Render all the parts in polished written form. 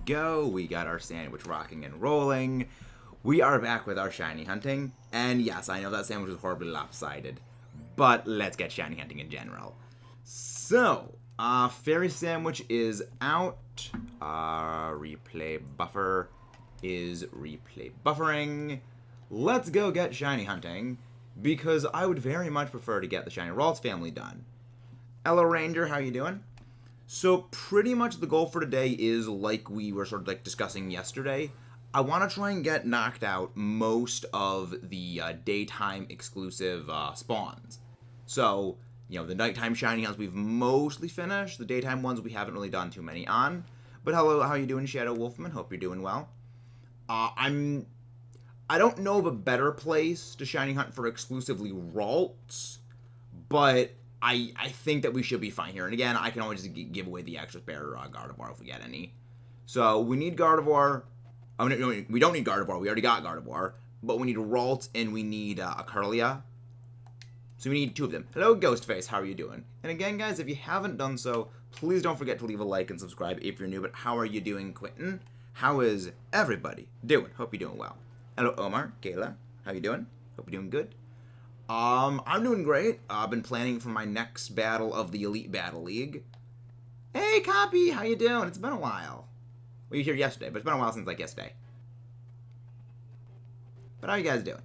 go. We got our sandwich rocking and rolling. We are back with our shiny hunting. And yes, I know that sandwich was horribly lopsided, but let's get shiny hunting in general. So, fairy sandwich is out. Replay buffer is replay buffering. Let's go get shiny hunting, because I would very much prefer to get the shiny Ralts family done. Hello Ranger, how you doing? So pretty much the goal for today is, like we were sort of like discussing yesterday, I want to try and get knocked out most of the daytime exclusive spawns. So, you know, the nighttime shiny hunts we've mostly finished. The daytime ones we haven't really done too many on. But hello, how you doing, Shadow Wolfman? Hope you're doing well. I don't know of a better place to shiny hunt for exclusively Ralts, but I think that we should be fine here. And again, I can always just give away the extra spare Gardevoir if we get any. So we need Gardevoir. Oh, no, we don't need Gardevoir. We already got Gardevoir. But we need Ralts and we need a Kirlia. So we need two of them. Hello, Ghostface. How are you doing? And again, guys, if you haven't done so, please don't forget to leave a like and subscribe if you're new. But how are you doing, Quentin? How is everybody doing? Hope you're doing well. Hello, Omar, Kayla. How you doing? Hope you're doing good. I'm doing great. I've been planning for my next battle of the Elite Battle League. Hey, Copy, how you doing? It's been a while. Well, you were here yesterday, but it's been a while since, like, yesterday. But how you guys doing?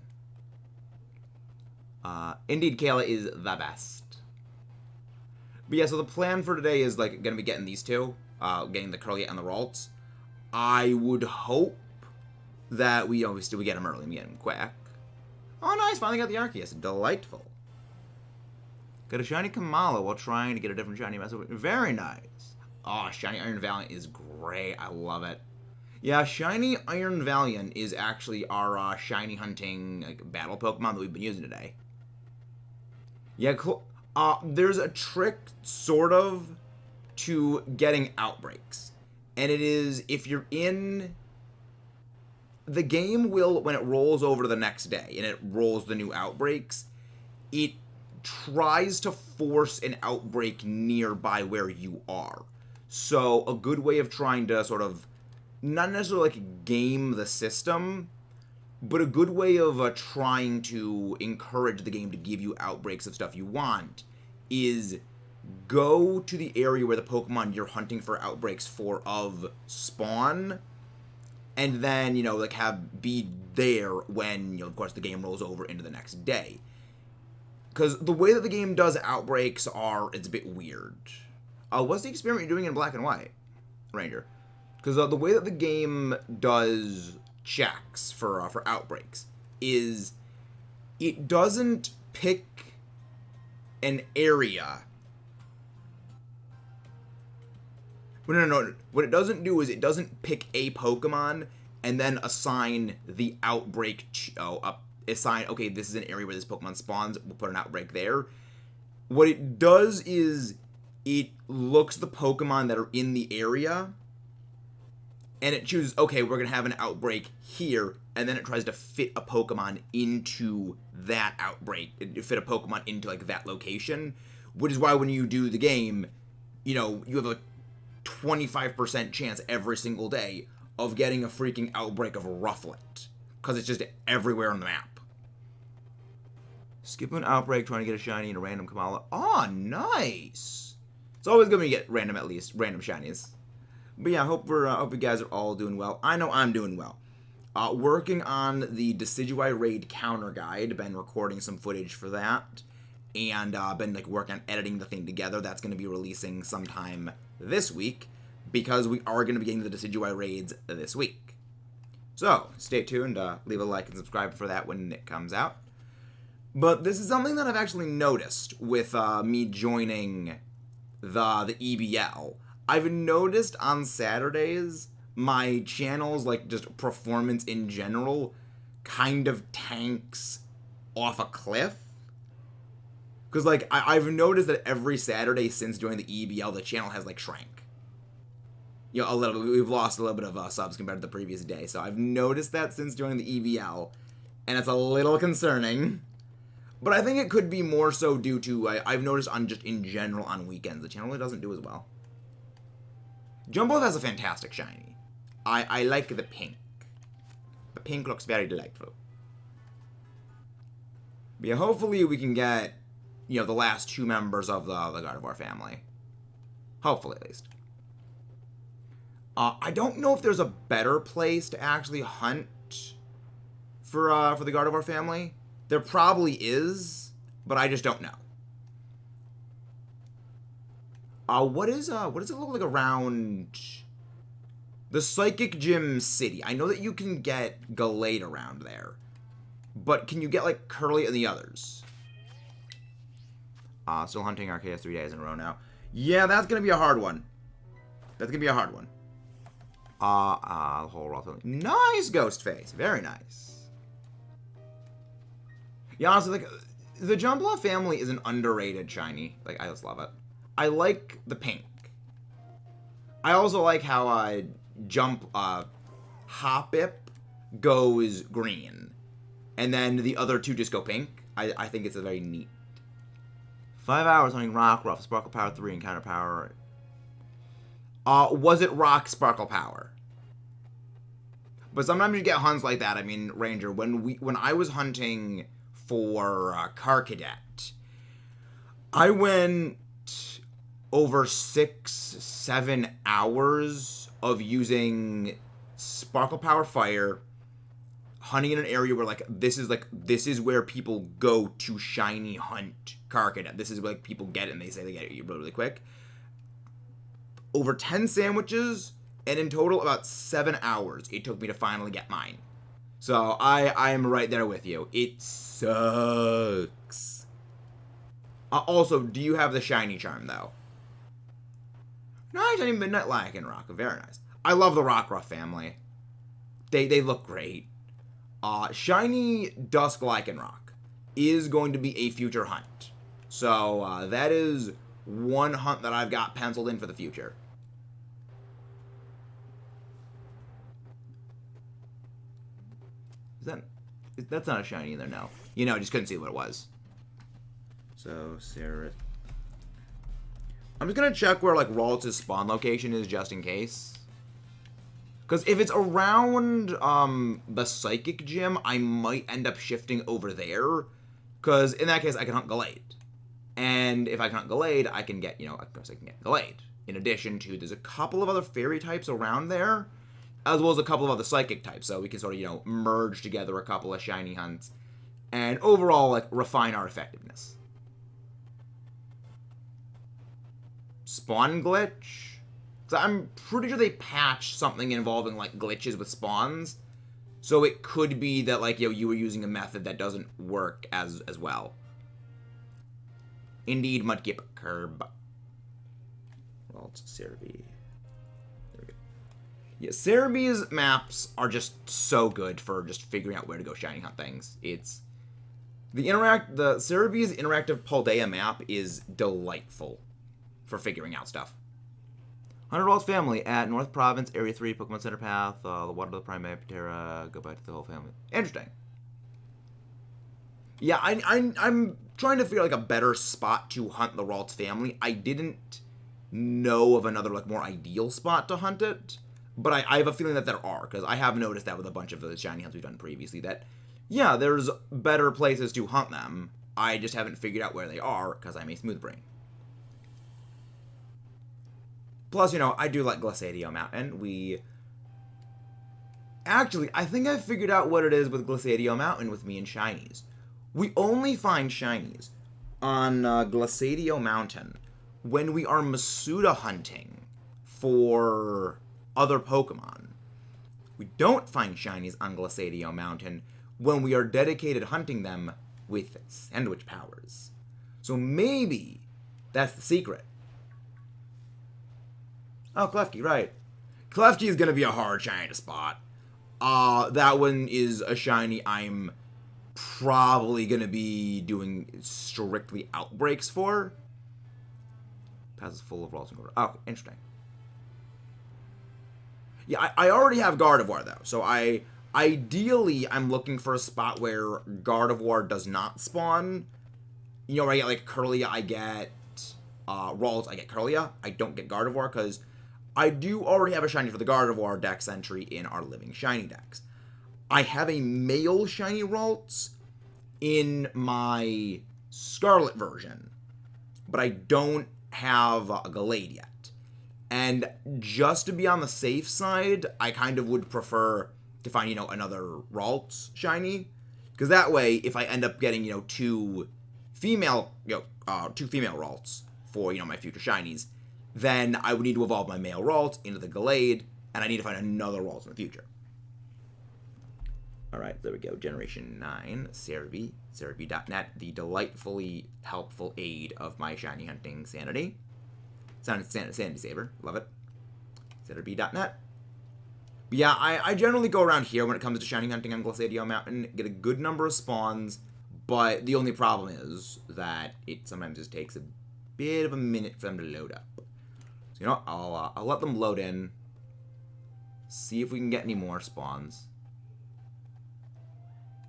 Indeed, Kayla is the best. But yeah, so the plan for today is, like, gonna be getting these two. Getting the Kirlia and the Ralts. I would hope that we get them early and we get them quick. Oh, nice. Finally got the Arceus. Delightful. Got a shiny Kamala while trying to get a different shiny message. Very nice. Oh, shiny Iron Valiant is great. I love it. Yeah, shiny Iron Valiant is actually our shiny hunting battle Pokemon that we've been using today. Yeah, cool. There's a trick, sort of, to getting outbreaks. And it is, if you're in... The game will, when it rolls over to the next day, and it rolls the new outbreaks, it tries to force an outbreak nearby where you are. So, a good way of trying to sort of, not necessarily like game the system, but a good way of trying to encourage the game to give you outbreaks of stuff you want, is go to the area where the Pokemon you're hunting for outbreaks for of spawn, and then, you know, like, be there when, you know, of course, the game rolls over into the next day. Because the way that the game does outbreaks it's a bit weird. What's the experiment you're doing in black and white, Ranger? Because the way that the game does checks for outbreaks is it doesn't pick an area. No. What it doesn't do is it doesn't pick a Pokemon and then assign the outbreak assign, okay, this is an area where this Pokemon spawns, we'll put an outbreak there. What it does is it looks at the Pokemon that are in the area and it chooses, okay, we're going to have an outbreak here, and then it tries to fit a Pokemon into that outbreak, fit a Pokemon into, like, that location, which is why when you do the game, you know, you have a 25% chance every single day of getting a freaking outbreak of Rufflet, because it's just everywhere on the map. Skip an outbreak trying to get a shiny and a random Kamala. Oh, nice! It's always good when you get random shinies. But yeah, I hope you guys are all doing well. I know I'm doing well. Working on the Decidueye Raid counter guide. Been recording some footage for that, and been like working on editing the thing together. That's going to be releasing sometime this week, because we are going to be getting the Decidueye raids this week. So, stay tuned, leave a like and subscribe for that when it comes out. But this is something that I've actually noticed with me joining the EBL. I've noticed on Saturdays, my channel's, like, just performance in general kind of tanks off a cliff. Because, like, I've noticed that every Saturday since joining the EBL, the channel has, like, shrank. You know, a little bit. We've lost a little bit of subs compared to the previous day. So I've noticed that since joining the EBL, and it's a little concerning. But I think it could be more so due to, I've noticed on just in general on weekends, the channel really doesn't do as well. Jumbo has a fantastic shiny. I like the pink. The pink looks very delightful. But yeah, hopefully we can get, you know, the last 2 members of the Gardevoir family. Hopefully, at least. I don't know if there's a better place to actually hunt for the Gardevoir family. There probably is, but I just don't know. What does it look like around the Psychic Gym City? I know that you can get Gallade around there, but can you get like Curly and the others? Still hunting Arceus 3 days in a row now. Yeah, that's gonna be a hard one. That's gonna be a hard one. The whole world. Nice Ghostface, very nice. Yeah, honestly, like the Jumpla family is an underrated shiny. Like I just love it. I like the pink. I also like how Hoppip goes green, and then the other 2 just go pink. I think it's a very neat. 5 hours hunting Rockruff, Sparkle Power 3, and Counter Power. Was it Rock Sparkle Power? But sometimes you get hunts like that. I mean, Ranger, when I was hunting for Karkadet, I went over 6-7 hours of using Sparkle Power Fire, hunting in an area where this is where people go to shiny hunt Karkadet. This is where people get it, and they say they get it really, really quick. Over 10 sandwiches, and in total about 7 hours it took me to finally get mine. So I am right there with you. It sucks. Also, do you have the shiny charm though? Nice, I mean Midnight Lycanroc, very nice. I love the Rockruff family. They look great. Shiny Dusk Lycanroc is going to be a future hunt. So that is one hunt that I've got penciled in for the future. That's not a shiny either, no. You know, I just couldn't see what it was. So, Sarah. I'm just gonna check where, Ralts' spawn location is, just in case. Because if it's around, the Psychic Gym, I might end up shifting over there. Because in that case, I can hunt Gallade. And if I can hunt Gallade, I can get, of course I can get Gallade. In addition to, there's a couple of other fairy types around there, as well as a couple of other psychic types. So we can sort of, merge together a couple of shiny hunts. And overall, refine our effectiveness. Spawn glitch? So I'm pretty sure they patched something involving, glitches with spawns. So it could be that, you were using a method that doesn't work as well. Indeed, Mudkip Curb. Well, it's Cerebi. There we go. Yeah, Cerebi's maps are just so good for just figuring out where to go shiny hunt things. It's... The Cerebi's interactive Paldea map is delightful for figuring out stuff. 100 Walls family at North Province, Area 3, Pokemon Center Path, the Water of the Primate, Patera, go back to the whole family. Interesting. Yeah, I'm trying to figure a better spot to hunt the Ralts family. I didn't know of another more ideal spot to hunt it, but I have a feeling that there are, because I have noticed that with a bunch of the shiny hunts we've done previously, that yeah, there's better places to hunt them. I just haven't figured out where they are, because I'm a smooth brain. Plus, I do like Glaciadio Mountain. Actually, I think I figured out what it is with Glaciadio Mountain with me and shinies. We only find shinies on Glaciadio Mountain when we are Masuda hunting for other Pokemon. We don't find shinies on Glaciadio Mountain when we are dedicated hunting them with sandwich powers. So maybe that's the secret. Oh, Klefki, right. Klefki is going to be a hard shiny to spot. That one is a shiny I'm probably going to be doing strictly outbreaks for. Pass is full of Ralts and Gardevoir. Oh, interesting. Yeah, I already have Gardevoir, though. So ideally, I'm looking for a spot where Gardevoir does not spawn. Where I get, Curlia, I get Ralts, I get Curlia. I don't get Gardevoir, because I do already have a shiny for the Gardevoir dex entry in our Living Shiny decks. I have a male shiny Ralts in my Scarlet version, but I don't have a Gallade yet. And just to be on the safe side, I kind of would prefer to find, another Ralts shiny. Because that way, if I end up getting, two female Ralts for, my future shinies, then I would need to evolve my male Ralt into the Gallade, and I need to find another Ralt in the future. Alright, there we go. Generation 9, Cerebi, Cerebi.net, the delightfully helpful aid of my shiny hunting sanity. Sanity saver, love it. Cerebi.net. But yeah, I generally go around here when it comes to shiny hunting on Glaciadio Mountain, get a good number of spawns, but the only problem is that it sometimes just takes a bit of a minute for them to load up. So, I'll let them load in, see if we can get any more spawns.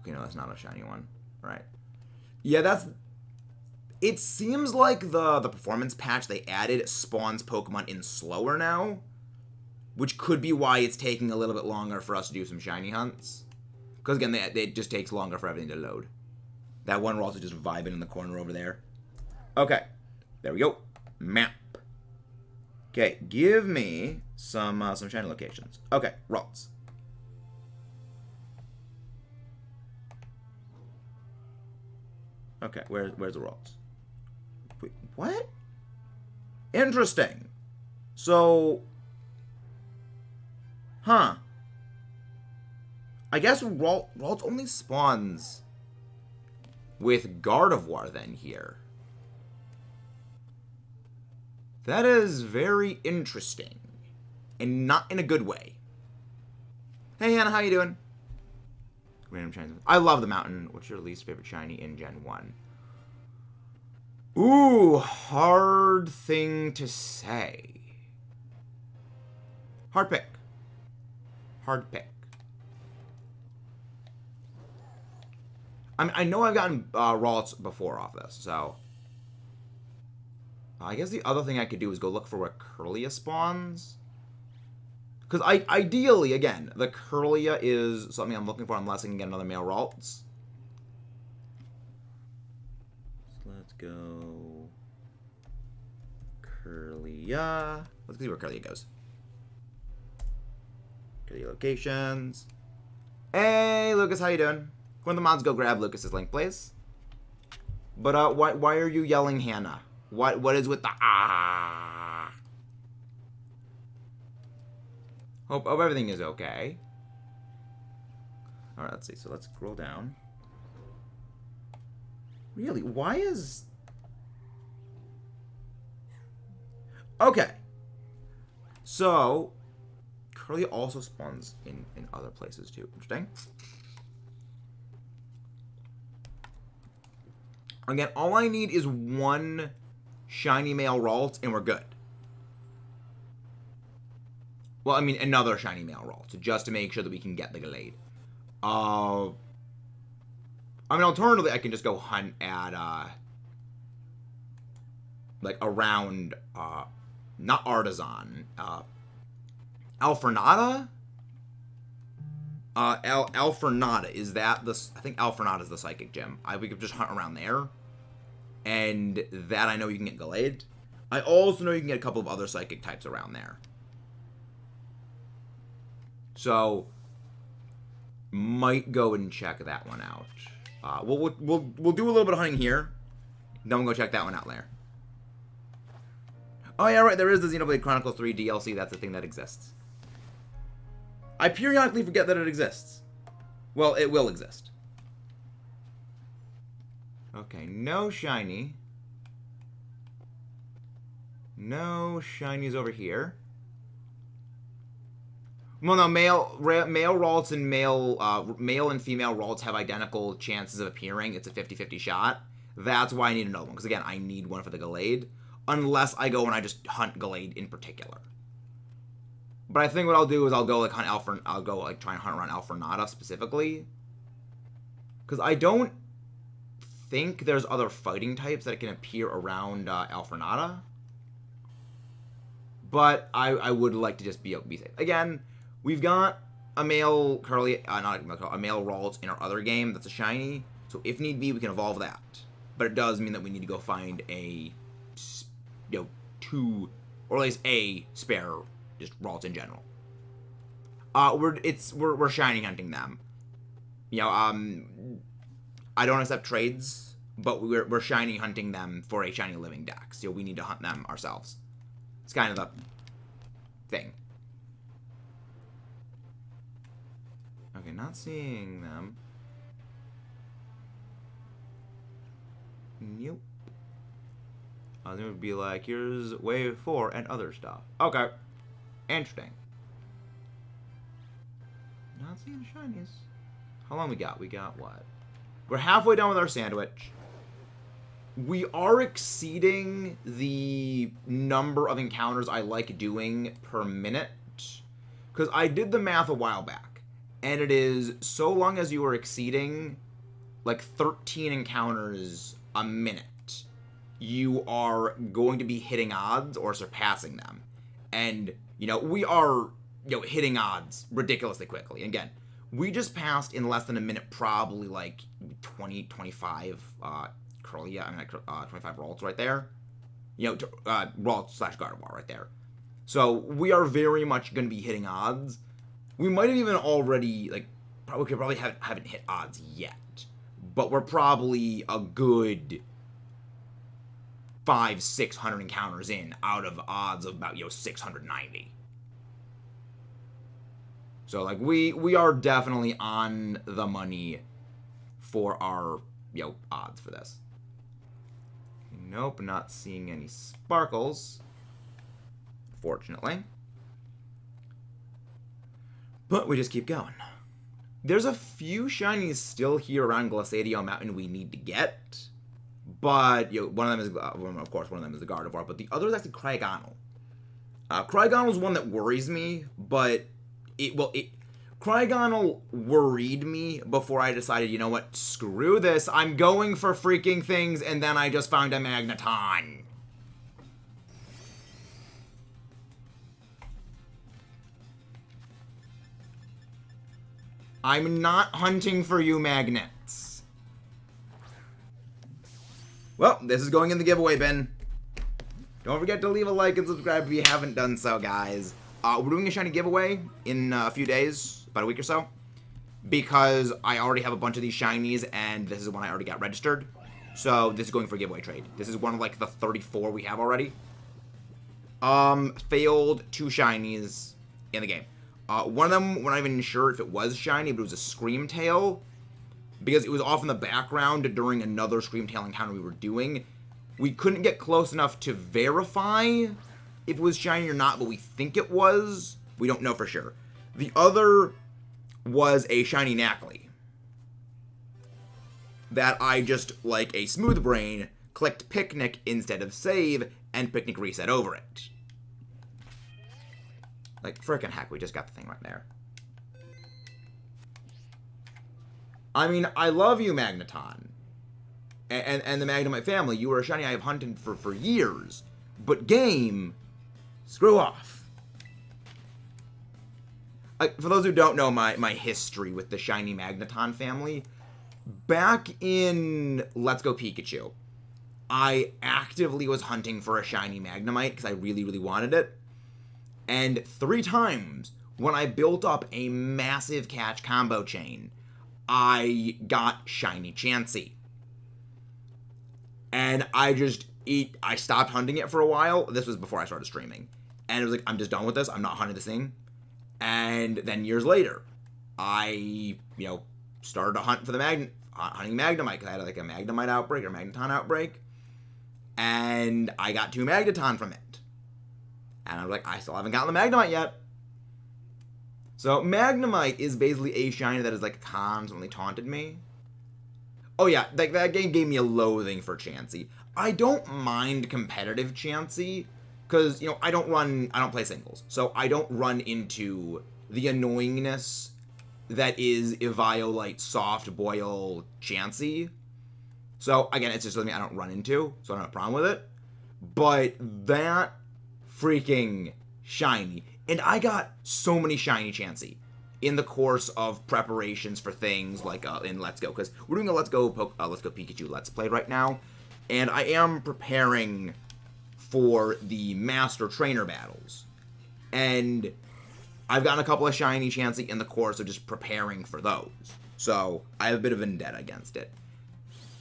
Okay, no, that's not a shiny one. Right. Yeah, it seems like the performance patch they added spawns Pokemon in slower now, which could be why it's taking a little bit longer for us to do some shiny hunts. Because, again, it just takes longer for everything to load. That one Ralts is just vibing in the corner over there. Okay. There we go. Map. Okay, give me some shiny locations. Okay, Ralts. Okay, where's the Ralts? Wait, what? Interesting. So, huh. I guess Ralts only spawns with Gardevoir then here. That is very interesting. And not in a good way. Hey, Hannah, how you doing? Random shiny. I love the mountain. What's your least favorite shiny in Gen 1? Ooh, hard thing to say. Hard pick. Hard pick. I mean, I know I've gotten Ralts before off this, so I guess the other thing I could do is go look for where Kirlia spawns. Because ideally, again, the Kirlia is something I'm looking for unless I can get another male Ralts. So let's go Kirlia. Let's see where Kirlia goes. Kirlia locations. Hey, Lucas, how you doing? When the mods go grab Lucas's link, please. But why are you yelling, Hannah? What is with the ah? Hope everything is okay. All right, let's see. So let's scroll down. Really, why is? Okay. So, Kirlia also spawns in other places too. Interesting. Again, all I need is one shiny male Ralt, and we're good. Well, I mean, another shiny male Ralt, just to make sure that we can get the Gallade. I mean, alternatively, I can just go hunt at, like, around, not Artisan, Alfornada? Alfornada, is that the... I think Alfornada is the Psychic Gym. We could just hunt around there. And that I know you can get Gallade. I also know you can get a couple of other Psychic types around there. So, might go and check that one out. We'll do a little bit of hunting here. Then we'll go check that one out later. Oh yeah, right, there is the Xenoblade Chronicles 3 DLC. That's the thing that exists. I periodically forget that it exists. Well, it will exist. Okay, no shiny. No shinies over here. Well, no, male Ralts and male and female Ralts have identical chances of appearing. It's a 50-50 shot. That's why I need another one. Because, again, I need one for the Gallade. Unless I go and I just hunt Gallade in particular. But I think what I'll do is I'll go, like, try and hunt around Alfornada specifically. Because I don't think there's other fighting types that can appear around Alfornada. but I would like to just be safe. Again, we've got a male Curly, a male Ralts in our other game that's a shiny, so if need be, we can evolve that. But it does mean that we need to go find a, two, or at least a spare, just Ralts in general. We're shiny hunting them. I don't accept trades, but we're shiny hunting them for a shiny living dex. So we need to hunt them ourselves. It's kind of the thing. Okay, not seeing them. Nope. I was gonna be like, here's wave 4 and other stuff. Okay. Interesting. Not seeing shinies. How long we got? We got what? We're halfway done with our sandwich. We are exceeding the number of encounters I like doing per minute. Because I did the math a while back. And it is so long as you are exceeding like 13 encounters a minute, you are going to be hitting odds or surpassing them. And, we are, hitting odds ridiculously quickly. And again, we just passed in less than a minute probably like 20, 25 Curly, 25 Ralts right there. Ralts / Gardevoir right there. So we are very much going to be hitting odds. We might have even already, probably haven't hit odds yet. But we're probably a good 500-600 encounters in out of odds of about, 690. So, we are definitely on the money for our, odds for this. Nope, not seeing any sparkles, fortunately. But we just keep going. There's a few shinies still here around Glaciadio Mountain we need to get. But, one of them is, of course, one of them is the Gardevoir, but the other is actually Cryogonal. Cryogonal is one that worries me, but Cryogonal worried me before I decided, you know what, screw this, I'm going for freaking things, and then I just found a Magneton. I'm not hunting for you, magnets. Well, this is going in the giveaway bin. Don't forget to leave a like and subscribe if you haven't done so, guys. We're doing a shiny giveaway in a few days, about a week or so, because I already have a bunch of these shinies, and this is one I already got registered. So this is going for a giveaway trade. This is one of the 34 we have already. Failed 2 shinies in the game. One of them, we're not even sure if it was shiny, but it was a Screamtail, because it was off in the background during another Screamtail encounter we were doing. We couldn't get close enough to verify if it was shiny or not, but we think it was. We don't know for sure. The other was a shiny Knackley that I just, like a smooth brain, clicked Picnic instead of Save, and Picnic reset over it. Frickin' heck, we just got the thing right there. I mean, I love you, Magneton. And the Magnemite family. You were a shiny I have hunted for years. But game, screw off. For those who don't know my history with the shiny Magneton family, back in Let's Go Pikachu, I actively was hunting for a shiny Magnemite because I really, really wanted it. And 3 times, when I built up a massive catch combo chain, I got shiny Chansey. And I stopped hunting it for a while. This was before I started streaming. And it was I'm just done with this. I'm not hunting this thing. And then years later, I, started to hunt for hunting Magnemite, because I had a Magnemite outbreak or Magneton outbreak. And I got 2 Magneton from it. And I was I still haven't gotten the Magnemite yet. So, Magnemite is basically a shiny that has, constantly taunted me. Oh, yeah, that game gave me a loathing for Chansey. I don't mind competitive Chansey, because, I don't play singles. So, I don't run into the annoyingness that is Eviolite Soft Boil Chansey. So, again, it's just something I don't run into, so I don't have a problem with it. But that freaking shiny. And I got so many shiny Chansey in the course of preparations for things like in Let's Go, because we're doing a Let's Go Pikachu Let's Play right now, and I am preparing for the Master Trainer battles, and I've gotten a couple of shiny Chansey in the course of just preparing for those, so I have a bit of a vendetta against it.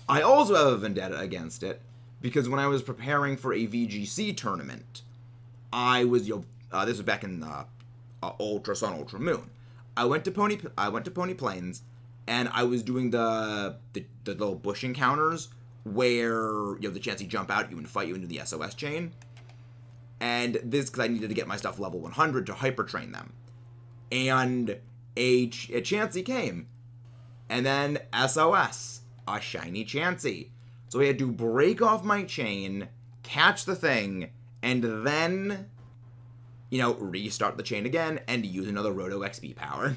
I also have a vendetta against it because when I was preparing for a VGC tournament, I was, this was back in Ultra Sun, Ultra Moon. I went to Pony Plains, and I was doing the little bush encounters where the Chansey jump out you and fight you into the SOS chain. And this because I needed to get my stuff level 100 to hyper train them. And a Chansey came, and then SOS, a shiny Chansey. So I had to break off my chain, catch the thing, and then restart the chain again and use another Roto XP power.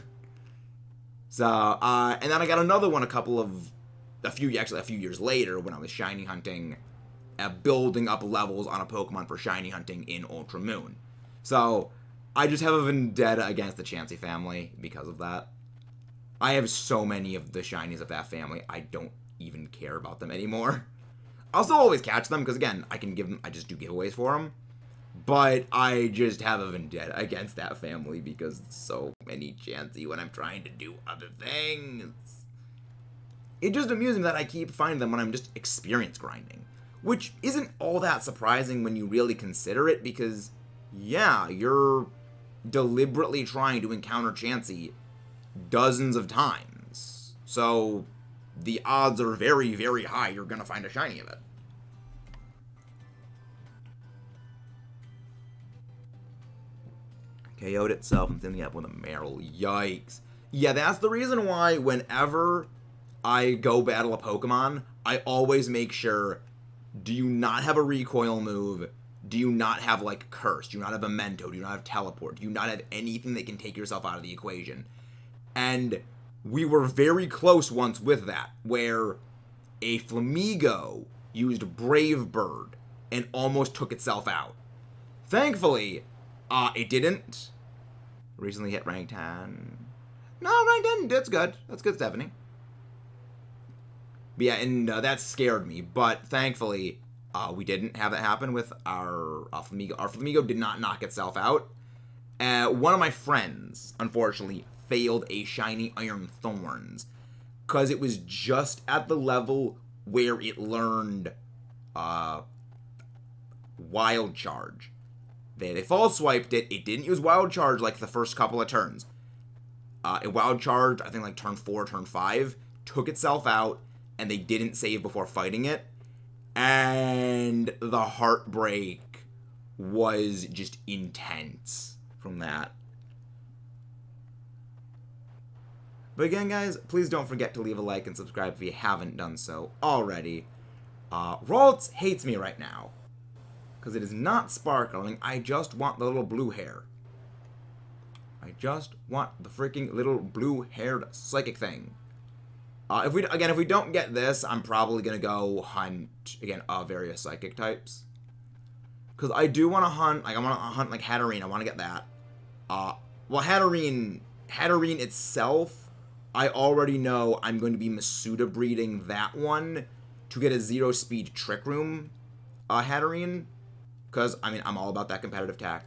So, and then I got another one a few years later when I was shiny hunting, building up levels on a Pokemon for shiny hunting in Ultra Moon. So, I just have a vendetta against the Chansey family because of that. I have so many of the shinies of that family, I don't even care about them anymore. I'll still always catch them because, again, I just do giveaways for them. But I just have a vendetta against that family because so many Chansey when I'm trying to do other things. It's just amusing that I keep finding them when I'm just experience grinding. Which isn't all that surprising when you really consider it because, yeah, you're deliberately trying to encounter Chansey dozens of times. So the odds are very, very high you're going to find a shiny of it. KO'd itself and sending up with a Meryl. Yikes. Yeah, that's the reason why whenever I go battle a Pokemon, I always make sure, do you not have a recoil move? Do you not have, like, Curse? Do you not have a Mento? Do you not have Teleport? Do you not have anything that can take yourself out of the equation? And we were very close once with that, where a Flamigo used Brave Bird and almost took itself out. Thankfully, it didn't. Recently hit rank 10. No, rank 10, that's good. That's good, Stephanie. But yeah, and that scared me. But thankfully, we didn't have that happen with our Flamigo. Our Flamigo did not knock itself out. One of my friends, unfortunately, failed a shiny Iron Thorns. Because it was just at the level where it learned Wild Charge. They false swiped it. It didn't use Wild Charge like the first couple of turns. It Wild Charged, I think like turn 4, turn 5, took itself out, and they didn't save before fighting it. And the heartbreak was just intense from that. But again, guys, please don't forget to leave a like and subscribe if you haven't done so already. Ralts hates me right now. Because it is not sparkling, I just want the little blue hair. I just want the freaking little blue-haired psychic thing. If we don't get this, I'm probably going to go hunt, again, various psychic types. Because I do want to hunt, like, I want to hunt, like, Hatterene, I want to get that. Well, Hatterene itself, I already know I'm going to be Masuda breeding that one to get a 0-speed Trick Room Hatterene. Because, I mean, I'm all about that competitive tech.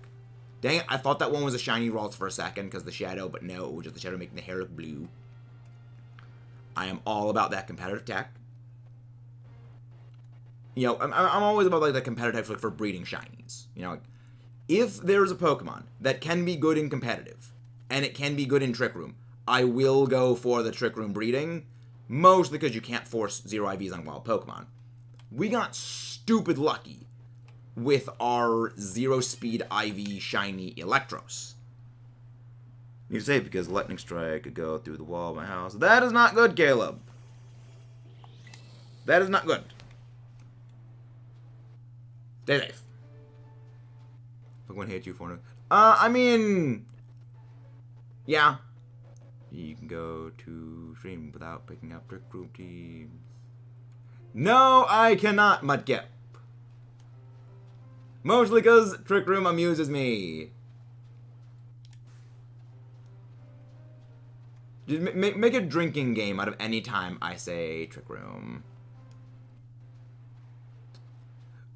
Dang it, I thought that one was a shiny Ralts for a second because the shadow, but no, it was just the shadow making the hair look blue. I am all about that competitive tech. You know, I'm always about, like, the competitive tech for breeding shinies. You know, like, if there's a Pokemon that can be good in competitive, and it can be good in Trick Room, I will go for the Trick Room breeding, mostly because you can't force 0 IVs on wild Pokemon. We got stupid lucky with our 0-speed IV shiny Electros. You say because Lightning Strike could go through the wall of my house. That is not good, Caleb. That is not good. Stay safe. Pokemon hate you for no. I mean, yeah. You can go to stream without picking up Trick Room teams. No, I cannot, Mudkip. Mostly because Trick Room amuses me. Just make a drinking game out of any time I say Trick Room.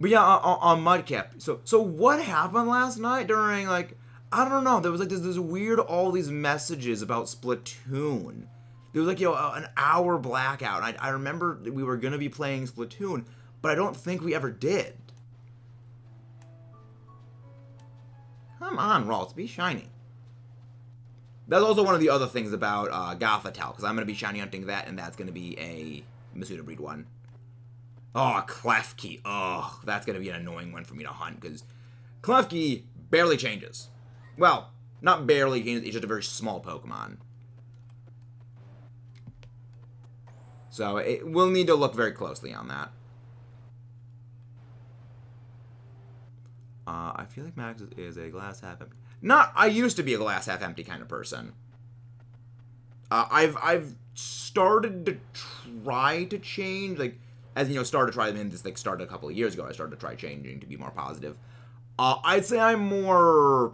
But yeah, on Mudkip. So what happened last night during, like, I don't know. There was like this weird, all these messages about Splatoon. There was like, an hour blackout. I remember we were going to be playing Splatoon, but I don't think we ever did. Come on, Ralts, be shiny. That's also one of the other things about Gothitelle, because I'm going to be shiny hunting that, and that's going to be a Masuda breed one. Oh, Klefki. Oh, that's going to be an annoying one for me to hunt, because Klefki barely changes. Well, not barely changes, it's just a very small Pokemon. So we'll need to look very closely on that. I feel like Max is a glass half empty. I used to be a glass half empty kind of person. I've started to try to change, like, as started to try. I mean, this started a couple of years ago. I started to try changing to be more positive. I'd say I'm more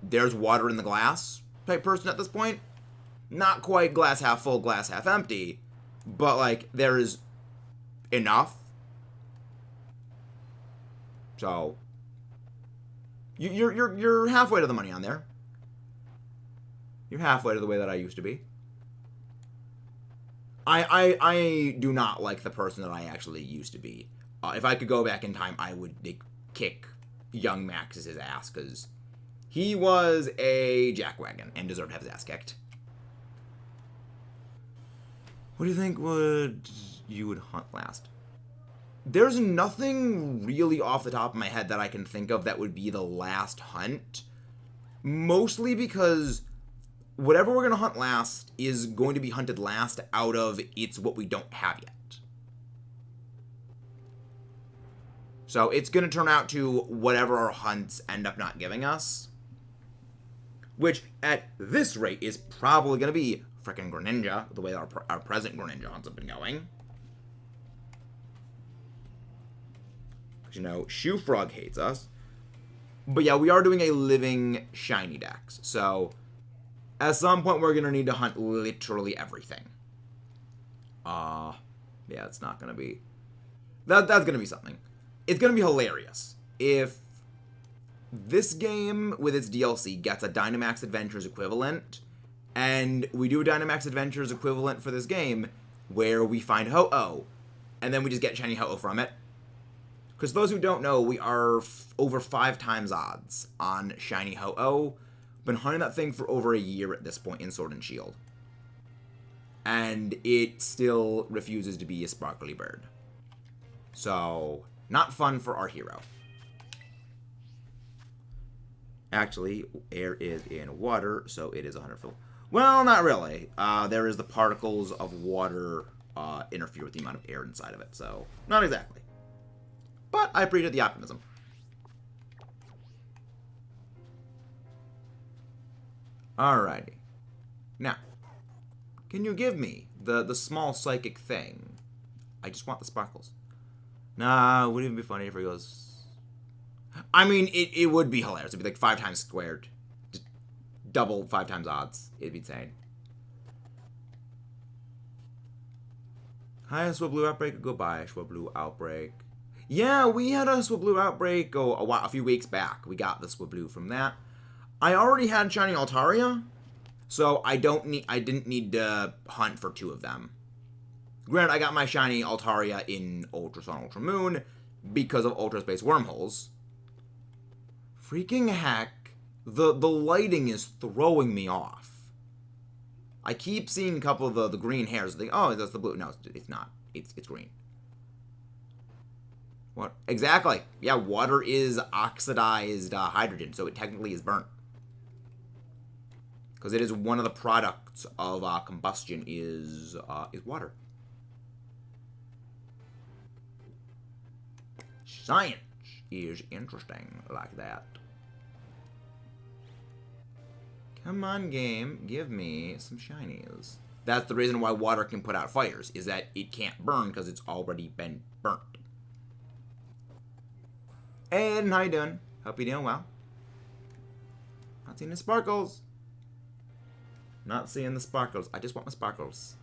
there's water in the glass type person at this point. Not quite glass half full, glass half empty, but like there is enough. So you're halfway to the money on there. You're halfway to the way that I used to be. I do not like the person that I actually used to be. If I could go back in time, I would kick young Max's ass, because he was a jackwagon and deserved to have his ass kicked. What do you think you would hunt last? There's nothing really off the top of my head that I can think of that would be the last hunt. Mostly because whatever we're going to hunt last is going to be hunted last out of it's what we don't have yet. So it's going to turn out to whatever our hunts end up not giving us. Which, at this rate, is probably going to be frickin' Greninja, the way our present Greninja hunts have been going. Shoe Frog hates us. But yeah, we are doing a living shiny dex. So at some point, we're going to need to hunt literally everything. Yeah, it's not going to be... That's going to be something. It's going to be hilarious if this game with its DLC gets a Dynamax Adventures equivalent, and we do a Dynamax Adventures equivalent for this game where we find Ho-Oh, and then we just get shiny Ho-Oh from it. Because those who don't know, we are over 5 times odds on shiny Ho-Oh. Been hunting that thing for over a year at this point in Sword and Shield. And it still refuses to be a sparkly bird. So, not fun for our hero. Actually, air is in water, so it is 100 fill. Well, not really. There is the particles of water interfere with the amount of air inside of it, so not exactly. But I appreciate the optimism. Alrighty. Now, can you give me the small psychic thing? I just want the sparkles. Nah, wouldn't even be funny if he goes... I mean, it would be hilarious. It'd be like 5 times squared. Just double 5 times odds. It'd be insane. Hi, Swablu Outbreak. Goodbye, Swablu Outbreak. Yeah, we had a Swablu Outbreak a few weeks back. We got the Swablu from that. I already had shiny Altaria, so I didn't need to hunt for 2 of them. Granted, I got my shiny Altaria in Ultra Sun, Ultra Moon because of Ultra Space Wormholes. Freaking heck, the lighting is throwing me off. I keep seeing a couple of the green hairs. Like, oh, that's the blue. No, it's not. It's green. What? Exactly. Yeah, water is oxidized hydrogen, so it technically is burnt. Because it is one of the products of combustion is water. Science is interesting like that. Come on, game. Give me some shinies. That's the reason why water can put out fires, is that it can't burn because it's already been burnt. And how you doing? Hope you're doing well. Not seeing the sparkles. Not seeing the sparkles. I just want my sparkles.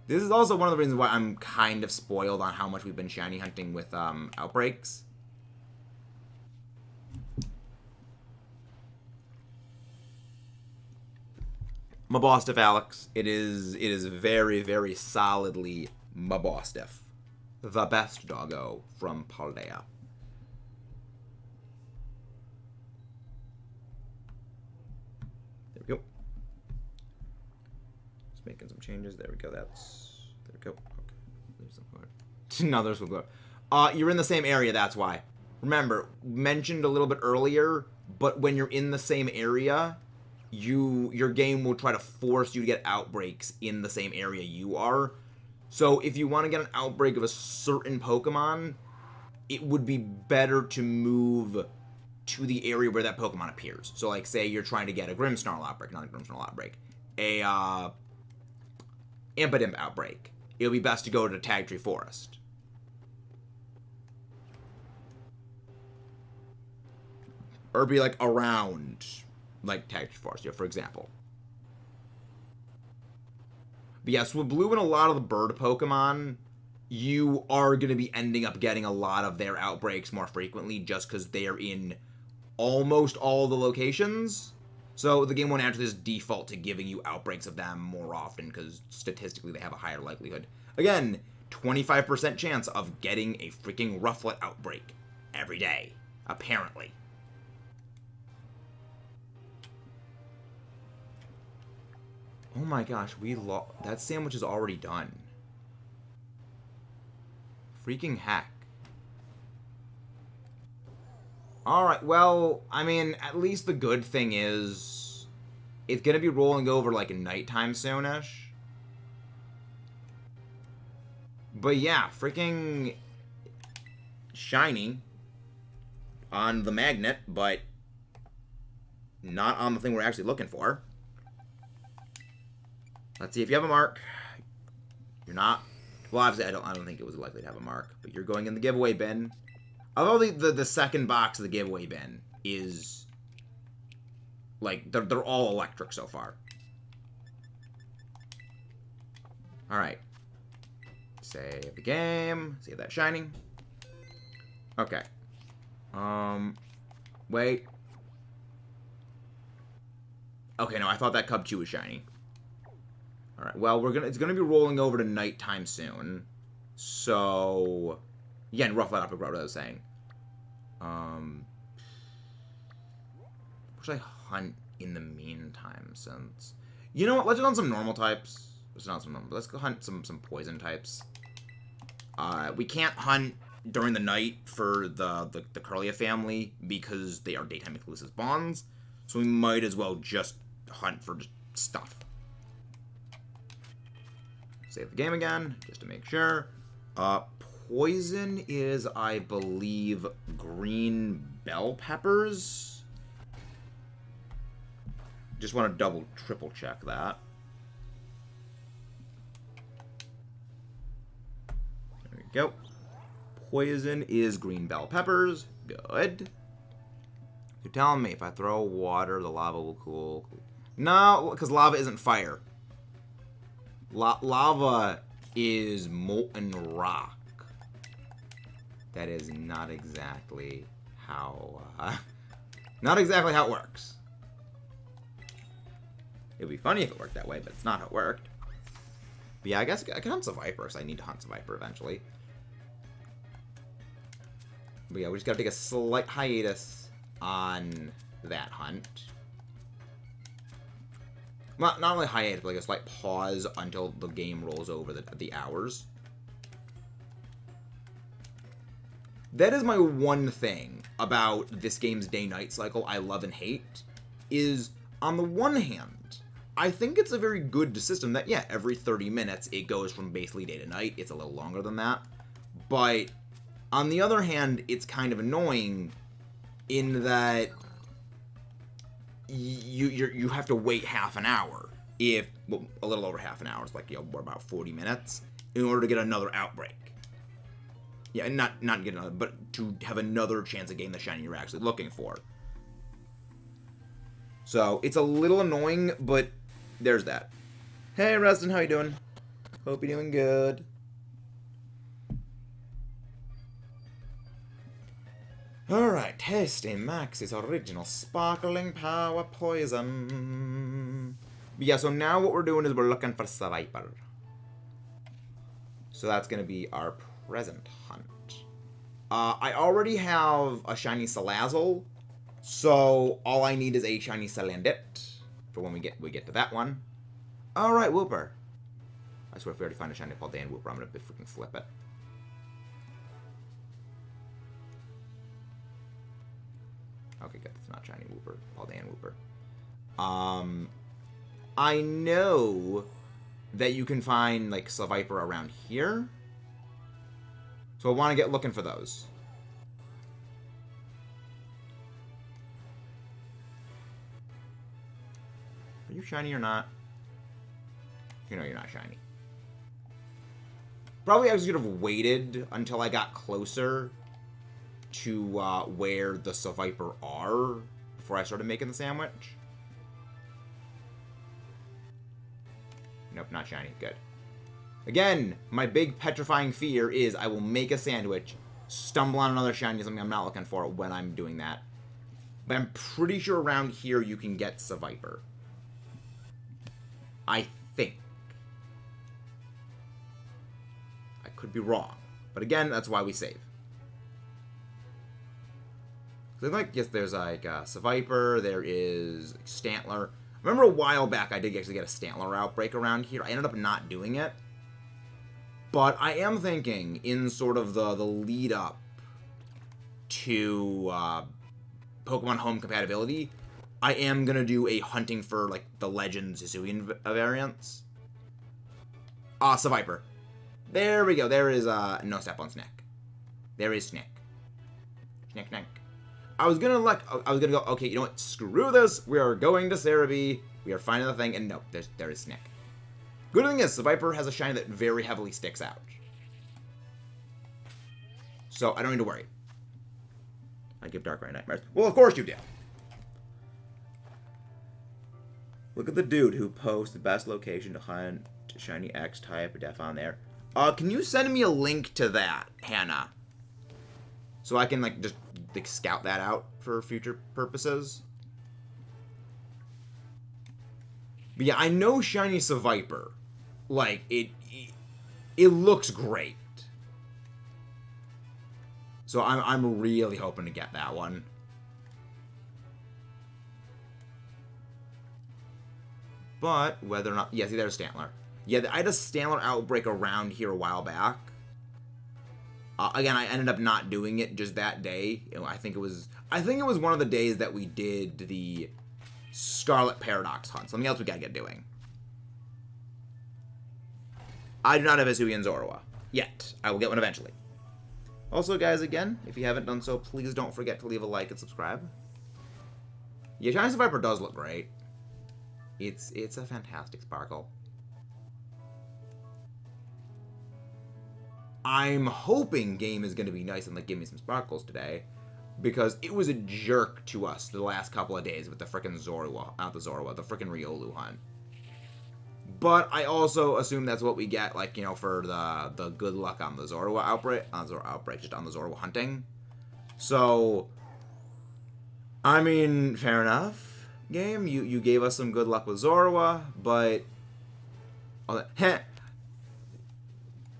This is also one of the reasons why I'm kind of spoiled on how much we've been shiny hunting with outbreaks. Mabostiff, Alex. It is very, very solidly Mabostiff. The best doggo from Paldea. There we go. Just making some changes. There we go. There we go. Okay. There's some part. No, there's one go. You're in the same area, that's why. Remember, mentioned a little bit earlier, but when you're in the same area, your game will try to force you to get outbreaks in the same area you are. So if you want to get an outbreak of a certain Pokemon, it would be better to move to the area where that Pokemon appears. So like say you're trying to get a Grimmsnarl outbreak, not a Grimmsnarl outbreak, a Impidimp outbreak. It'll be best to go to Tagtree Forest. Or be like around like Tagtree Forest, for example. But yes, with Blue and a lot of the bird Pokemon, you are going to be ending up getting a lot of their outbreaks more frequently just because they're in almost all the locations. So the game won't actually just default to giving you outbreaks of them more often because statistically they have a higher likelihood. Again, 25% chance of getting a freaking Rufflet outbreak every day, apparently. Oh my gosh, that sandwich is already done. Freaking heck. Alright, well, I mean, at least the good thing is it's gonna be rolling over like nighttime soonish. But yeah, freaking shiny on the magnet, but not on the thing we're actually looking for. Let's see if you have a mark. You're not. Well, obviously, I don't think it was likely to have a mark, but you're going in the giveaway bin. Although the second box of the giveaway bin is like they're all electric so far. All right. Save the game. Save that shining. Okay. Wait. Okay, no, I thought that Cub 2 was shiny. Alright, well, it's gonna be rolling over to nighttime soon. So, again, Rufflet Optic Road, I was saying. What should I hunt in the meantime, since... You know what, let's hunt some normal types. Let's go hunt some poison types. We can't hunt during the night for the Curlia family because they are daytime exclusive spawns. So we might as well just hunt for stuff. Save the game again, just to make sure. Poison is, I believe, green bell peppers. Just want to triple check that. There we go. Poison is green bell peppers. Good. You're telling me if I throw water, the lava will cool. No, because lava isn't fire. Lava is molten rock. That is not exactly how it works. It would be funny if it worked that way, but it's not how it worked. But yeah, I guess I can hunt some Viper, so I need to hunt some Viper eventually. But yeah, we just gotta take a slight hiatus on that hunt. Not only hiatus, but like a slight pause until the game rolls over the hours. That is my one thing about this game's day-night cycle I love and hate, is on the one hand, I think it's a very good system that, yeah, every 30 minutes it goes from basically day to night. It's a little longer than that. But on the other hand, it's kind of annoying in that you have to wait half an hour, a little over half an hour, it's like, we're about 40 minutes, in order to get another outbreak. Yeah, and not get another, but to have another chance of getting the shiny you're actually looking for. So it's a little annoying, but there's that. Hey, Reston, how you doing? Hope you're doing good. Alright, tasting Max's original sparkling power poison. But yeah, so now what we're doing is we're looking for Sviper. So that's going to be our present hunt. I already have a shiny Salazzle, so all I need is a shiny Salandit for when we get to that one. Alright, Wooper. I swear if we already find a shiny Paldean Wooper, I'm going to freaking flip it. Okay, good. It's not shiny Wooper. Paldean Wooper. I know that you can find, like, Sviper around here. So I want to get looking for those. Are you shiny or not? You know you're not shiny. Probably I was going to have waited until I got closer to where the Sviper are before I started making the sandwich. Nope, not shiny. Good. Again, my big petrifying fear is I will make a sandwich, stumble on another shiny, something I'm not looking for when I'm doing that. But I'm pretty sure around here you can get Sviper. I think. I could be wrong. But again, that's why we save. So like, yes, there's like Sviper, there is Stantler. Remember a while back I did actually get a Stantler outbreak around here. I ended up not doing it. But I am thinking in sort of the lead up to Pokemon Home compatibility, I am going to do a hunting for like the Legends Hisuian variants. Sviper. There we go. There is no step on Snick. There is Snick. Snick, Snick. I was gonna go, okay, you know what, screw this, we are going to Cerebi, we are finding the thing, and no, there is Snick. Good thing is, Sviper has a shiny that very heavily sticks out. So, I don't need to worry. I give Darkrai nightmares. Well, of course you do. Look at the dude who posts the best location to hunt shiny X type def on there. Can you send me a link to that, Hannah? So I can, like, just scout that out for future purposes. But yeah, I know shiny Sviper. Like, it looks great. So I'm really hoping to get that one. But whether or not, yeah, see, there's Stantler. Yeah, I had a Stantler outbreak around here a while back. Again, I ended up not doing it just that day. I think it was one of the days that we did the Scarlet Paradox hunt. Something else we gotta get doing. I do not have a Hisuian Zorua yet. I will get one eventually. Also, guys, again, if you haven't done so, please don't forget to leave a like and subscribe. Yeah, Shiny Sviper does look great. It's a fantastic sparkle. I'm hoping Game is going to be nice and like give me some sparkles today, because it was a jerk to us the last couple of days with the frickin' Zorua, not the Zorua, the frickin' Riolu hunt. But I also assume that's what we get, like, you know, for the good luck on the Zorua outbreak, just on the Zorua hunting. So, I mean, fair enough, Game. You gave us some good luck with Zorua, but all that.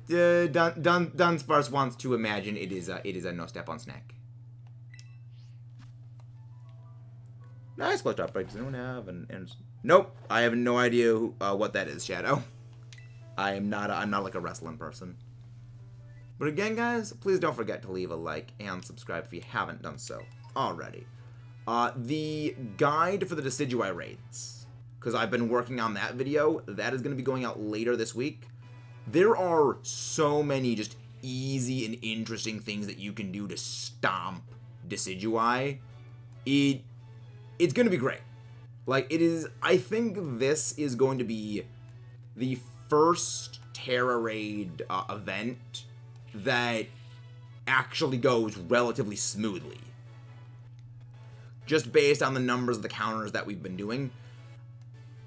Dunsparce wants to imagine it is a no step on Snack. Nice clutch outbreak. Does anyone have and nope, I have no idea what that is, Shadow. I'm not like a wrestling person. But again, guys, please don't forget to leave a like and subscribe if you haven't done so already. The guide for the Decidueye raids, because I've been working on that video. That is going to be going out later this week. There are so many just easy and interesting things that you can do to stomp Decidueye. It's going to be great. Like, it is, I think this is going to be the first Terra Raid event that actually goes relatively smoothly. just based on the numbers of the counters that we've been doing.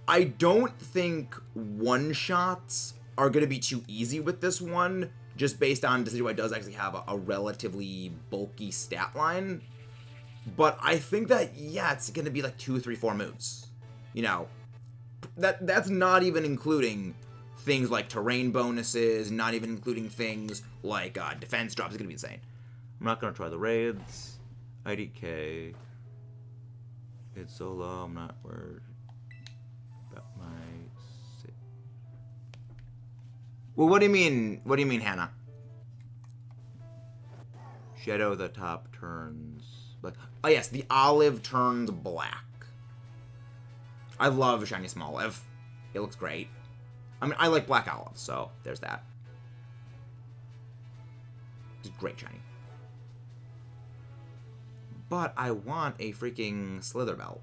I don't think one-shots are going to be too easy with this one, just based on Decidueye does actually have a relatively bulky stat line. But I think that, yeah, it's going to be like 2, 3, 4 moves. You know, that's not even including things like terrain bonuses, not even including things like defense drops. It's going to be insane. I'm not going to try the raids. IDK. It's so low, I'm not worried about my... Well, what do you mean? What do you mean, Hannah? Shadow the top turns... Like, oh yes, the olive turns black. I love shiny small olive. It looks great. I mean, I like black olive, so there's that. It's great shiny. But I want a freaking slither belt.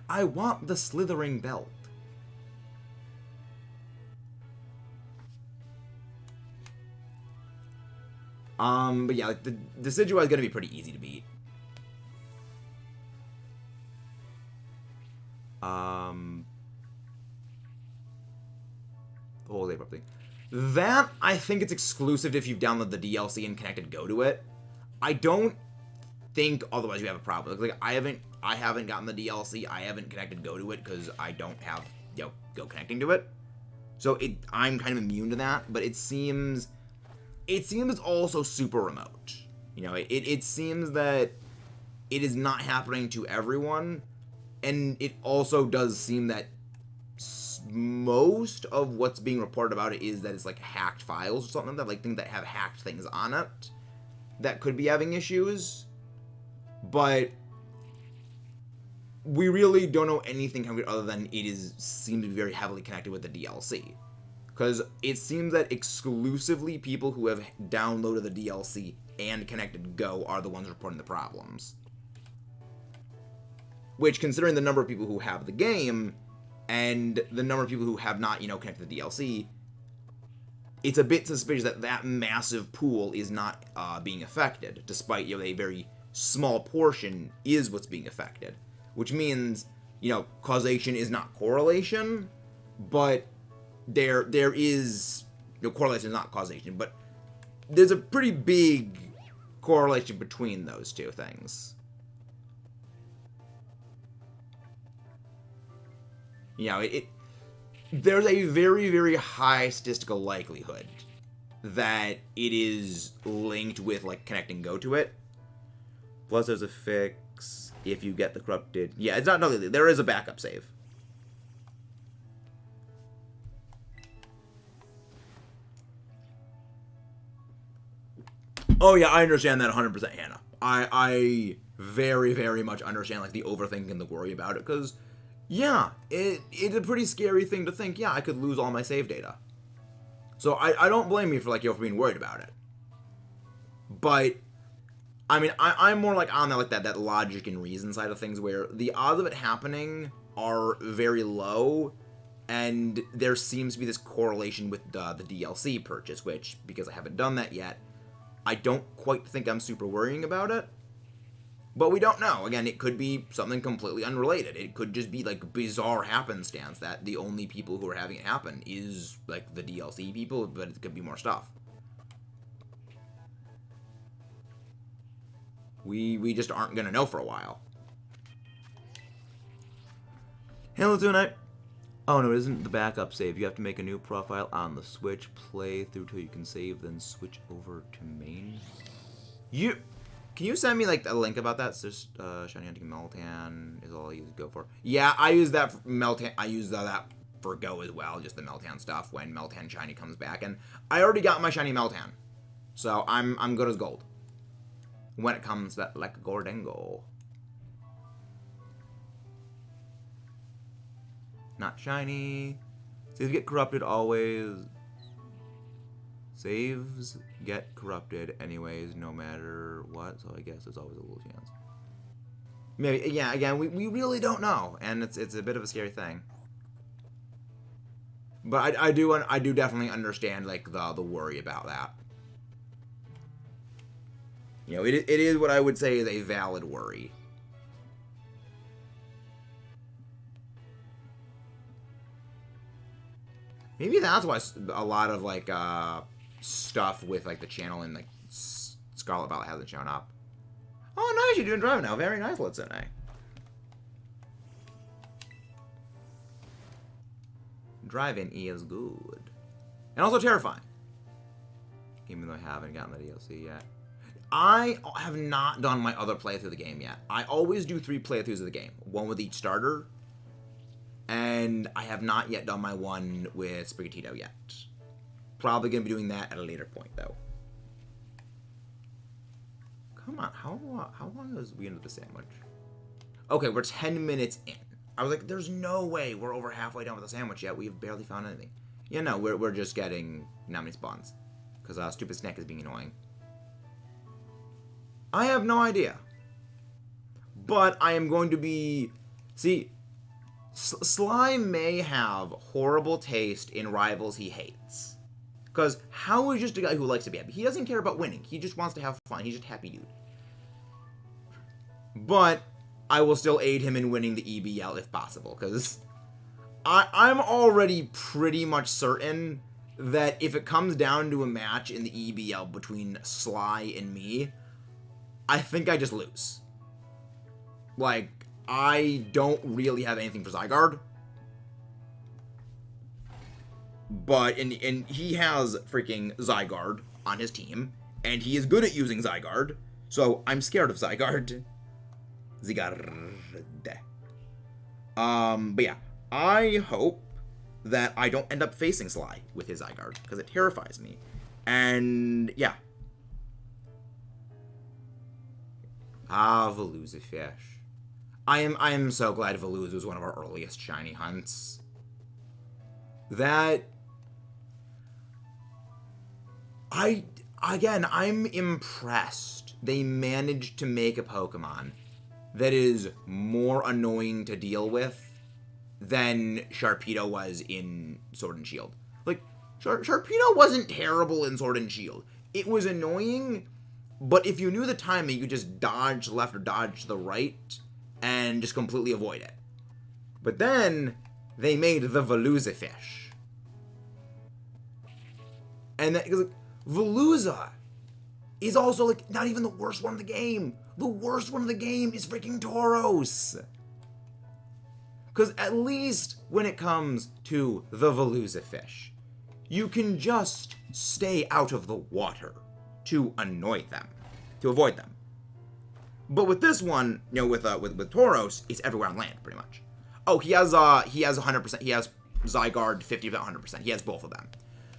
I want the slithering belt. But yeah, like the Decidueye is gonna be pretty easy to beat. The whole April thing. That, I think it's exclusive if you've downloaded the DLC and connected Go to it. I don't think otherwise you have a problem. Like I haven't gotten the DLC. I haven't connected Go to it because I don't have Go connecting to it. So I'm kind of immune to that. But it seems also super remote. You know, it seems that it is not happening to everyone, and it also does seem that most of what's being reported about it is that it's like hacked files or something, that like things that have hacked things on it that could be having issues. But we really don't know anything concrete other than seems to be very heavily connected with the DLC. Because it seems that exclusively people who have downloaded the DLC and connected Go are the ones reporting the problems. Which, considering the number of people who have the game, and the number of people who have not, connected the DLC, it's a bit suspicious that that massive pool is not being affected, despite, a very small portion is what's being affected. Which means, causation is not correlation, but there is, correlation is not causation, but there's a pretty big correlation between those two things. There's a very, very high statistical likelihood that it is linked with, like, connecting Go to it. Plus, there's a fix if you get the corrupted... Yeah, it's not... No, there is a backup save. Oh, yeah, I understand that 100%, Hannah. I very, very much understand, like, the overthinking and the worry about it, because... Yeah, it's a pretty scary thing to think, yeah, I could lose all my save data. So I don't blame you for, like, for being worried about it. But, I mean, I'm more, like, on that logic and reason side of things, where the odds of it happening are very low, and there seems to be this correlation with the DLC purchase, which, because I haven't done that yet, I don't quite think I'm super worrying about it. But we don't know. Again, it could be something completely unrelated. It could just be, like, bizarre happenstance that the only people who are having it happen is, like, the DLC people, but it could be more stuff. We just aren't gonna know for a while. Hey, let's do it. Oh, no, it isn't the backup save. You have to make a new profile on the Switch, play through till you can save, then switch over to main. Can you send me, like, a link about that? It's just, Shiny Hunting Meltan is all I use Go for. Yeah, I use that for Meltan. I use that for Go as well, just the Meltan stuff when Meltan Shiny comes back. And I already got my Shiny Meltan. So I'm good as gold. When it comes that, like, a Gordengo. Not shiny. Saves get corrupted always. Saves get corrupted anyways, no matter what, so I guess there's always a little chance. Maybe, yeah, again, we really don't know, and it's a bit of a scary thing. But I do definitely understand, like, the worry about that. It is what I would say is a valid worry. Maybe that's why a lot of, like, stuff with, like, the channel and, like, Scarlet Ballot hasn't shown up. Oh, nice, you're doing driving now. Very nice, Litsune. Driving is good. And also terrifying. Even though I haven't gotten the DLC yet. I have not done my other playthrough of the game yet. I always do 3 playthroughs of the game. 1 with each starter. And I have not yet done my one with Sprigatito yet. Probably going to be doing that at a later point, though. Come on, how long is we into the sandwich? Okay, we're 10 minutes in. I was like, there's no way we're over halfway done with the sandwich yet. We've barely found anything. Yeah, no, we're just getting not many spawns. Because stupid Snack is being annoying. I have no idea. But I am going to be... See, Sly may have horrible taste in rivals he hates. Because how is just a guy who likes to be happy? He doesn't care about winning. He just wants to have fun. He's just a happy dude. But I will still aid him in winning the EBL if possible. Because I'm already pretty much certain that if it comes down to a match in the EBL between Sly and me, I think I just lose. Like, I don't really have anything for Zygarde. But, and he has freaking Zygarde on his team, and he is good at using Zygarde, so I'm scared of Zygarde. Zygarde. But yeah, I hope that I don't end up facing Sly with his Zygarde, because it terrifies me. And, yeah. Veluza fish. I am so glad Veluza was one of our earliest shiny hunts. That... I'm impressed they managed to make a Pokemon that is more annoying to deal with than Sharpedo was in Sword and Shield. Like, Sharpedo wasn't terrible in Sword and Shield. It was annoying, but if you knew the timing, you could just dodge left or dodge to the right and just completely avoid it. But then, they made the Veluza fish. And that, because, like, Veluza is also, like, not even the worst one in the game. The worst one in the game is freaking Tauros. Because at least when it comes to the Veluza fish, you can just stay out of the water to annoy them, to avoid them. But with this one, you know, with Tauros, it's everywhere on land, pretty much. Oh, he has 100%, he has Zygarde 50%, 100%. He has both of them.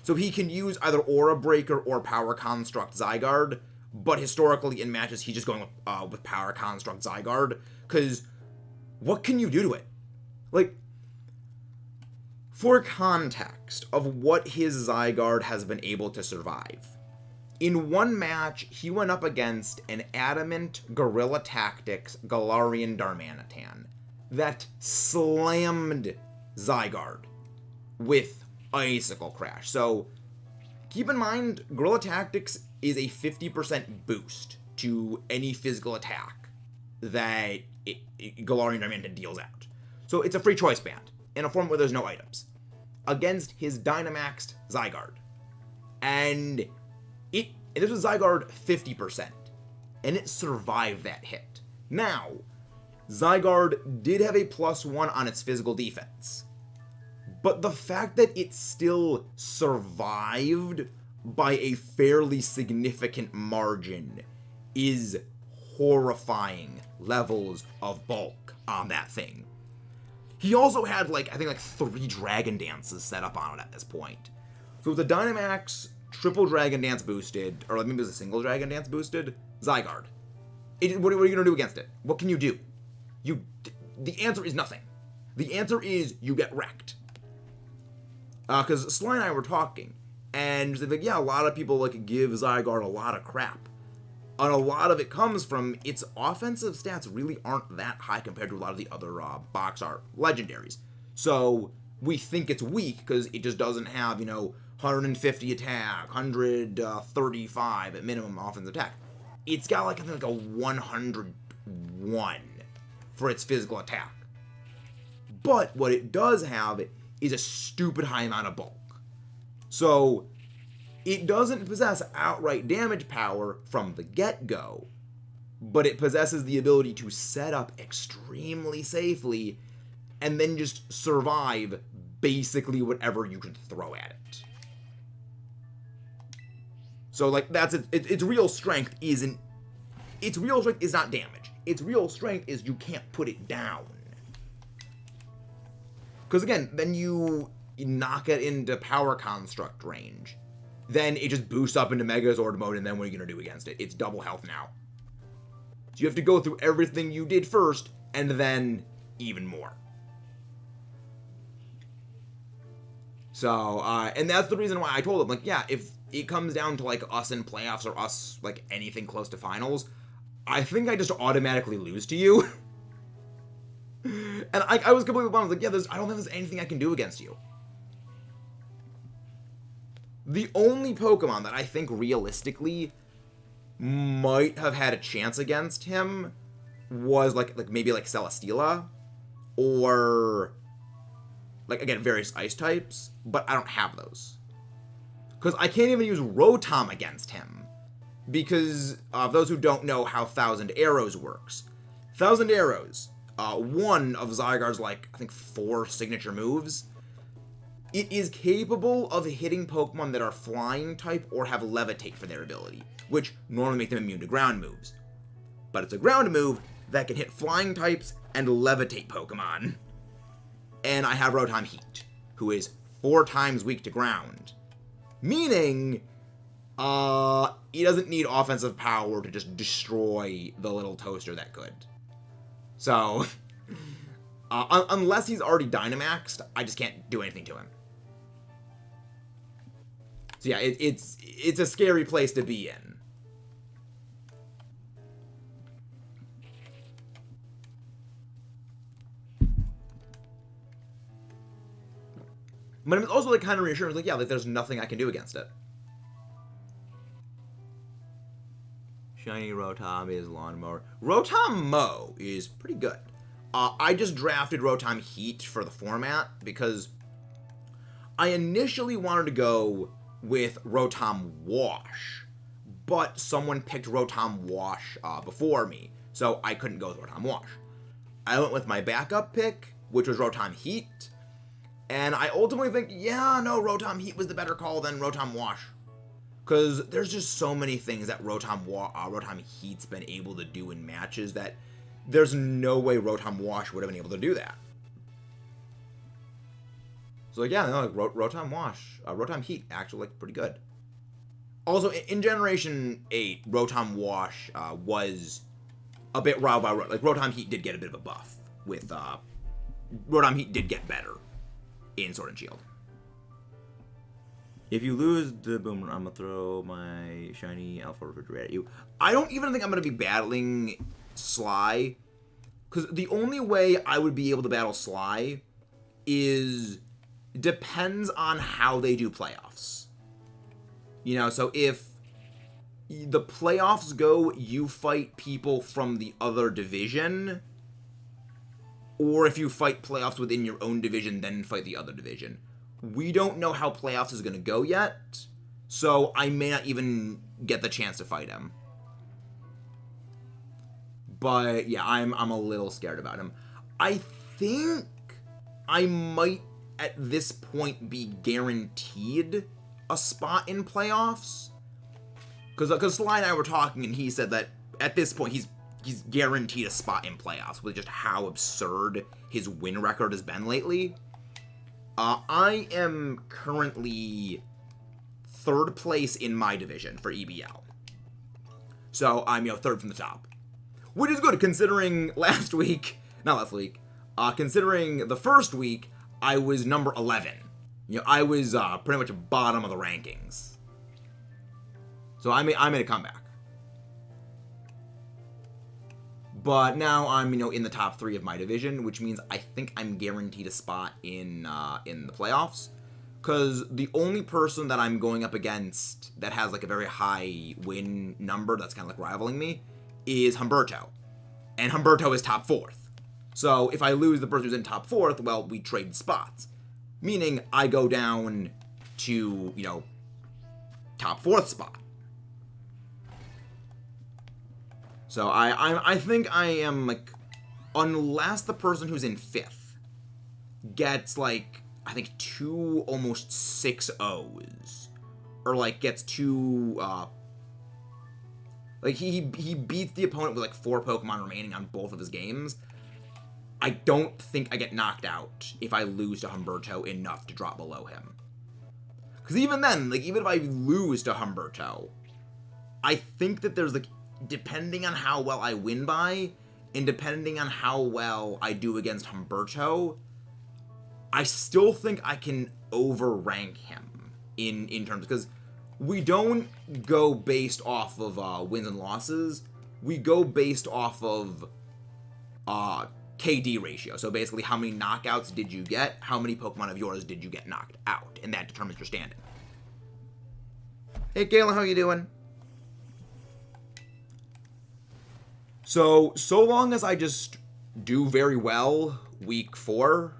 So he can use either Aura Breaker or Power Construct Zygarde, but historically in matches, he's just going with Power Construct Zygarde, because what can you do to it? Like, for context of what his Zygarde has been able to survive, in one match, he went up against an Adamant Guerrilla Tactics Galarian Darmanitan that slammed Zygarde with Icicle Crash. So, keep in mind, Guerrilla Tactics is a 50% boost to any physical attack that Galarian Darmanitan deals out. So it's a free choice band, in a form where there's no items, against his Dynamaxed Zygarde. And this was Zygarde 50%, and it survived that hit. Now, Zygarde did have a +1 on its physical defense, but the fact that it still survived by a fairly significant margin is horrifying levels of bulk on that thing. He also had, like, I think, like, 3 Dragon Dances set up on it at this point. So with the Dynamax triple Dragon Dance boosted, or maybe it was a single Dragon Dance boosted, Zygarde. What are you going to do against it? What can you do? The answer is nothing. The answer is you get wrecked. Because Sly and I were talking, and they're like, yeah, a lot of people, like, give Zygarde a lot of crap. And a lot of it comes from its offensive stats really aren't that high compared to a lot of the other box art legendaries. So we think it's weak because it just doesn't have, 150 attack, 135 at minimum offensive attack. It's got, like, I think, like a 101 for its physical attack. But what it does have is a stupid high amount of bulk. So it doesn't possess outright damage power from the get-go, but it possesses the ability to set up extremely safely and then just survive basically whatever you can throw at it. So, like, that's it. Its real strength isn't... Its real strength is not damage. Its real strength is you can't put it down. Because, again, then you knock it into power construct range. Then it just boosts up into Megazord mode, and then what are you going to do against it? It's double health now. So you have to go through everything you did first, and then even more. So, and that's the reason why I told him, like, yeah, if it comes down to, like, us in playoffs or us, like, anything close to finals, I think I just automatically lose to you. And I was completely bummed. I was like, yeah, I don't think there's anything I can do against you. The only Pokemon that I think realistically might have had a chance against him was, like maybe, like, Celesteela, or... like, again, various ice types, but I don't have those. Because I can't even use Rotom against him. Because, those who don't know how Thousand Arrows works. Thousand Arrows, one of Zygarde's, like, I think 4 signature moves. It is capable of hitting Pokemon that are flying type or have Levitate for their ability, which normally make them immune to ground moves. But it's a ground move that can hit flying types and Levitate Pokemon. And I have Rotom Heat, who is 4 times weak to ground. Meaning, he doesn't need offensive power to just destroy the little toaster that could. So, unless he's already Dynamaxed, I just can't do anything to him. So yeah, it's a scary place to be in. But it's also, like, kind of reassuring. Like, yeah, like, there's nothing I can do against it. Shiny Rotom is Lawnmower. Rotom Mow is pretty good. I just drafted Rotom Heat for the format because I initially wanted to go with Rotom Wash, but someone picked Rotom Wash before me, so I couldn't go with Rotom Wash. I went with my backup pick, which was Rotom Heat, and I ultimately think, yeah, no, Rotom Heat was the better call than Rotom Wash. Because there's just so many things that Rotom Heat's been able to do in matches that there's no way Rotom Wash would have been able to do that. So, like, yeah, no, like, Rotom Wash, Rotom Heat, actually, like, pretty good. Also, in Generation 8, Rotom Wash was a bit riled by, like, Rotom Heat did get a bit of a buff with, Rotom Heat did get better in Sword and Shield. If you lose the Boomer, I'm going to throw my shiny Alpha Refrigerator at you. I don't even think I'm going to be battling Sly. Because the only way I would be able to battle Sly is... depends on how they do playoffs. You know, so if the playoffs go, you fight people from the other division. Or if you fight playoffs within your own division, then fight the other division. We don't know how playoffs is going to go yet, so I may not even get the chance to fight him. But yeah, I'm a little scared about him. I think I might at this point be guaranteed a spot in playoffs. Because Sly and I were talking, and he said that at this point he's guaranteed a spot in playoffs with just how absurd his win record has been lately. I am currently 3rd place in my division for EBL. So I'm, 3rd from the top. Which is good, considering considering the first week, I was number 11. I was pretty much bottom of the rankings. So I made a comeback. But now I'm, in the top 3 of my division, which means I think I'm guaranteed a spot in the playoffs. Because the only person that I'm going up against that has, like, a very high win number that's kind of, like, rivaling me is Humberto. And Humberto is top 4th. So if I lose the person who's in top 4th, well, we trade spots. Meaning I go down to, you know, top 4th spot. So I think I am, like, unless the person who's in 5th gets, like, I think 2 almost 6-0s, or, like, gets 2, like, he beats the opponent with, like, 4 Pokemon remaining on both of his games. I don't think I get knocked out if I lose to Humberto enough to drop below him. Because even then, like, even if I lose to Humberto, I think that there's, like, depending on how well I win by, and depending on how well I do against Humberto, I still think I can overrank him in terms, because we don't go based off of wins and losses. We go based off of KD ratio. So basically, how many knockouts did you get? How many Pokemon of yours did you get knocked out? And that determines your standing. Hey, Galen, how you doing? So long as I just do very well week 4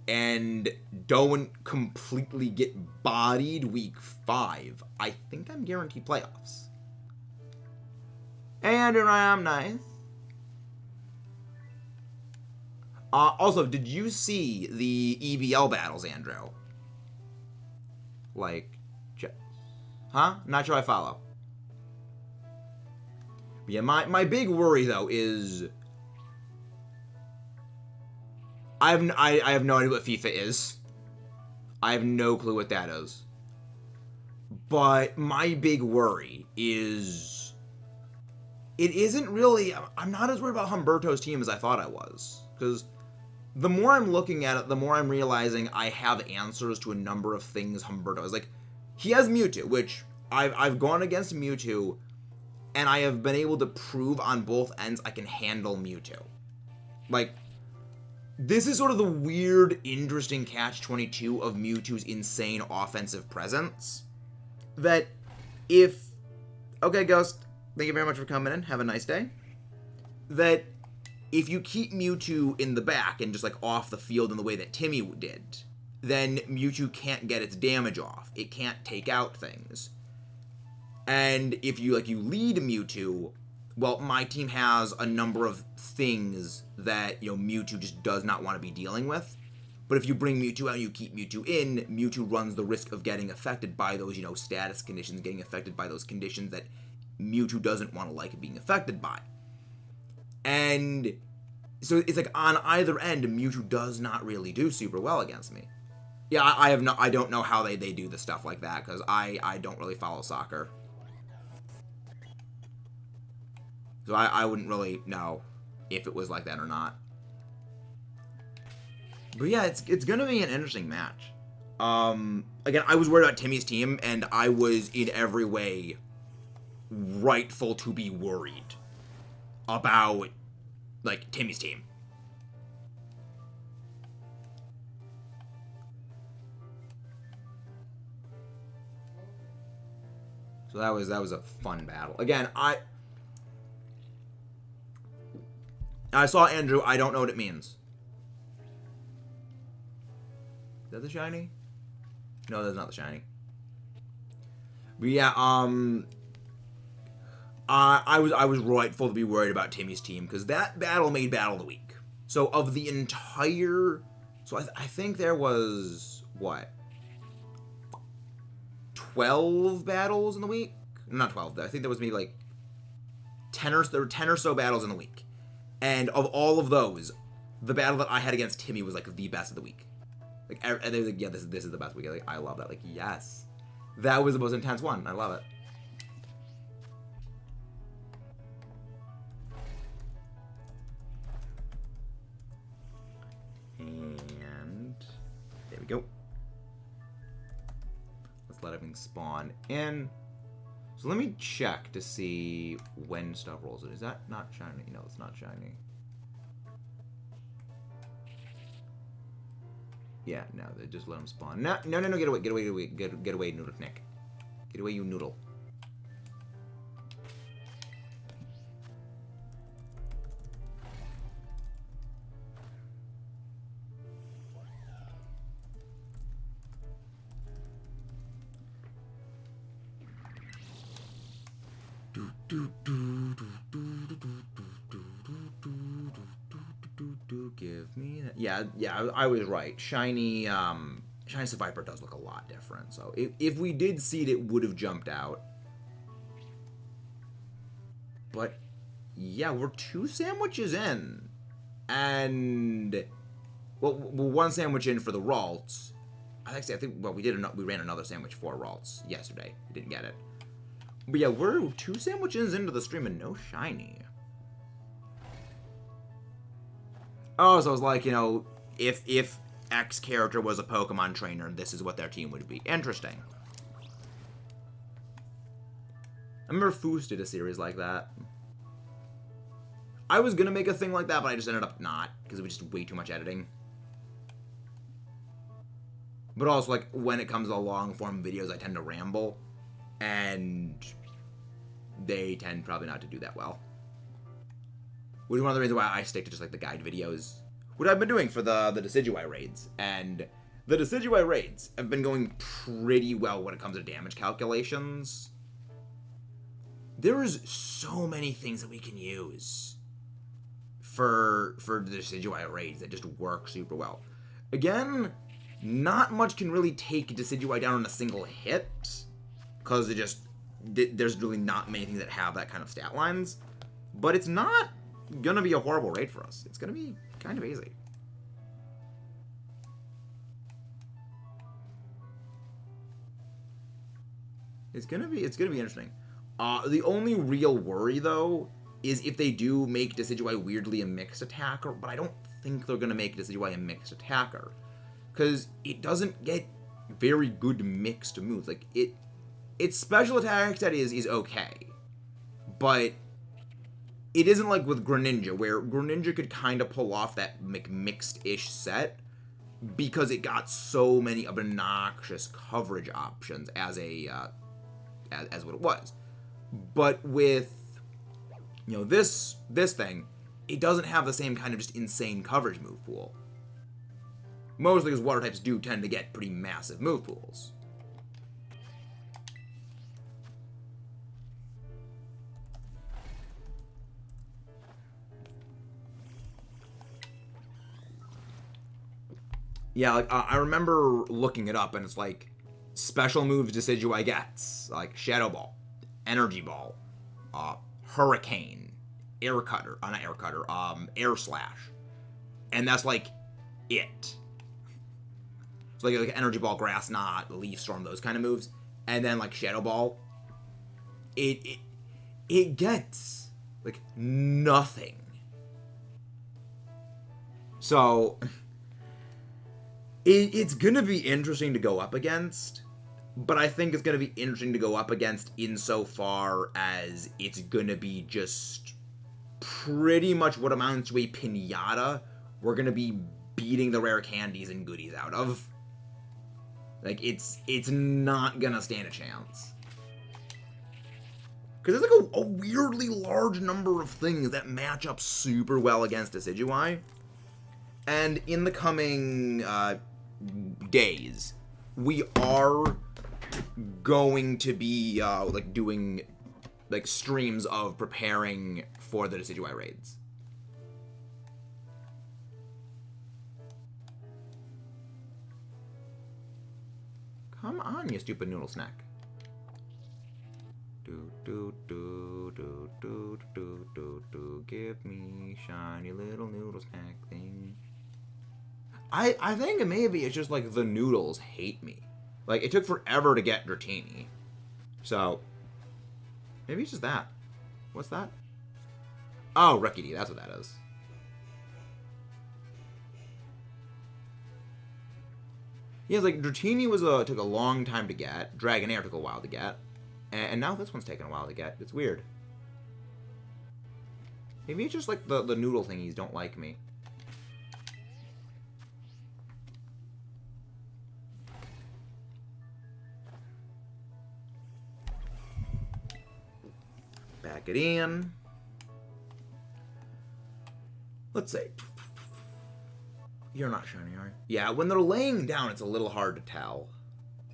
and don't completely get bodied week 5, I think I'm guaranteed playoffs. And here I am, nice. Also, did you see the EBL battles, Andrew? Like, huh? Not sure I follow. Yeah, my big worry, though, is I have no idea what FIFA is. I have no clue what that is. But my big worry is it isn't really... I'm not as worried about Humberto's team as I thought I was. Because the more I'm looking at it, the more I'm realizing I have answers to a number of things Humberto is. Like, he has Mewtwo, which I've gone against Mewtwo, and I have been able to prove on both ends I can handle Mewtwo. Like, this is sort of the weird, interesting catch-22 of Mewtwo's insane offensive presence. That if... Okay, Ghost, thank you very much for coming in. Have a nice day. That if you keep Mewtwo in the back and just, like, off the field in the way that Timmy did, then Mewtwo can't get its damage off. It can't take out things. And if you, like, you lead Mewtwo, well, my team has a number of things that, you know, Mewtwo just does not want to be dealing with. But if you bring Mewtwo out and you keep Mewtwo in, Mewtwo runs the risk of getting affected by those, you know, status conditions, getting affected by those conditions that Mewtwo doesn't want to like being affected by. And so it's like on either end, Mewtwo does not really do super well against me. Yeah, I don't know how they do the stuff like that, because I don't really follow soccer. So I wouldn't really know if it was like that or not. But yeah, it's going to be an interesting match. Again, I was worried about Timmy's team, and I was in every way rightful to be worried about, like, Timmy's team. So that was a fun battle. Again, I saw Andrew. I don't know what it means. Is that the shiny? No, that's not the shiny. But yeah, I was rightful to be worried about Timmy's team, because that battle made Battle of the Week. So of the entire, so I think there was what, 12 battles in the week? Not 12. I think there was maybe like 10 or so battles in the week. And of all of those, the battle that I had against Timmy was like the best of the week. Like, and they were like, yeah, this is the best week. Like, I love that. Like, yes, that was the most intense one. I love it. And there we go. Let's let everything spawn in. So let me check to see when stuff rolls in. Is that not shiny? No, it's not shiny. Yeah, no, they just let them spawn. No, get away, get away, Noodle Nick. Get away, you noodle. Give me that. Yeah, I was right. Shiny Viper does look a lot different. So if we did seed, it would have jumped out. But yeah, we're 2 sandwiches in, and well, one sandwich in for the Ralts. I think well, we ran another sandwich for Ralts yesterday. We didn't get it. But yeah, we're 2 sandwiches into the stream and no shiny. Oh, so it's like, you know, if X character was a Pokemon trainer, this is what their team would be. Interesting. I remember Foos did a series like that. I was gonna make a thing like that, but I just ended up not, because it was just way too much editing. But also, like, when it comes to long-form videos, I tend to ramble, and they tend probably not to do that well. Which is one of the reasons why I stick to just, like, the guide videos, which I've been doing for the Decidueye raids. And the Decidueye raids have been going pretty well when it comes to damage calculations. There's so many things that we can use for the Decidueye raids that just work super well. Again, not much can really take Decidueye down in a single hit, because there's really not many things that have that kind of stat lines. But it's not gonna be a horrible raid for us. It's gonna be kind of easy. It's gonna be interesting. The only real worry, though, is if they do make Decidueye weirdly a mixed attacker, but I don't think they're gonna make Decidueye a mixed attacker, because it doesn't get very good mixed moves. Like, its special attack set is okay, but it isn't like with Greninja, where Greninja could kind of pull off that mixed-ish set because it got so many obnoxious coverage options as what it was. But with, you know, this thing, it doesn't have the same kind of just insane coverage move pool. Mostly because water types do tend to get pretty massive move pools. Yeah, like, I remember looking it up, and it's like, special moves Decidueye gets, like Shadow Ball, Energy Ball, Hurricane, Air Cutter, not Air Cutter, Air Slash. And that's like it. So like Energy Ball, Grass Knot, Leaf Storm, those kind of moves. And then like Shadow Ball, it gets like nothing. So it's gonna be interesting to go up against, but I think it's gonna be interesting to go up against insofar as it's gonna be just pretty much what amounts to a pinata we're gonna be beating the rare candies and goodies out of. Like, it's not gonna stand a chance. Because there's like a weirdly large number of things that match up super well against Decidueye. And in the coming days, we are going to be like doing like streams of preparing for the Decidueye raids. Come on, you stupid noodle snack. Give me shiny little noodle snack thing. I think maybe it's just like the noodles hate me. Like, it took forever to get Dratini. So, maybe it's just that. What's that? Oh, Rookie D, that's what that is. Yeah, it's like Dratini took a long time to get. Dragonair took a while to get. And now this one's taking a while to get. It's weird. Maybe it's just like the noodle thingies don't like me. Back it in. Let's say. You're not shiny, are you? Yeah, when they're laying down, it's a little hard to tell.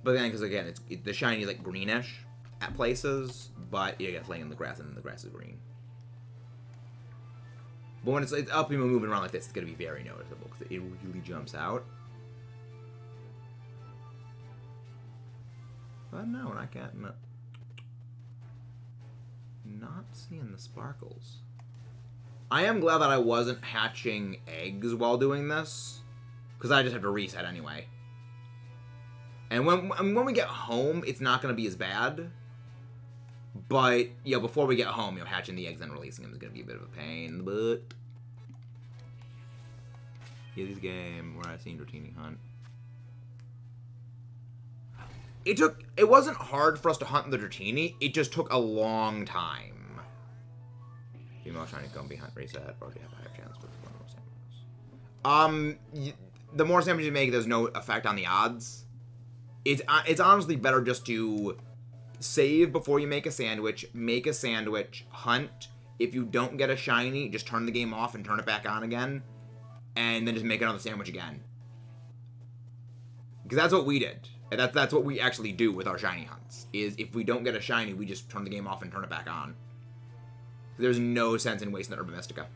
But then, because again, the shiny is like greenish at places, but you get laying in the grass, and then the grass is green. But when it's up and moving around like this, it's going to be very noticeable because it really jumps out. But no, I can't. Not seeing the sparkles. I am glad that I wasn't hatching eggs while doing this, because I just have to reset anyway. And when we get home, it's not going to be as bad. But, you know, before we get home, you know, hatching the eggs and releasing them is going to be a bit of a pain in the butt. Kitty's game, where I've seen Dratini hunt. It wasn't hard for us to hunt the Dratini, it just took a long time. Female shiny gonna be hunt reset, or do you have a higher chance with one more sandwiches? The more sandwiches you make, there's no effect on the odds. It's honestly better just to save before you make a sandwich, hunt. If you don't get a shiny, just turn the game off and turn it back on again, and then just make another sandwich again. Because that's what we did. And that's what we actually do with our shiny hunts, is if we don't get a shiny, we just turn the game off and turn it back on. There's no sense in wasting the Herba Mystica.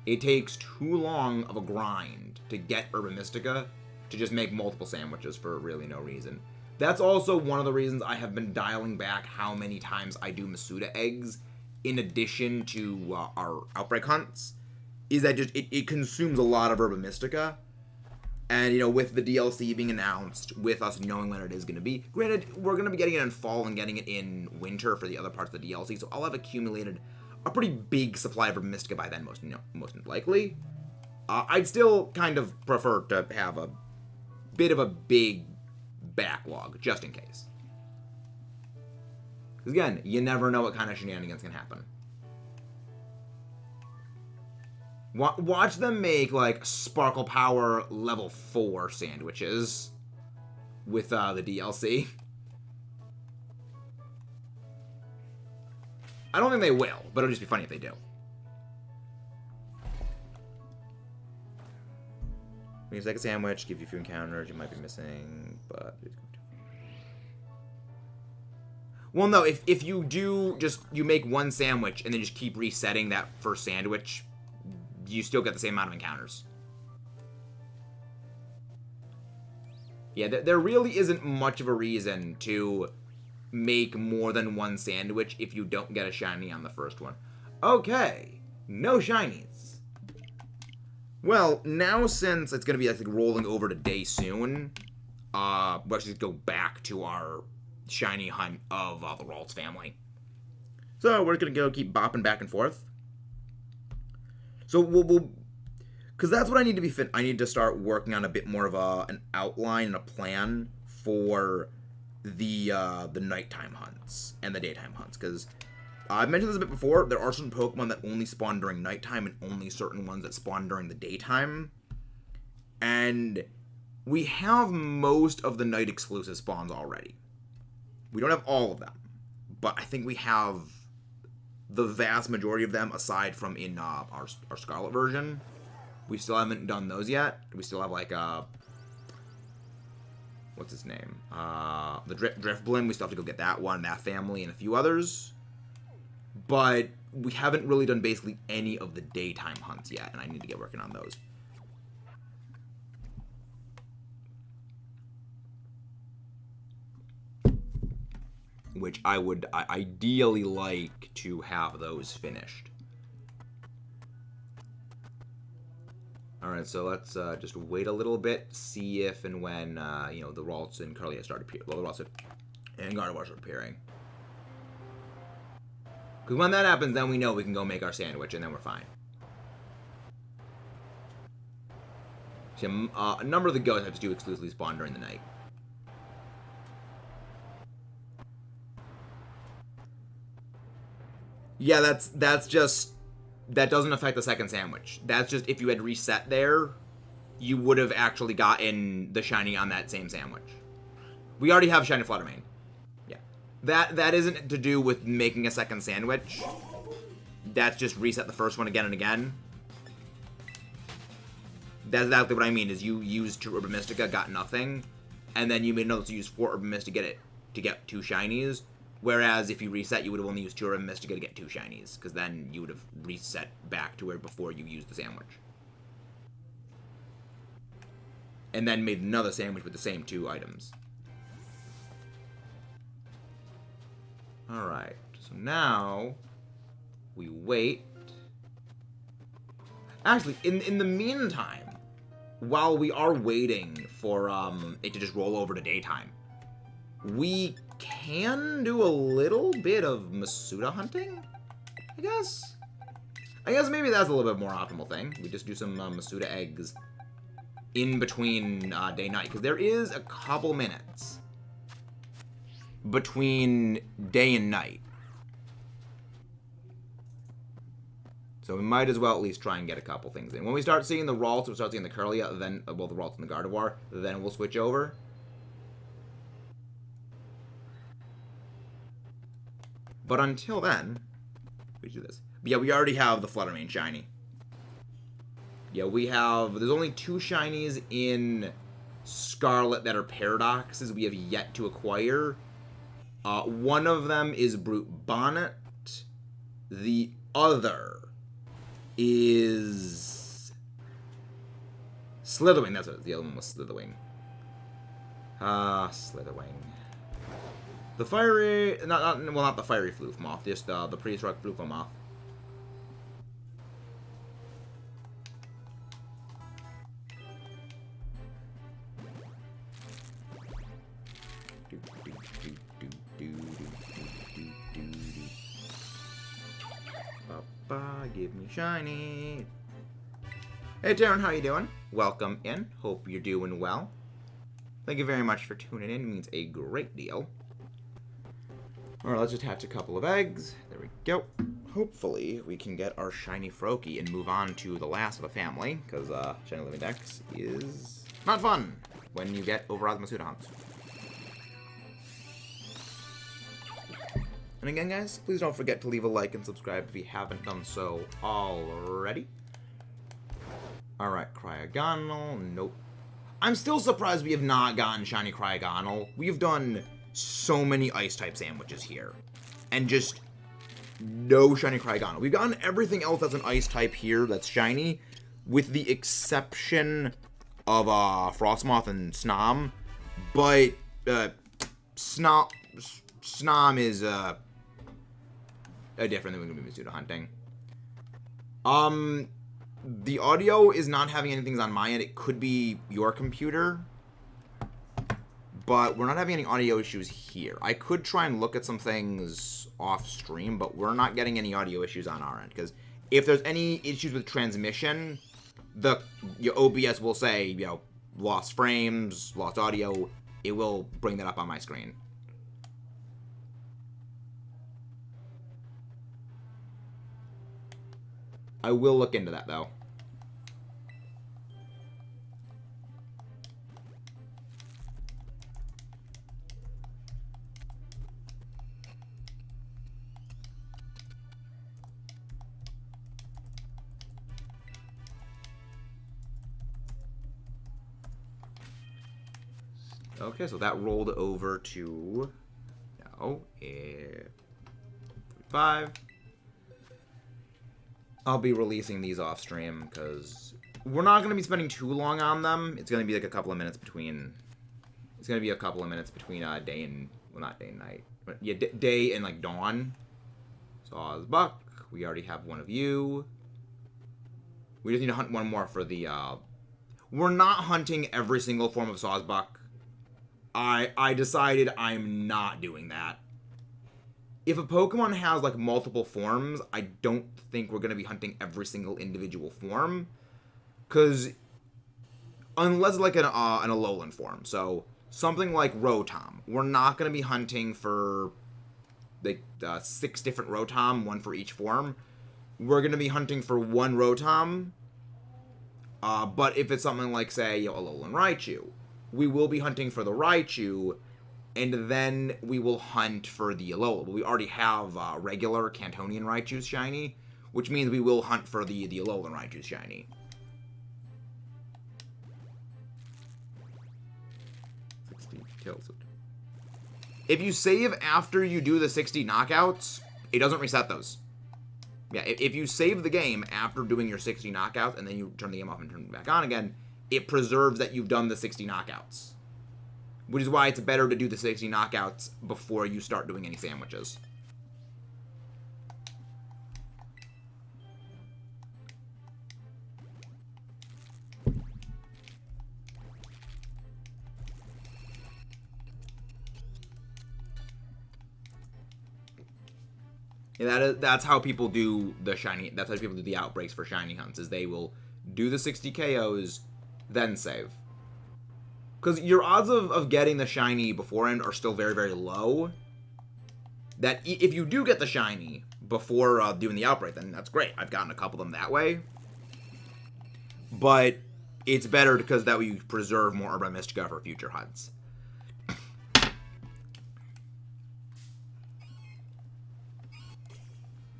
It takes too long of a grind to get Herba Mystica to just make multiple sandwiches for really no reason. That's also one of the reasons I have been dialing back how many times I do Masuda eggs in addition to our Outbreak hunts, is that just it consumes a lot of Herba Mystica. And, you know, with the DLC being announced, with us knowing when it is going to be, granted, we're going to be getting it in fall and getting it in winter for the other parts of the DLC, so I'll have accumulated a pretty big supply of Herba Mystica by then, most likely. I'd still kind of prefer to have a bit of a big backlog, just in case. Because, again, you never know what kind of shenanigans can happen. Watch them make, like, Sparkle Power level 4 sandwiches with the DLC. I don't think they will, but it'll just be funny if they do. When you take a sandwich, give you a few encounters you might be missing, but... Well, no, if you do you make one sandwich and then just keep resetting that first sandwich, you still get the same amount of encounters. Yeah, there really isn't much of a reason to make more than one sandwich if you don't get a shiny on the first one. Okay, no shinies. Well, now since it's going to be, I think, rolling over to day soon, we'll actually go back to our shiny hunt of the Ralts family. So we're going to go keep bopping back and forth. So we'll because that's what I need to be fit. I need to start working on a bit more of an outline and a plan for the nighttime hunts and the daytime hunts. Because I've mentioned this a bit before. There are certain Pokemon that only spawn during nighttime and only certain ones that spawn during the daytime. And we have most of the night exclusive spawns already. We don't have all of them, but I think we have the vast majority of them, aside from in our Scarlet version. We still haven't done those yet. We still have, like, what's his name? The Drifblim. We still have to go get that one, that family, and a few others. But we haven't really done basically any of the daytime hunts yet, and I need to get working on those. Which I would ideally like to have those finished. Alright, so let's just wait a little bit, see if and when, you know, the Ralts and Curlia start appearing. Well, the Ralts and Gardevoir start appearing. Because when that happens, then we know we can go make our sandwich, and then we're fine. So, a number of the ghost types do exclusively spawn during the night. Yeah, that's just... That doesn't affect the second sandwich. That's just if you had reset there, you would have actually gotten the shiny on that same sandwich. We already have shiny Fluttermane. Yeah. That isn't to do with making a second sandwich. That's just reset the first one again and again. That's exactly what I mean, is you used 2 Herba Mystica, got nothing, and then you made another to use 4 Herba Mystica to get 2 shinies. Whereas if you reset, you would have only used 2 or missed to get 2 shinies, because then you would have reset back to where before you used the sandwich. And then made another sandwich with the same 2 items. Alright, so now we wait. Actually, in the meantime, while we are waiting for it to just roll over to daytime, we can do a little bit of Masuda hunting, I guess? I guess maybe that's a little bit more optimal thing. We just do some Masuda eggs in between day and night, because there is a couple minutes between day and night. So we might as well at least try and get a couple things in. When we start seeing the Ralts, we'll start seeing the Curlia, then, well, the Ralts and the Gardevoir, then we'll switch over. But until then, we do this. But yeah, we already have the Fluttermane shiny. Yeah, we have, there's only 2 shinies in Scarlet that are paradoxes we have yet to acquire. One of them is Brute Bonnet. The other is Slitherwing. That's what the other one was. Slitherwing. Slitherwing. The fiery, not the fiery floof moth, just the prehistoric floof moth. Papa, give me shiny. Hey Darren, how you doing? Welcome in. Hope you're doing well. Thank you very much for tuning in. It means a great deal. Alright, let's just hatch a couple of eggs. There we go. Hopefully, we can get our shiny Froakie and move on to the last of the family, because Shiny Living Dex is not fun when you get over the Masuda hunts. And again, guys, please don't forget to leave a like and subscribe if you haven't done so already. Alright, Cryogonal. Nope. I'm still surprised we have not gotten shiny Cryogonal. We've done so many Ice-type sandwiches here. And just no shiny Cryogonal. We've gotten everything else that's an Ice-type here that's shiny, with the exception of Frostmoth and Snom. But Snom is different than we're going to be Masuda hunting. The audio is not having anything on my end. It could be your computer, but we're not having any audio issues here. I could try and look at some things off stream, but we're not getting any audio issues on our end, because if there's any issues with transmission, your OBS will say, you know, lost frames, lost audio. It will bring that up on my screen. I will look into that, though. Okay, so that rolled over to now 5. I'll be releasing these off stream because we're not going to be spending too long on them. It's going to be like a couple of minutes between. It's going to be a couple of minutes between day and, well, not day and night, but yeah, day and like dawn. Sawsbuck, we already have one of you. We just need to hunt one more for the. We're not hunting every single form of Sawsbuck. I decided I'm not doing that. If a Pokemon has, like, multiple forms, I don't think we're going to be hunting every single individual form. Because, unless, like, an Alolan form. So, something like Rotom. We're not going to be hunting for, like, 6 different Rotom, one for each form. We're going to be hunting for one Rotom. But if it's something like, say, you know, Alolan Raichu, we will be hunting for the Raichu, and then we will hunt for the Alola. But we already have regular Cantonian Raichu's shiny, which means we will hunt for the Alolan Raichu's shiny. If you save after you do the 60 knockouts, it doesn't reset those. Yeah, if you save the game after doing your 60 knockouts and then you turn the game off and turn it back on again, it preserves that you've done the 60 knockouts. Which is why it's better to do the 60 knockouts before you start doing any sandwiches. Yeah, that's how people do the shiny. That's how people do the outbreaks for shiny hunts. Is they will do the 60 KOs, then save. Because your odds of getting the shiny beforehand are still very, very low. That if you do get the shiny before doing the outbreak, then that's great. I've gotten a couple of them that way. But it's better because that way you preserve more Urban Mystica for future hunts.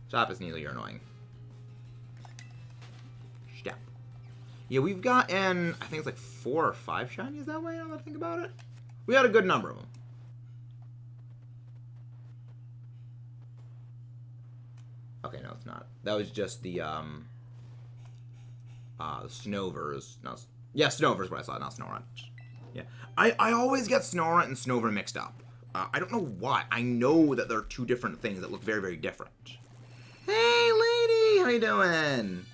Stop it, Sneasel, you're annoying. Stop. Yeah, we've gotten, I think it's like 4 or 5 shinies that way, now that I think about it. We had a good number of them. Okay, no, it's not. That was just the Snovers. No, yeah, Snovers what I saw, not Snorunt. Yeah. I always get Snorunt and Snover mixed up. I don't know why. I know that they're 2 different things that look very, very different. Hey, lady! How you doing?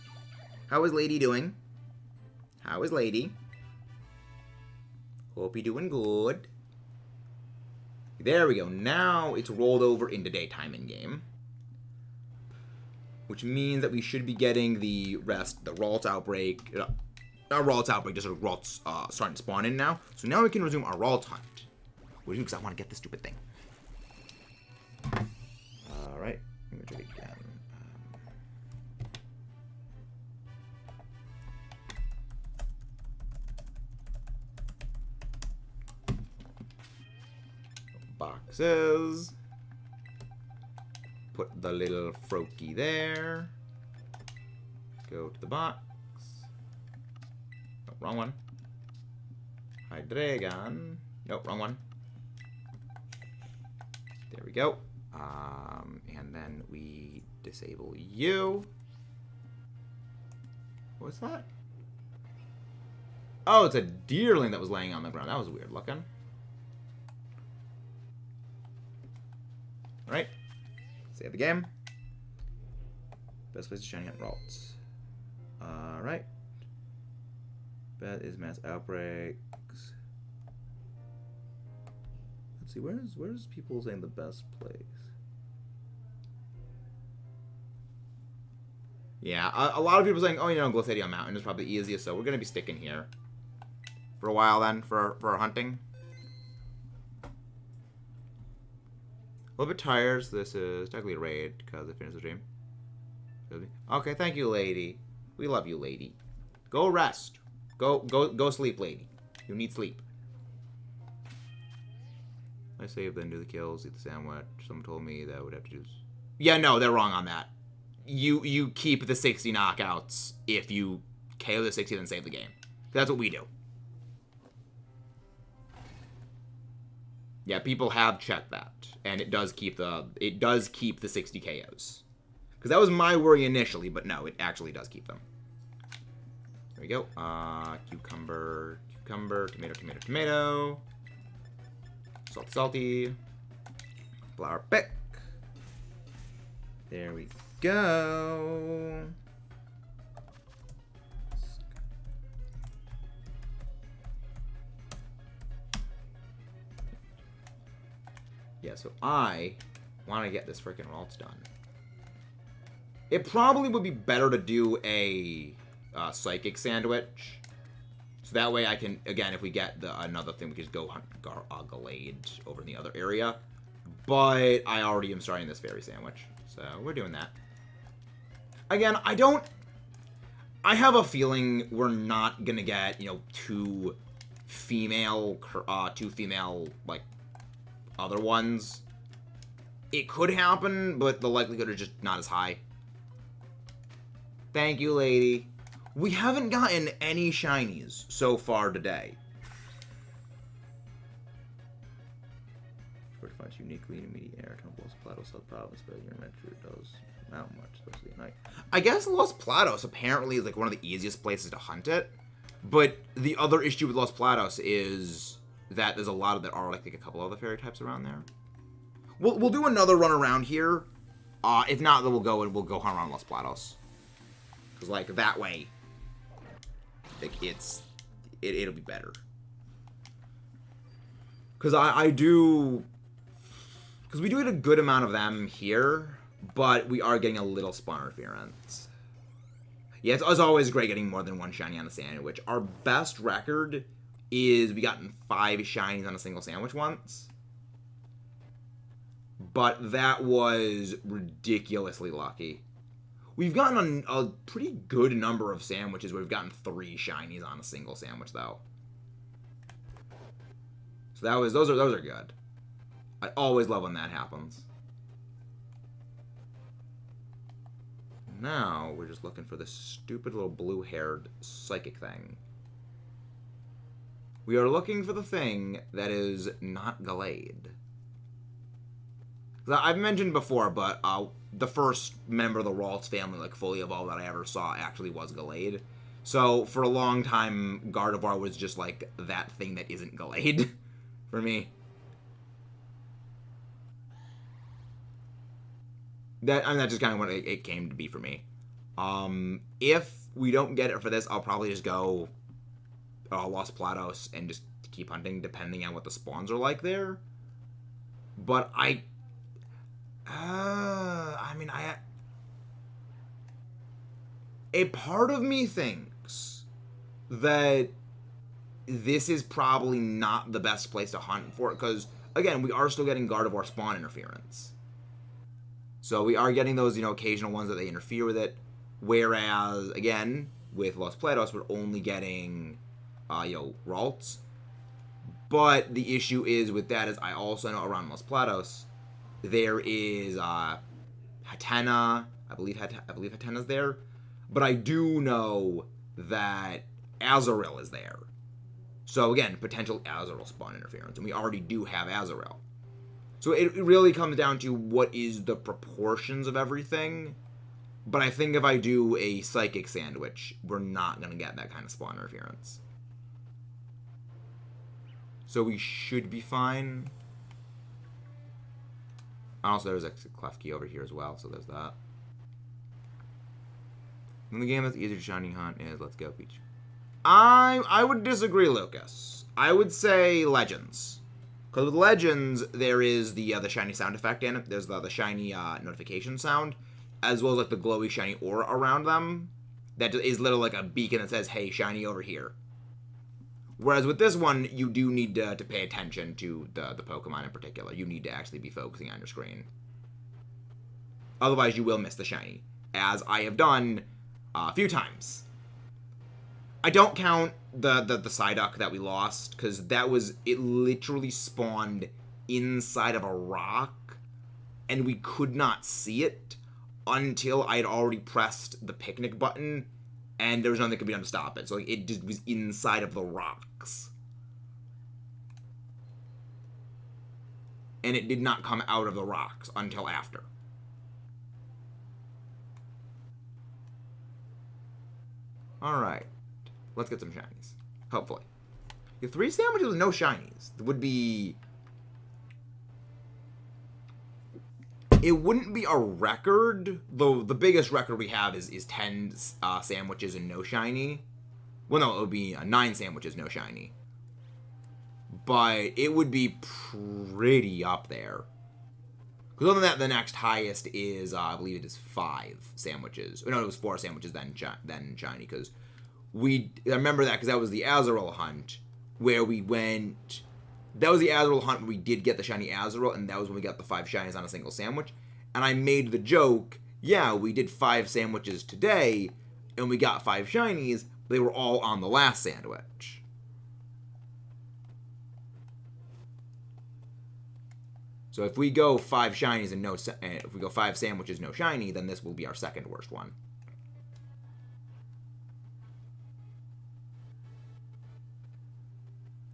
How is lady doing? How is lady? Hope you're doing good. There we go. Now it's rolled over into daytime in-game. Which means that we should be getting the rest, the Ralts outbreak. Not Ralts outbreak, just Ralts starting to spawn in now. So now we can resume our Ralt hunt. Because I want to get this stupid thing. Alright. Let me try it again. Boxes. Put the little Froakie there. Go to the box. Oh, wrong one. Hydreigon. Nope, wrong one. There we go. And then we disable you. What's that? Oh, it's a deerling that was laying on the ground. That was weird looking. Alright. Save the game. Best place to shiny hunt Ralts. Alright. That is mass outbreaks. Let's see, where's people saying the best place? Yeah, a lot of people saying, oh, you know, Glithidium Mountain is probably the easiest, so we're gonna be sticking here for a while then for our hunting. A little bit tired, so this is technically a raid because I finished the stream. Okay, thank you, lady. We love you, lady. Go rest. Go sleep, lady. You need sleep. I save, then do the kills, eat the sandwich. Someone told me that I would have to do. Yeah, no, they're wrong on that. You keep the 60 knockouts if you KO the 60 then save the game. That's what we do. Yeah, people have checked that, and it does keep the 60 KOs. Because that was my worry initially, but no, it actually does keep them. There we go. Cucumber, tomato, tomato, tomato. Salty, salty. Flower pick. There we go. Yeah, so I want to get this freaking Ralts done. It probably would be better to do a psychic sandwich. So that way I can, again, if we get another thing, we can just go hunt Gallade over in the other area. But I already am starting this fairy sandwich. So we're doing that. Again, I have a feeling we're not going to get, you know, two female, like, other ones. It could happen, but the likelihood is just not as high. Thank you, lady. We haven't gotten any shinies so far today. finds uniquely in immediate air. Temples, Plato, South Province, but your adventure does not much, especially at night. I guess Los Platos apparently is like one of the easiest places to hunt it. But the other issue with Los Platos is that there's a lot of, there are like a couple other fairy types around there. We'll do another run around here. If not, then we'll go hunt around Los Platos. Because like that way, like it'll be better. Because because we do get a good amount of them here, but we are getting a little spawn interference. Yeah, it's always great getting more than one shiny on a sandwich. Our best record is we gotten 5 shinies on a single sandwich once. But that was ridiculously lucky. We've gotten a pretty good number of sandwiches where we've gotten 3 shinies on a single sandwich, though. So those are good. I always love when that happens. Now we're just looking for this stupid little blue-haired psychic thing. We are looking for the thing that is not Gallade. I've mentioned before, but the first member of the Ralts family, like fully evolved, that I ever saw actually was Gallade. So for a long time, Gardevoir was just like that thing that isn't Gallade for me. That's just kind of what it came to be for me. If we don't get it for this, I'll probably just go Los Platos and just keep hunting, depending on what the spawns are like there. But a part of me thinks that this is probably not the best place to hunt for it, because, again, we are still getting Gardevoir spawn interference. So we are getting those, occasional ones that they interfere with it, whereas, again, with Los Platos, we're only getting, Ralts. But the issue is with that is I also know around Los Platos, there is Hatena. I believe Hatena's there. But I do know that Azurill is there. So again, potential Azurill spawn interference. And we already do have Azurill. So it really comes down to what is the proportions of everything. But I think if I do a Psychic Sandwich, we're not going to get that kind of spawn interference. So we should be fine. Also, there's a Klefki over here as well, so there's that. And the game that's easier to shiny hunt is Let's Go Peach. I would disagree, Lucas. I would say Legends. Because with Legends, there is the shiny sound effect in it. There's the shiny notification sound, as well as like the glowy shiny aura around them. That is literally like a beacon that says, hey, shiny over here. Whereas with this one, you do need to pay attention to the Pokemon in particular. You need to actually be focusing on your screen. Otherwise, you will miss the shiny, as I have done a few times. I don't count the Psyduck that we lost, because it literally spawned inside of a rock, and we could not see it until I had already pressed the picnic button, and there was nothing that could be done to stop it. So it just was inside of the rocks. And it did not come out of the rocks until after. Alright. Let's get some shinies. Hopefully. If 3 sandwiches with no shinies would be... It wouldn't be a record, though the biggest record we have is 10 sandwiches and no shiny. Well, no, it would be 9 sandwiches, no shiny. But it would be pretty up there. Because other than that, the next highest is, I believe it is 5 sandwiches. No, it was 4 sandwiches, then shiny. Because I remember that because that was the Azurill hunt, where we went... That was the Azurill hunt where we did get the shiny Azurill, and that was when we got the 5 shinies on a single sandwich. And I made the joke, yeah, we did 5 sandwiches today, and we got 5 shinies, but they were all on the last sandwich. So if we go 5 shinies and if we go 5 sandwiches, no shiny, then this will be our second worst one.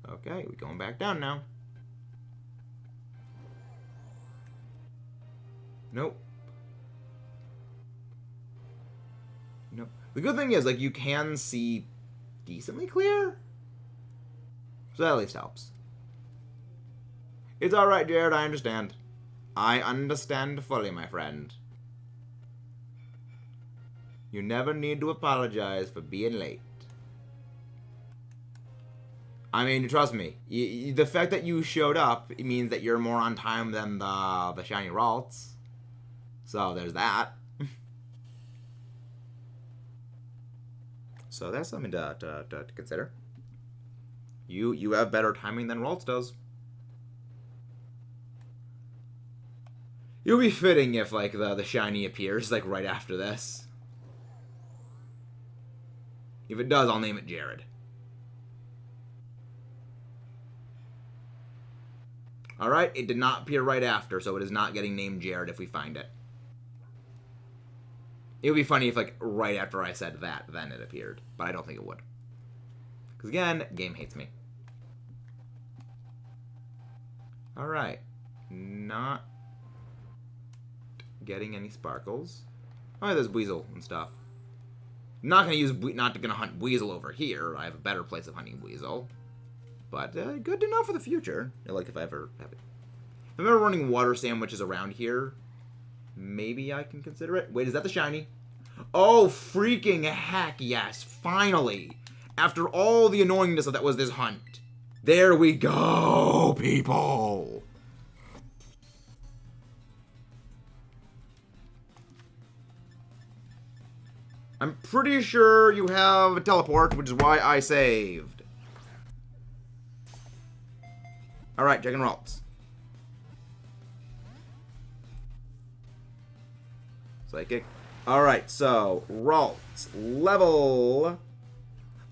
Okay, we're going back down now. Nope. Nope. The good thing is, like, you can see decently clear. So that at least helps. It's alright, Jared, I understand. I understand fully, my friend. You never need to apologize for being late. I mean, trust me, the fact that you showed up, it means that you're more on time than the shiny Ralts. So there's that. So that's something to consider. You have better timing than Ralts does. It'll be fitting if, like, the shiny appears, like, right after this. If it does, I'll name it Jared. Alright, it did not appear right after, so it is not getting named Jared if we find it. It would be funny if, like, right after I said that, then it appeared. But I don't think it would. Because, again, game hates me. Alright. Not getting any sparkles. Oh, there's Weasel and stuff. Not gonna hunt Weasel over here. I have a better place of hunting Weasel. But good to know for the future. Like, if I ever have it. If I'm ever running water sandwiches around here, maybe I can consider it. Wait, is that the shiny? Oh, freaking heck, yes. Finally. After all the annoyingness that was this hunt. There we go, people. I'm pretty sure you have a teleport, which is why I saved. Alright, checking Ralts. Psychic. Alright, so, Ralts. Level...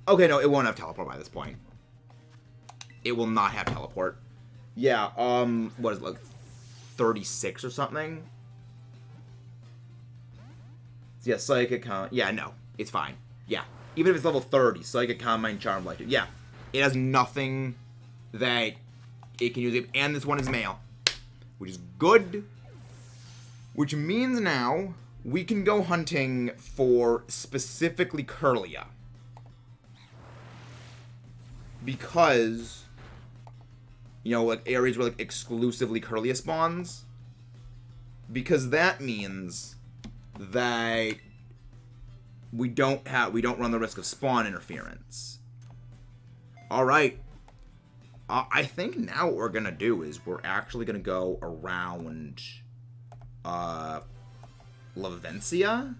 Okay, no, it won't have teleport by this point. It will not have teleport. Yeah, what is it, like 36 or something? Yeah, Psychic, yeah, no, it's fine. Yeah, even if it's level 30, Psychic, Calm Mind, Charm, Light. Yeah, it has nothing that it can use. And this one is male, which is good. Which means now we can go hunting for specifically Curlia. Because, you know, like areas where like exclusively Curlia spawns. Because that means that we don't run the risk of spawn interference. All right. I think now what we're gonna do is we're actually gonna go around Lavencia,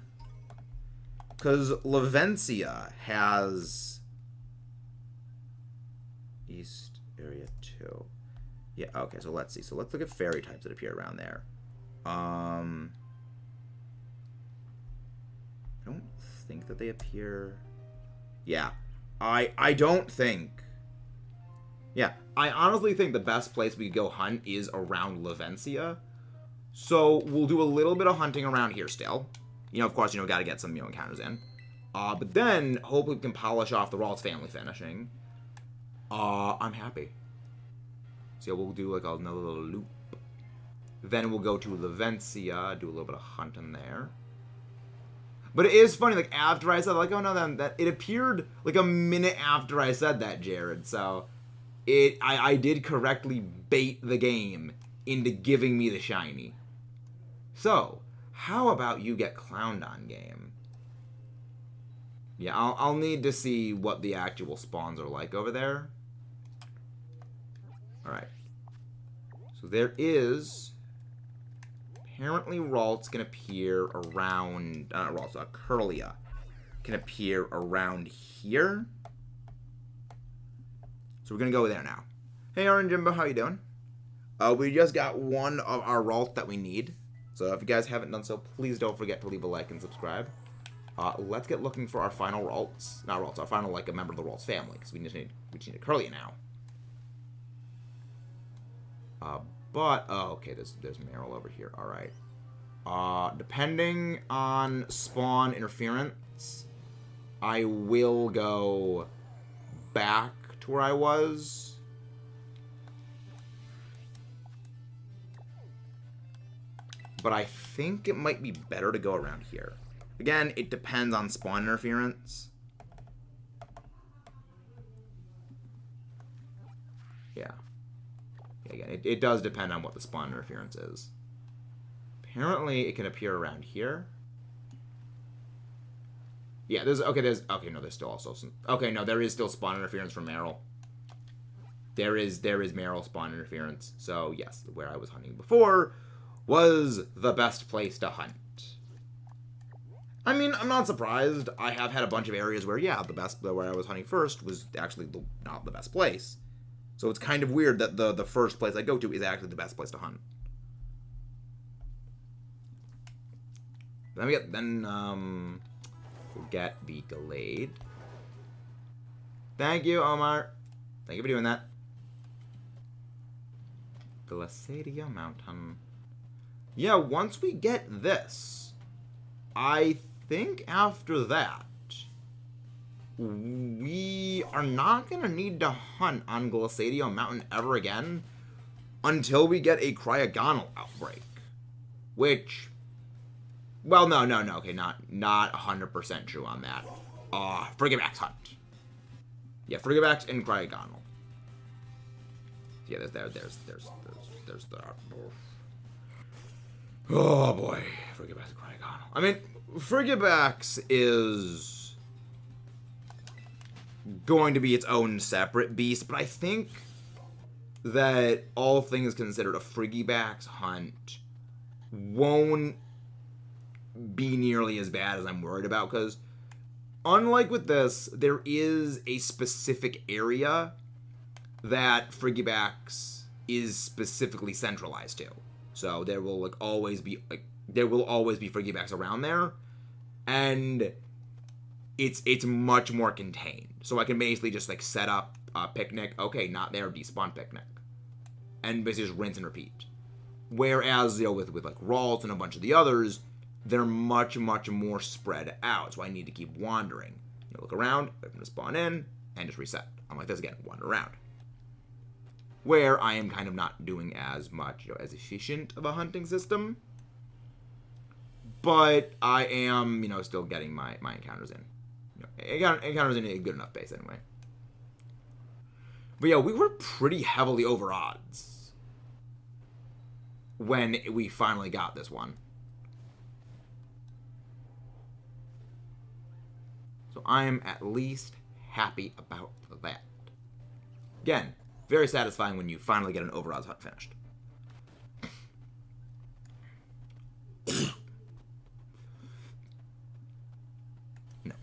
because Lavencia has East Area 2. Yeah, okay, so let's see. So let's look at fairy types that appear around there. I don't think that they appear. Yeah, I don't think. Yeah, I honestly think the best place we could go hunt is around Lavencia. So we'll do a little bit of hunting around here still. You know, of course, got to get some encounters in. But then hopefully we can polish off the Ralts family finishing. I'm happy. So we'll do like another little loop. Then we'll go to Lavencia, do a little bit of hunting there. But it is funny, like after I said, like, oh no, then that it appeared like a minute after I said that, Jared. So I did correctly bait the game into giving me the shiny. So how about you get clowned on, game? Yeah, I'll need to see what the actual spawns are like over there. Alright. So there is... Apparently Ralts can appear around... Ralts, Curlia can appear around here. So we're going to go there now. Hey, Aaron Jimbo, how you doing? We just got one of our Ralts that we need. So if you guys haven't done so, please don't forget to leave a like and subscribe. Let's get looking for our final Ralts. Not Ralts, our final, like, a member of the Ralts family. Because we just need a Curlia now. Okay, there's Meryl over here. Alright. Depending on spawn interference, I will go back to where I was. but I think it might be better to go around here. Again, it depends on spawn interference. Yeah. Again, it does depend on what the spawn interference is. Apparently, it can appear around here. Yeah, there's still also some, no, there is still spawn interference from Meryl. There is Meryl spawn interference. So, yes, where I was hunting before was the best place to hunt. I mean, I'm not surprised. I have had a bunch of areas where, yeah, where I was hunting first was actually not the best place. So it's kind of weird that the first place I go to is actually the best place to hunt. Then we'll get the Gallade. Thank you, Omar. Thank you for doing that. Glacadium Mountain. Yeah, once we get this, I think after that, we are not going to need to hunt on Glacadium Mountain ever again until we get a cryogonal outbreak. Which, well, no, okay, not 100% true on that. Frigibax hunt. Yeah, Frigibax and cryogonal. Yeah, there's that. Oh boy, Frigibax and cryogonal. I mean, Frigibax is going to be its own separate beast, but I think that all things considered, a Frigibax hunt won't be nearly as bad as I'm worried about, because unlike with this, there is a specific area that Frigibax is specifically centralized to. So there will always be Frigibax around there, and it's much more contained. So I can basically just set up a picnic. Okay, not there, despawn picnic, and basically just rinse and repeat. Whereas with Ralt and a bunch of the others, they're much more spread out. So I need to keep wandering. Look around, wait for them to spawn in, and just reset. Unlike this again, wander around. Where I am kind of not doing as much, as efficient of a hunting system. But I am, still getting my encounters in. Encounters in a good enough pace anyway. But yeah, we were pretty heavily over odds when we finally got this one. So I am at least happy about that. Again, very satisfying when you finally get an over odds hunt finished. No.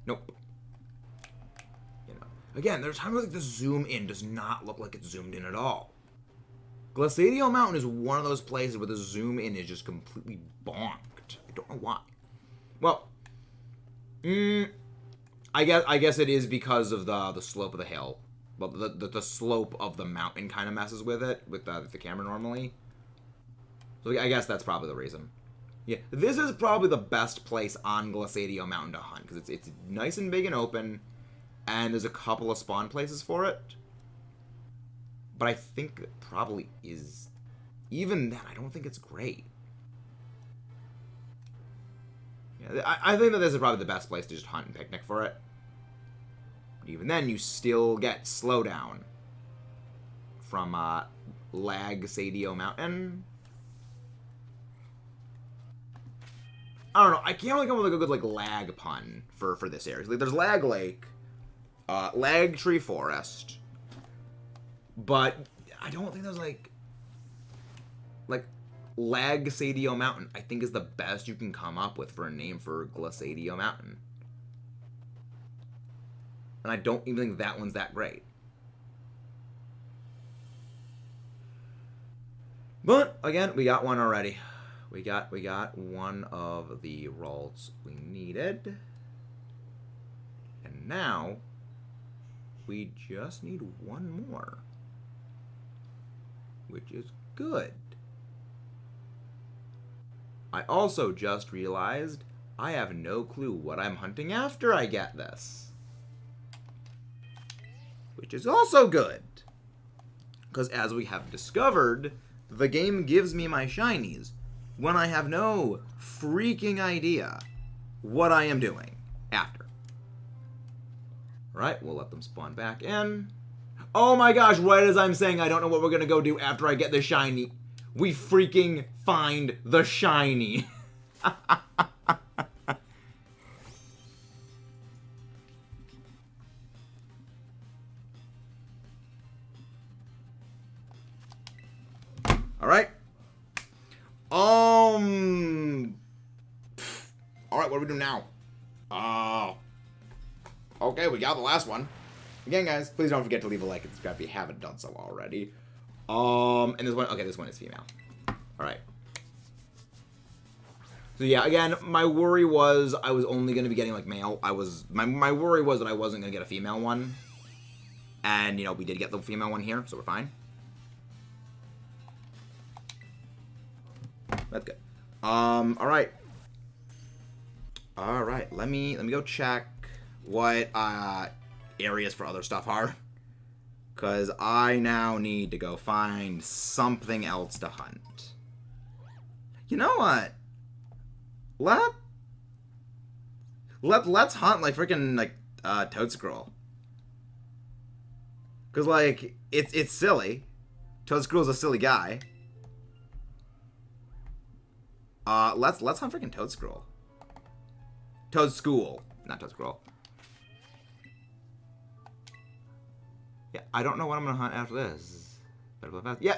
Nope. Again, there's times the zoom in does not look like it's zoomed in at all. Glacadium Mountain is one of those places where the zoom in is just completely bonked. I don't know why. Well, I guess it is because of the slope of the hill. Well, the slope of the mountain kind of messes with it, with the camera normally. So I guess that's probably the reason. Yeah, this is probably the best place on Glacadium Mountain to hunt, because it's nice and big and open, and there's a couple of spawn places for it. But I think it probably is, even then, I don't think it's great. Yeah, I think that this is probably the best place to just hunt and picnic for it. But even then, you still get slowdown from Glacadium Mountain. I don't know. I can't really come up with a good lag pun for this area. There's Lag Lake, Lag Tree Forest, but I don't think there's Glacadium Mountain, I think, is the best you can come up with for a name for Glacadium Mountain. And I don't even think that one's that great. But again, we got one already. We got one of the Ralts we needed. And now we just need one more, which is good. I also just realized I have no clue what I'm hunting after I get this. which is also good. Because as we have discovered, the game gives me my shinies when I have no freaking idea what I am doing after. Alright, we'll let them spawn back in. Oh my gosh, right as I'm saying I don't know what we're gonna go do after I get the shiny, we freaking find the shiny. Alright. Alright, what do we do now? Okay, we got the last one. Again, guys, please don't forget to leave a like and subscribe if you haven't done so already. And this one, okay, this one is female. Alright. So yeah, again, my worry was I was only going to be getting, like, male. My worry was that I wasn't going to get a female one. And, you know, we did get the female one here, so we're fine. That's good. Alright. Alright, let me go check what, areas for other stuff are. Because I now need to go find something else to hunt. You know what? Let's hunt, like, freaking, like, Toad Scroll. Because, like, it's silly. Toad Scroll's a silly guy. Let's hunt freaking Toad Scroll. Toad School, not Toad Scroll. Yeah, I don't know what I'm gonna hunt after this. Better play fast. Yeah,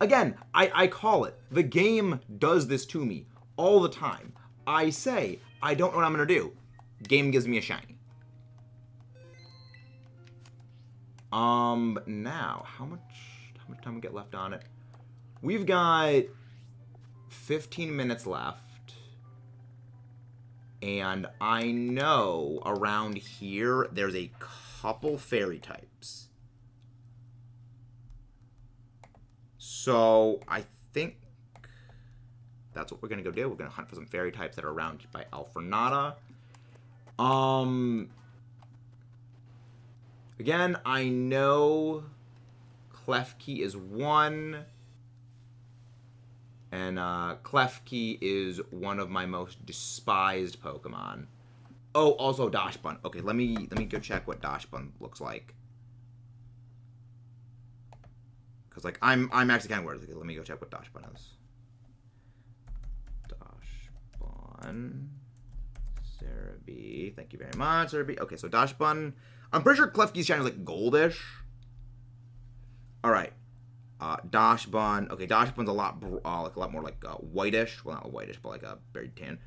again, I call it. The game does this to me all the time. I say I don't know what I'm gonna do. Game gives me a shiny. Now how much time we get left on it? We've got 15 minutes left. And I know around here there's a couple fairy types. So I think that's what we're gonna go do. We're gonna hunt for some fairy types that are around by Alfornata. Again, I know Klefki is one. And Klefki is one of my most despised Pokemon. Oh, also Dachshund. Okay, let me go check what Dachshund looks like. Cause like I'm actually kind of worried. Okay, let me go check what Dachshund is. Dachshund. Cerebi. Thank you very much, Cerebi. Okay, so Dachshund. I'm pretty sure Klefki's shine is like goldish. All right. Dachshund. Okay, Dachshund's a lot more like whitish. Well, not whitish, but like a very tan.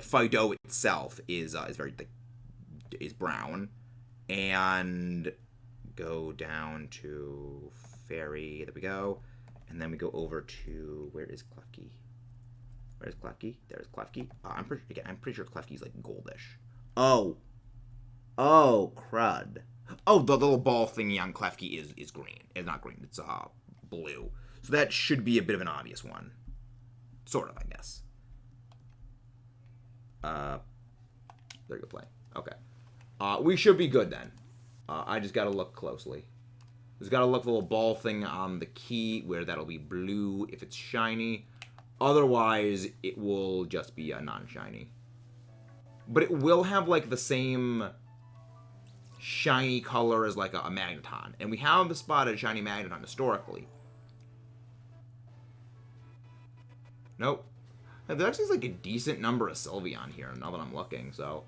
Fido itself is very is brown, and go down to Fairy. There we go, and then we go over to where is Klefki? Where's Klefki? There's Klefki. I'm pretty sure Klefki's like goldish. Oh, crud. Oh, the little ball thingy on Klefki is green. It's not green. It's blue. So that should be a bit of an obvious one. Sort of, I guess. There you go, play. Okay. We should be good then. I just gotta look closely. Just gotta look for the little ball thing on the key where that'll be blue if it's shiny. Otherwise, it will just be a non-shiny. But it will have like the same shiny color as like a Magneton. And we have spotted shiny Magneton historically. Nope. There actually is like a decent number of Sylveon here now that I'm looking, so.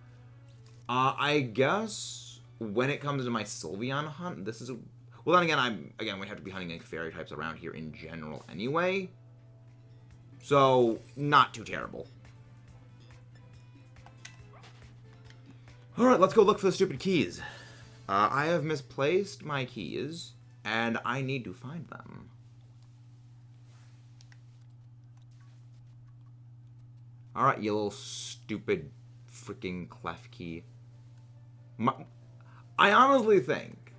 I guess when it comes to my Sylveon hunt, this is a... Well, then again, we have to be hunting like fairy types around here in general anyway. So, not too terrible. Alright, let's go look for the stupid keys. I have misplaced my keys, and I need to find them. Alright, you little stupid freaking Klefki. I honestly think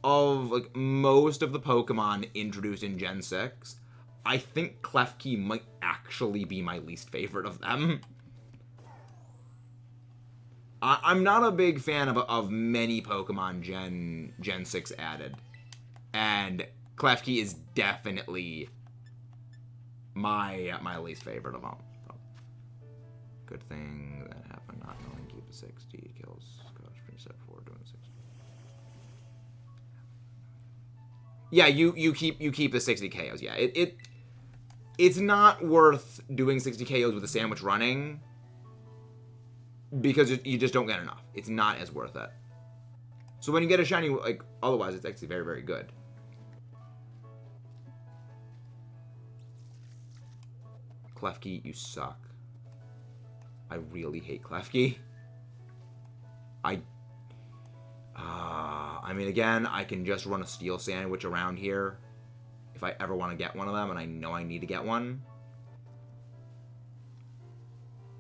of like most of the Pokemon introduced in Gen 6, I think Klefki might actually be my least favorite of them. I'm not a big fan of many Pokemon Gen 6 added. And Klefki is definitely my least favorite of them. So, good thing that happened not knowing keep the 60 kills. Gosh, reset forward doing 60. Yeah, you keep the 60 KOs. Yeah, it's not worth doing 60 KOs with a sandwich running because you just don't get enough. It's not as worth it. So when you get a shiny, like, otherwise it's actually very, very good. Klefki, you suck. I really hate Klefki. I mean, again, I can just run a steel sandwich around here if I ever want to get one of them, and I know I need to get one.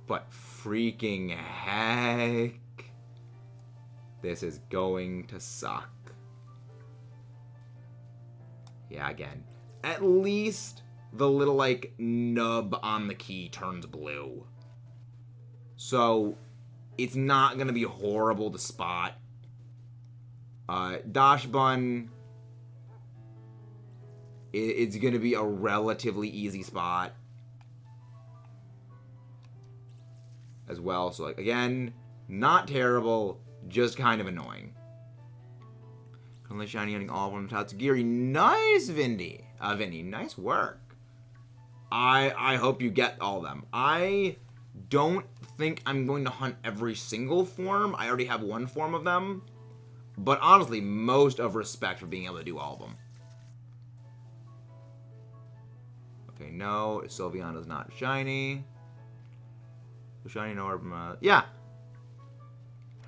But freaking heck, this is going to suck. Yeah, again, at least the little, like, nub on the key turns blue. So, it's not going to be horrible to spot. Dash Bun, it's going to be a relatively easy spot as well. So, like, again, not terrible, just kind of annoying. Currently shiny getting all of them. Tatsugiri, nice, Vindy. Vinny, nice work. I hope you get all of them. I don't think I'm going to hunt every single form. I already have one form of them. But honestly, most of respect for being able to do all of them. Okay, no, Sylveon is not shiny. Shiny, no orb. Yeah.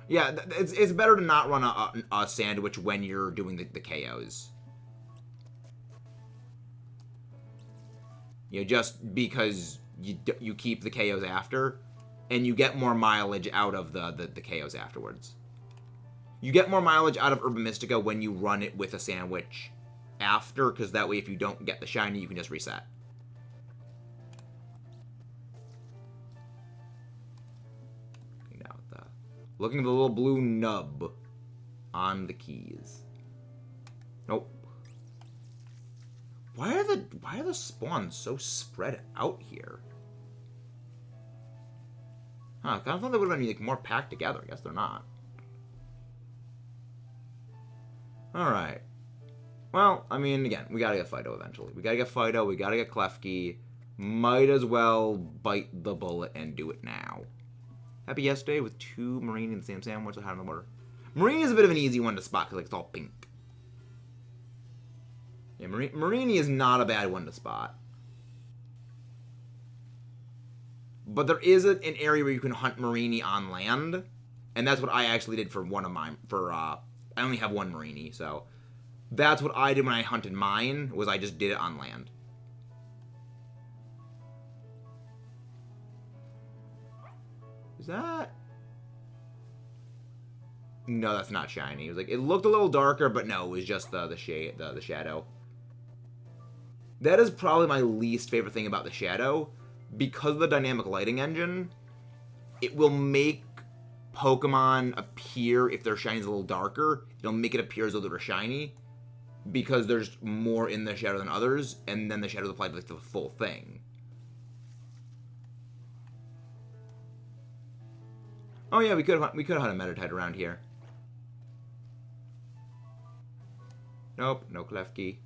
Yeah, it's better to not run a sandwich when you're doing the KOs. You know, just because you keep the KOs after, and you get more mileage out of the KOs afterwards. You get more mileage out of Urban Mystica when you run it with a sandwich after, because that way if you don't get the shiny, you can just reset. Okay, now looking at the little blue nub on the keys. Nope. Why are the spawns so spread out here? Huh, I kind of thought they would have been like more packed together. I guess they're not. Alright. Well, I mean, again, we gotta get Fido eventually. We gotta get Fido, we gotta get Klefki. Might as well bite the bullet and do it now. Happy yesterday with 2 Marine in the same sandwich. I had in the water. Marine is a bit of an easy one to spot because like, it's all pink. Yeah, Marini is not a bad one to spot. But there is an area where you can hunt Marini on land. And that's what I actually did for one of mine. I only have 1 Marini, so that's what I did when I hunted mine, was I just did it on land. Is that? No, that's not shiny. It was like, it looked a little darker, but no, it was just the shade, the shadow. That is probably my least favorite thing about the shadow. Because of the dynamic lighting engine, it will make Pokemon appear, if their shiny is a little darker, it'll make it appear as though they were shiny. Because there's more in the shadow than others, and then the shadow is applied to the full thing. Oh yeah, we could have had a Meditite around here. Nope, no Klefki.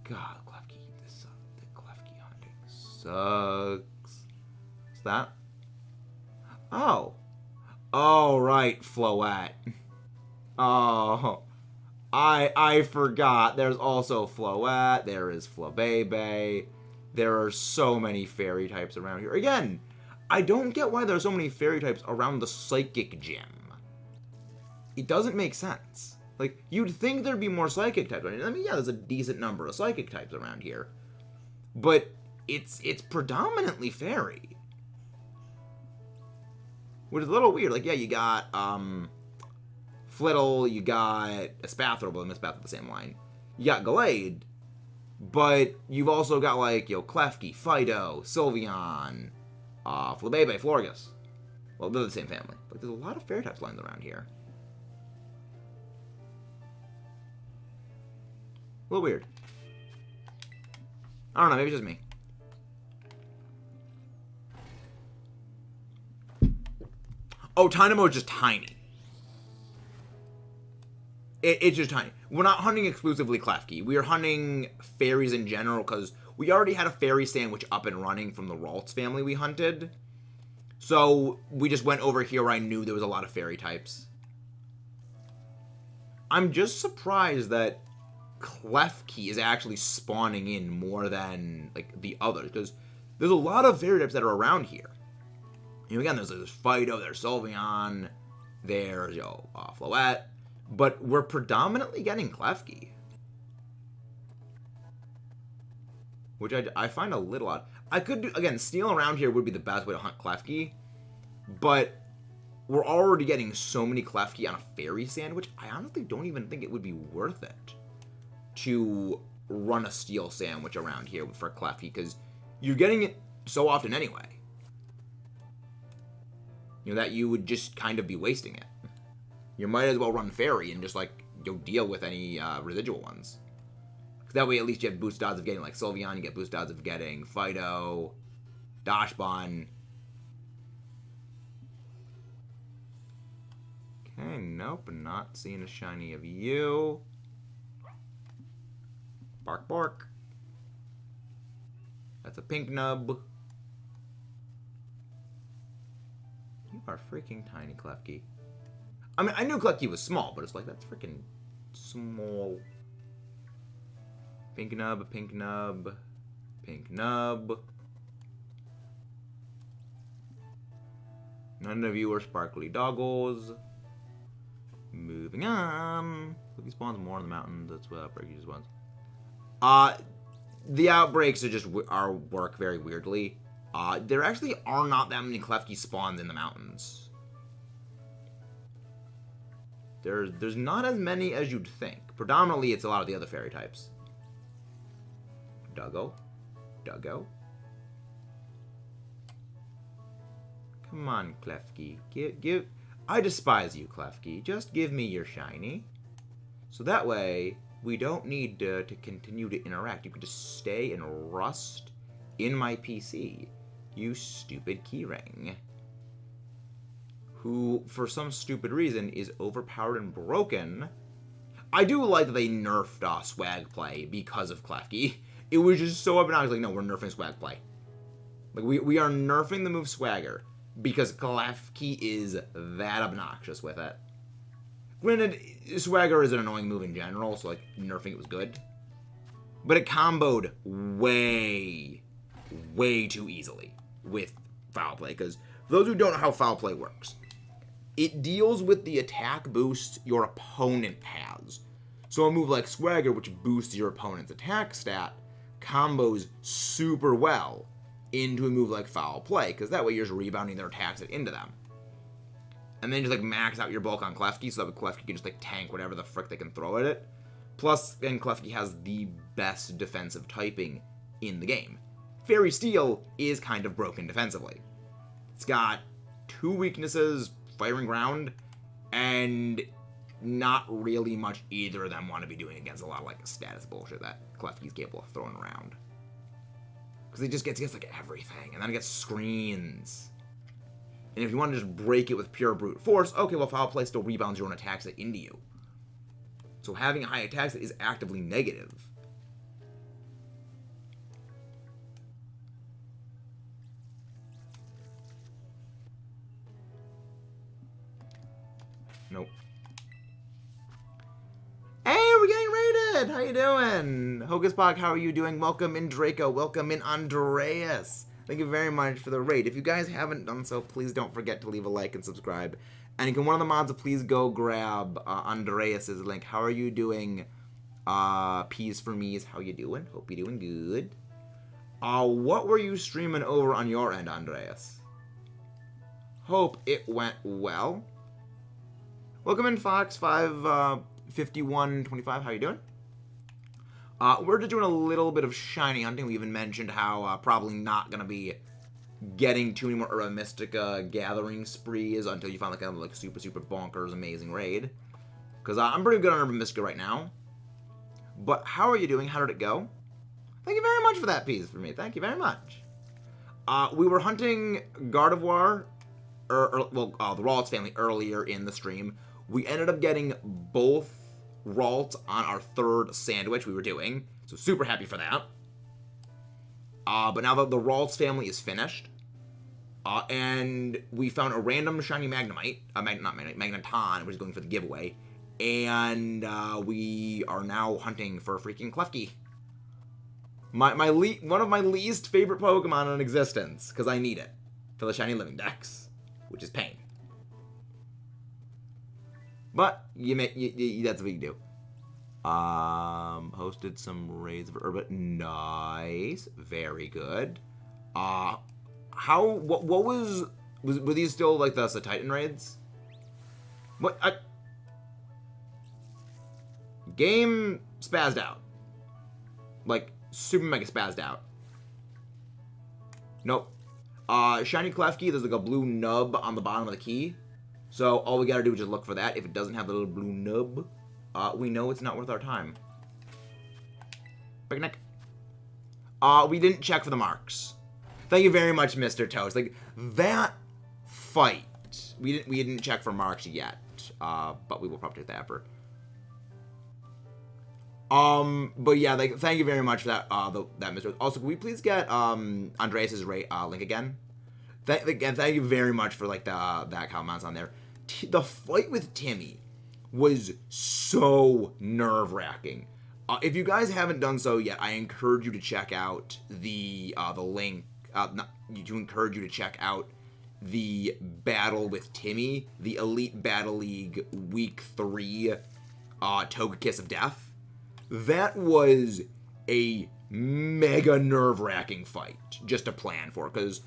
God, Klefki, the Klefki hunting sucks. What's that? Oh. Oh, right, Floette. Oh. I forgot. There's also Floette. There is Flabebe. There are so many fairy types around here. Again, I don't get why there are so many fairy types around the Psychic Gym. It doesn't make sense. Like, you'd think there'd be more Psychic types. I mean, yeah, there's a decent number of Psychic types around here. But it's predominantly fairy. Which is a little weird. Like, yeah, you got, Flittle, you got Espathra, but Espathra the same line. You got Gallade, but you've also got, like, Klefki, Fido, Sylveon, Flabebe, Florges. Well, they're the same family. Like, there's a lot of fairy types lying around here. A little weird. I don't know, maybe it's just me. Oh, Tynamo is just tiny. It's just tiny. We're not hunting exclusively Klefki. We are hunting fairies in general because we already had a fairy sandwich up and running from the Ralts family we hunted. So we just went over here where I knew there was a lot of fairy types. I'm just surprised that Klefki is actually spawning in more than like the others, because there's a lot of fairy types that are around here. You know, again, there's Fido, there's Sylveon, there's Floette, but we're predominantly getting Klefki, which I find a little odd. I could do, again, stealing around here would be the best way to hunt Klefki, but we're already getting so many Klefki on a fairy sandwich, I honestly don't even think it would be worth it to run a steel sandwich around here for Klefki, because you're getting it so often anyway. You know, that you would just kind of be wasting it. You might as well run fairy and just, like, deal with any residual ones. Because that way at least you have boost odds of getting, like, Sylveon, you get boost odds of getting Fido, Dashbon. Okay, nope, not seeing a shiny of you. Bark, bark. That's a pink nub. You are freaking tiny, Klefki. I mean, I knew Klefki was small, but it's like, that's freaking small. Pink nub, pink nub, pink nub. None of you are sparkly doggles. Moving on. He spawns more in the mountains. That's what Outbreak usually spawns. The outbreaks are work very weirdly. There actually are not that many Klefki spawns in the mountains. There's not as many as you'd think. Predominantly, it's a lot of the other fairy types. Duggo. Duggo. Come on, Klefki. Give. I despise you, Klefki. Just give me your shiny. So that way, we don't need to continue to interact. You can just stay and rust in my PC. You stupid keyring. Who, for some stupid reason, is overpowered and broken. I do like that they nerfed swag play because of Klefki. It was just so obnoxious. Like, no, we're nerfing swag play. Like, we are nerfing the move Swagger because Klefki is that obnoxious with it. Granted, Swagger is an annoying move in general, so, like, nerfing it was good. But it comboed way, way too easily with Foul Play, because for those who don't know how Foul Play works, it deals with the attack boost your opponent has. So a move like Swagger, which boosts your opponent's attack stat, combos super well into a move like Foul Play, because that way you're just rebounding their attacks into them. And then just, like, max out your bulk on Klefki, so that Klefki can just, like, tank whatever the frick they can throw at it. Plus, and Klefki has the best defensive typing in the game. Fairy Steel is kind of broken defensively. It's got 2 weaknesses, Fire and Ground, and not really much either of them want to be doing against a lot of, like, status bullshit that Klefki's capable of throwing around. Because it just gets like, everything, and then it gets screens. And if you want to just break it with pure brute force, okay, well, Foul Play still rebounds your own attack set into you. So having a high attack set is actively negative. Nope. Hey, we're getting raided! How you doing? Hocus Pog, how are you doing? Welcome in, Draco. Welcome in, Andreas. Thank you very much for the raid. If you guys haven't done so, please don't forget to leave a like and subscribe. And can one of the mods please go grab Andreas's link? How are you doing? Peas for me's. How you doing? Hope you're doing good. What were you streaming over on your end, Andreas? Hope it went well. Welcome in, Fox55125. How you doing? We're just doing a little bit of shiny hunting. We even mentioned how probably not going to be getting too many more Urba Mystica gathering sprees until you find like a like super bonkers amazing raid. Because I'm pretty good on Urba Mystica right now. But how are you doing? How did it go? Thank you very much for that piece for me. Thank you very much. We were hunting Gardevoir, the Ralts family earlier in the stream. We ended up getting both Ralts on our third sandwich we were doing. So super happy for that. But now that the Ralts family is finished, and we found a random shiny Magnemite, Magneton, which is going for the giveaway, and we are now hunting for freaking Klefki. One of my least favorite Pokemon in existence, because I need it for the shiny living dex, which is pain. But that's what you do. Hosted some raids for Urba. Nice, very good. What were these still like the Titan raids? What? Game spazzed out. Like super mega spazzed out. Nope. Shiny Klefki, there's like a blue nub on the bottom of the key. So all we gotta do is just look for that. If it doesn't have the little blue nub, we know it's not worth our time. Picnic. We didn't check for the marks. Thank you very much, Mr. Toast. Like that fight, we didn't check for marks yet. But we will probably take the effort. But yeah, like thank you very much for that. That Mr. Also, can we please get Andreas's link again? Thank you very much for like that comments on there. The fight with Timmy was so nerve-wracking. If you guys haven't done so yet, I encourage you to check out the link. Encourage you to check out the battle with Timmy, the Elite Battle League Week 3 Togekiss of Death. That was a mega nerve-wracking fight just to plan for, because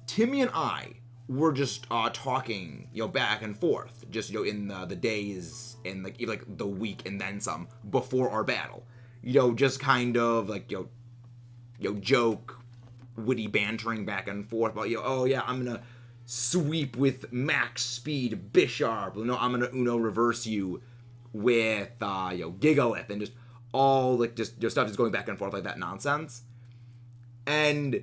Timmy and I were just talking, back and forth, just in the days and like the week and then some before our battle, just kind of like joke, witty bantering back and forth about oh yeah, I'm gonna sweep with max speed Bisharp, I'm gonna Uno reverse you with Gigalith, and just all like just stuff just going back and forth like that nonsense. And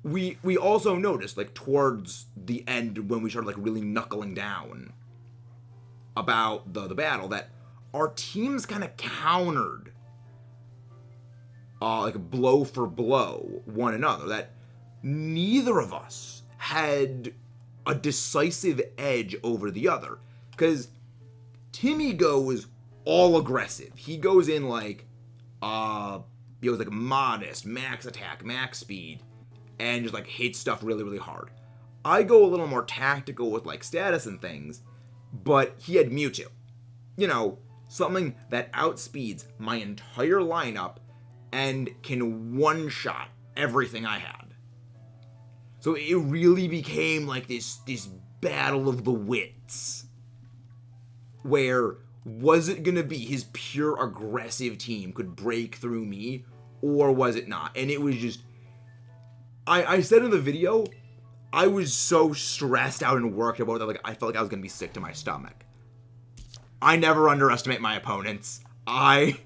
we also noticed, like, towards the end when we started, like, really knuckling down about the battle, that our teams kind of countered, like, blow for blow one another. That neither of us had a decisive edge over the other. Because Timmy goes all aggressive. He goes in, like, like, modest, max attack, max speed, and just, like, hits stuff really, really hard. I go a little more tactical with, like, status and things, but he had Mewtwo. Something that outspeeds my entire lineup and can one-shot everything I had. So it really became, like, this battle of the wits, where was it gonna be his pure aggressive team could break through me, or was it not? And it was just, I said in the video, I was so stressed out and worked about it that, like, I felt like I was gonna be sick to my stomach. I never underestimate my opponents. I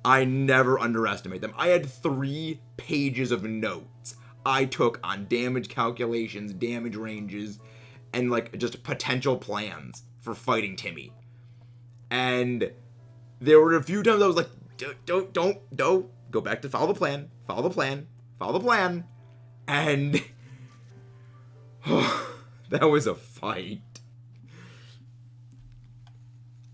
never underestimate them. I had 3 pages of notes I took on damage calculations, damage ranges, and, like, just potential plans for fighting Timmy. And there were a few times I was like, don't, go back to follow the plan. And that was a fight.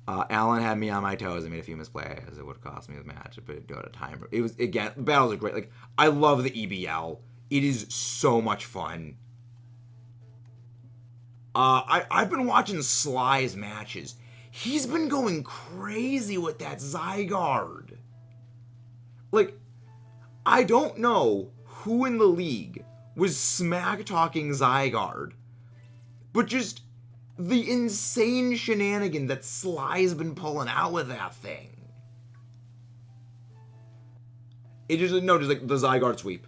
Alan had me on my toes. I made a few misplays. It would have cost me the match, but do it at a time. It was, again, battles are great. Like, I love the EBL. It is so much fun. I've been watching Sly's matches. He's been going crazy with that Zygarde. Like, I don't know who in the league was smack-talking Zygarde, but just the insane shenanigan that Sly's been pulling out with that thing. It just, no, just like the Zygarde sweep.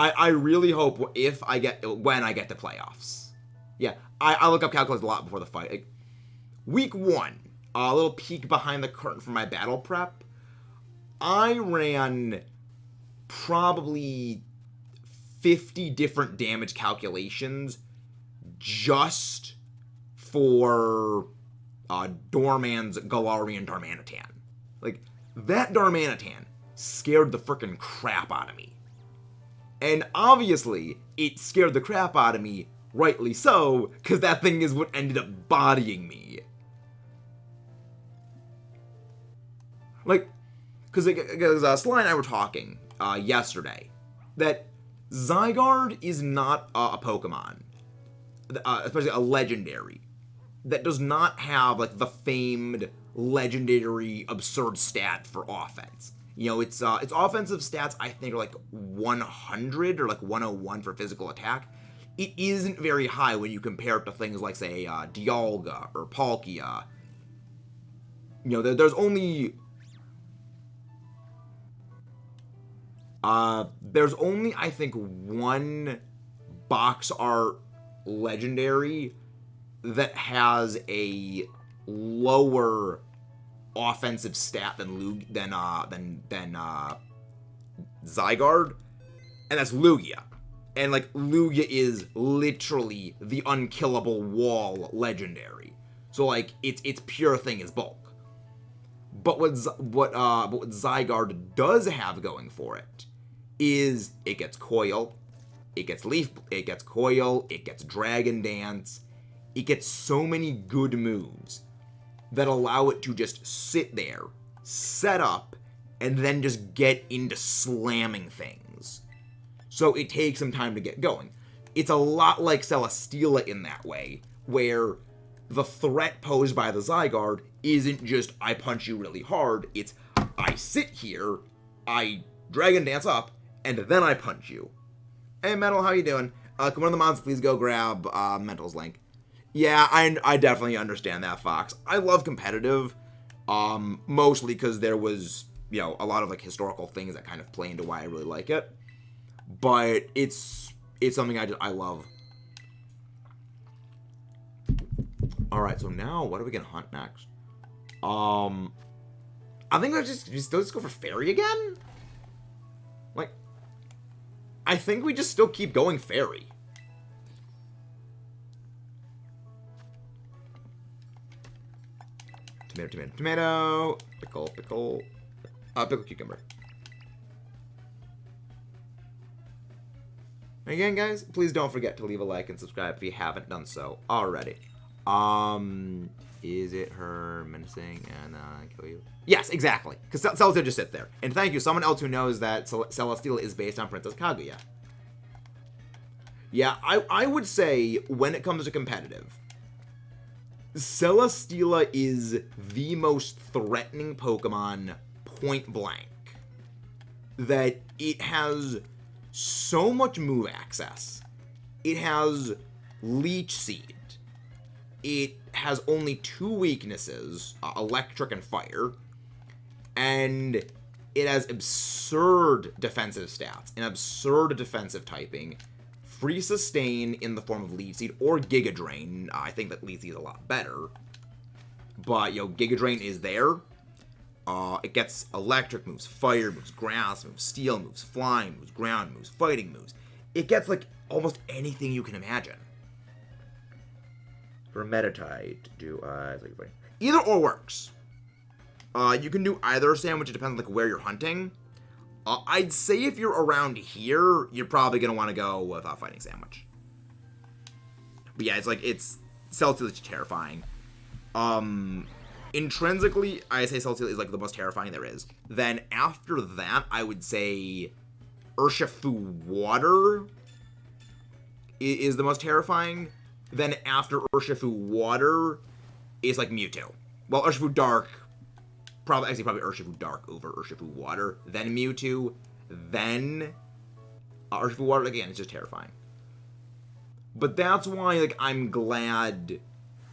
I really hope when I get to playoffs. Yeah, I look up calculus a lot before the fight. Like, week 1, a little peek behind the curtain for my battle prep. I ran probably 50 different damage calculations just for Dorman's Galarian Darmanitan. Like, that Darmanitan scared the frickin' crap out of me. And obviously, it scared the crap out of me, rightly so, because that thing is what ended up bodying me. Like, because Sly and I were talking yesterday, that Zygarde is not a Pokemon, especially a legendary, that does not have, like, the famed legendary absurd stat for offense. You know, its offensive stats, I think, are like 100 or like 101 for physical attack. It isn't very high when you compare it to things like, say, Dialga or Palkia. You know, there's only I think, one box art legendary that has a lower offensive stat than Zygarde, and that's Lugia. And like, Lugia is literally the unkillable wall legendary. So like, its pure thing is bulk. But what Zygarde does have going for it is it gets Coil, it gets Coil, it gets Dragon Dance, it gets so many good moves that allow it to just sit there, set up, and then just get into slamming things. So it takes some time to get going. It's a lot like Celesteela in that way, where the threat posed by the Zygarde isn't just, I punch you really hard, it's, I sit here, I Dragon Dance up, and then I punch you. Hey, Metal, how you doing? Come on to the mods, please go grab Mental's link. Yeah, I definitely understand that, Fox. I love competitive, mostly because there was, you know, a lot of like historical things that kind of play into why I really like it. But it's something I love. All right, so now what are we gonna hunt next? I think let's just go for Fairy again. Like, I think we just still keep going Fairy. Tomato, pickle, pickle cucumber. Again, guys, please don't forget to leave a like and subscribe if you haven't done so already. Is it her menacing and kill you? Yes, exactly. Because Celesteela just sits there. And thank you, someone else who knows that Celesteela is based on Princess Kaguya. Yeah, I would say when it comes to competitive, Celesteela is the most threatening Pokemon, point blank. That it has so much move access. It has Leech Seed. It has only 2 weaknesses, Electric and Fire. And it has absurd defensive stats, an absurd defensive typing, free sustain in the form of Leech Seed or Giga Drain. I think that Leech Seed is a lot better. But, you know, Giga Drain is there. It gets Electric moves, Fire moves, Grass moves, Steel moves, Flying moves, Ground moves, Fighting moves. It gets, like, almost anything you can imagine. For Meditite, either or works. You can do either sandwich. It depends on like where you're hunting. I'd say if you're around here, you're probably gonna want to go with a Fighting Sandwich. But yeah, it's Celesteela is terrifying. Intrinsically, I say Celesteela is like the most terrifying there is. Then after that, I would say Urshifu Water is the most terrifying. Then after Urshifu Water is like Mewtwo. Well, Urshifu Dark, probably Urshifu Dark over Urshifu Water. Then Mewtwo. Then Urshifu Water. Again, it's just terrifying. But that's why, like, I'm glad.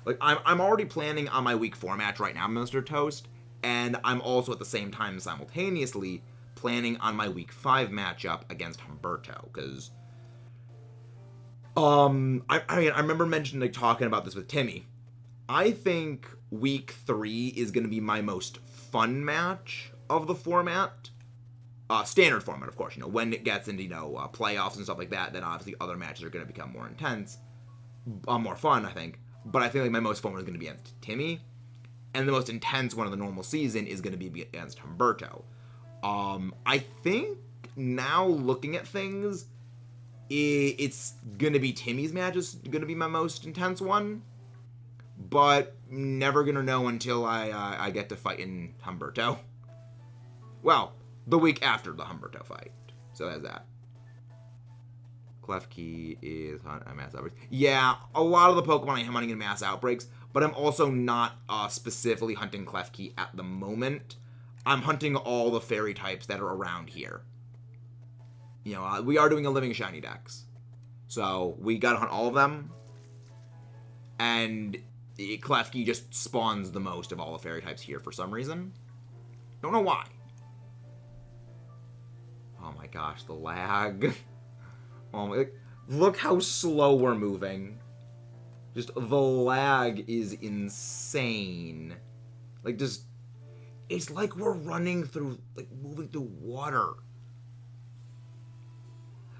Like, I'm already planning on my week 4 match right now, Mr. Toast. And I'm also at the same time simultaneously planning on my week 5 matchup against Humberto, because I remember mentioning, like, talking about this with Timmy. I think week 3 is going to be my most fun match of the format. Standard format, of course. When it gets into, playoffs and stuff like that, then obviously other matches are going to become more intense. More fun, I think. But I think, like, my most fun one is going to be against Timmy. And the most intense one of the normal season is going to be against Humberto. I think now, looking at things, it's going to be Timmy's match is going to be my most intense one. But never going to know until I get to fight in Humberto. Well, the week after the Humberto fight. So there's that. Klefki is on mass outbreaks. Yeah, a lot of the Pokemon I am hunting in mass outbreaks, but I'm also not specifically hunting Klefki at the moment. I'm hunting all the fairy types that are around here. We are doing a living shiny dex. So we gotta hunt all of them. And Klefki just spawns the most of all the fairy types here for some reason. Don't know why. Oh my gosh, the lag. Oh my, look how slow we're moving. Just the lag is insane. Like, it's like we're running through, like, moving through water.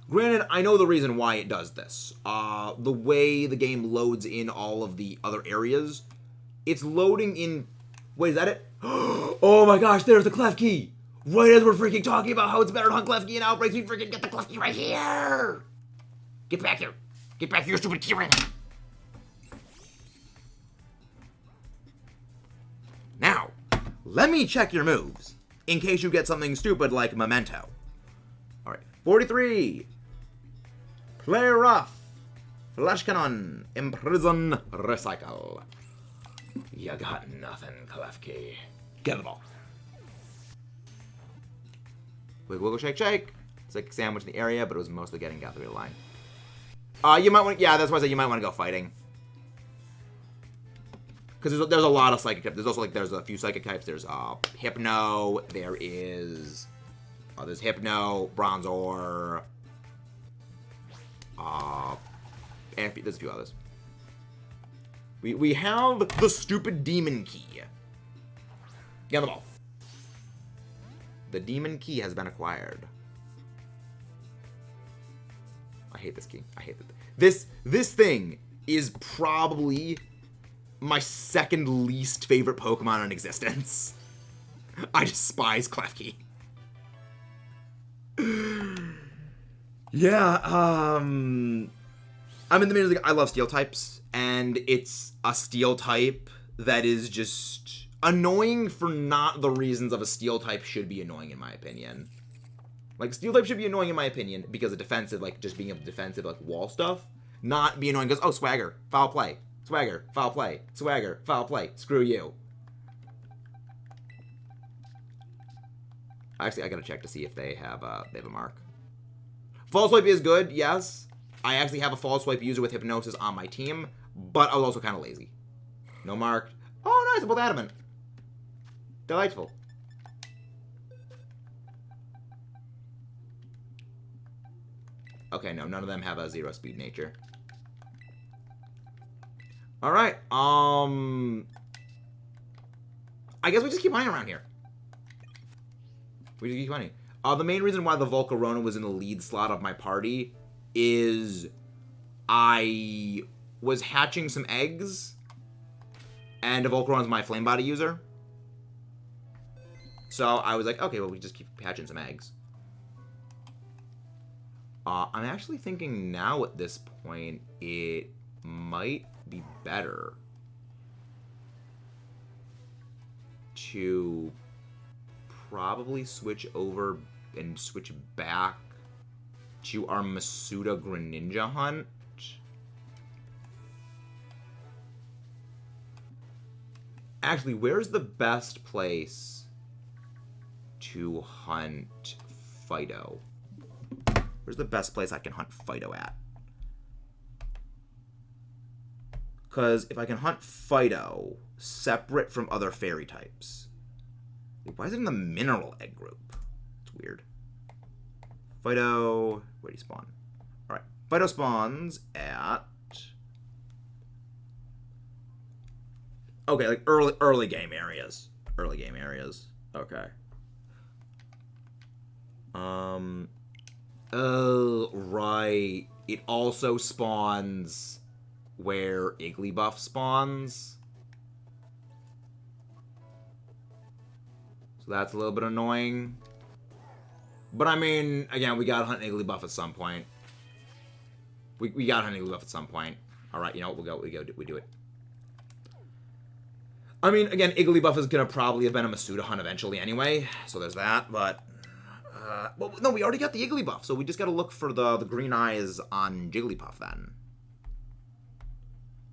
Granted, I know the reason why it does this. The way the game loads in all of the other areas, it's loading in... Wait, is that it? Oh my gosh, there's the Klefki! Right as we're freaking talking about how it's better to hunt Klefki in Outbreaks, we freaking get the Klefki right here! Get back here! Get back here, stupid Kieran! Now, let me check your moves, in case you get something stupid like Memento. Alright, 43! Play rough! Flash Cannon! Imprison! Recycle! You got nothing, Klefki. Get the ball. Wiggle, wiggle, shake, shake. It's like a sandwich in the area, but it was mostly getting out the line. You might want, yeah, that's why I said you might want to go fighting. Because there's a lot of psychic types. There's also, like, there's a few psychic types. There's Hypno. There's Hypno, Bronzor. And there's a few others. We have the stupid Demon Key. Get the ball. The Demon Key has been acquired. I hate this key. I hate it. This thing is probably my second least favorite Pokemon in existence. I despise Klefki. Yeah, I'm in the middle of the, I love steel types, and it's a steel type that is just annoying for not the reasons of a steel type should be annoying, in my opinion. Like, steel type should be annoying, in my opinion, because of defensive, like, just being able to defensive, like, wall stuff. Not be annoying because, oh, swagger, foul play, swagger, foul play, swagger, foul play, screw you. Actually, I gotta check to see if they have a mark. False Swipe is good, yes. I actually have a False Swipe user with Hypnosis on my team, but I was also kind of lazy. No mark. Oh, nice, both adamant. Delightful. Okay, no, none of them have a 0 speed nature. Alright, I guess we just keep hunting around here. We just keep hunting. The main reason why the Volcarona was in the lead slot of my party is I was hatching some eggs, and a Volcarona's my Flame Body user. So I was like, okay, well, we just keep hatching some eggs. I'm actually thinking now at this point, it might be better to probably switch over and switch back to our Masuda Greninja hunt. Actually, where's the best place to hunt Fido? Where's the best place I can hunt Fido at? Because if I can hunt Fido separate from other fairy types... Why is it in the mineral egg group? It's weird. Fido, where do you spawn? All right, Fido spawns at. Okay, like early game areas. Early game areas. Okay. Oh, right. It also spawns where Igglybuff spawns. So that's a little bit annoying. But I mean, again, we gotta hunt Igglybuff at some point. We gotta hunt Igglybuff at some point. Alright, you know what, we do it. I mean, again, Igglybuff is gonna probably have been a Masuda hunt eventually anyway, so there's that, but... well, no, we already got the Igglybuff, so we just gotta look for the green eyes on Jigglypuff then.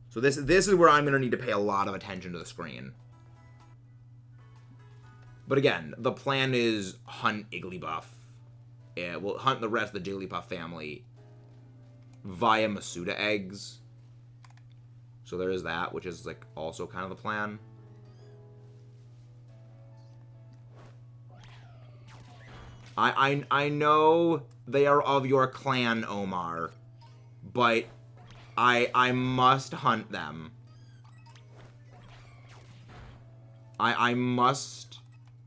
So this is where I'm gonna need to pay a lot of attention to the screen. But again, the plan is hunt Igglybuff. Yeah, we'll hunt the rest of the Jigglypuff family via Masuda eggs. So there is that, which is like also kind of the plan. I know they are of your clan, Omar, but I must hunt them. I must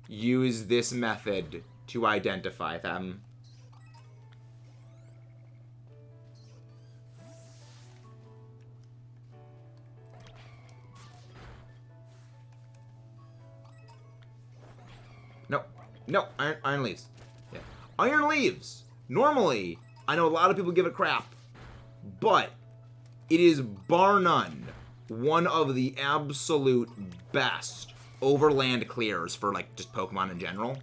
use this method to identify them. No, iron leaves. Yeah. Iron leaves. Normally, I know a lot of people give it crap, but it is bar none one of the absolute best overland clears for like just Pokemon in general,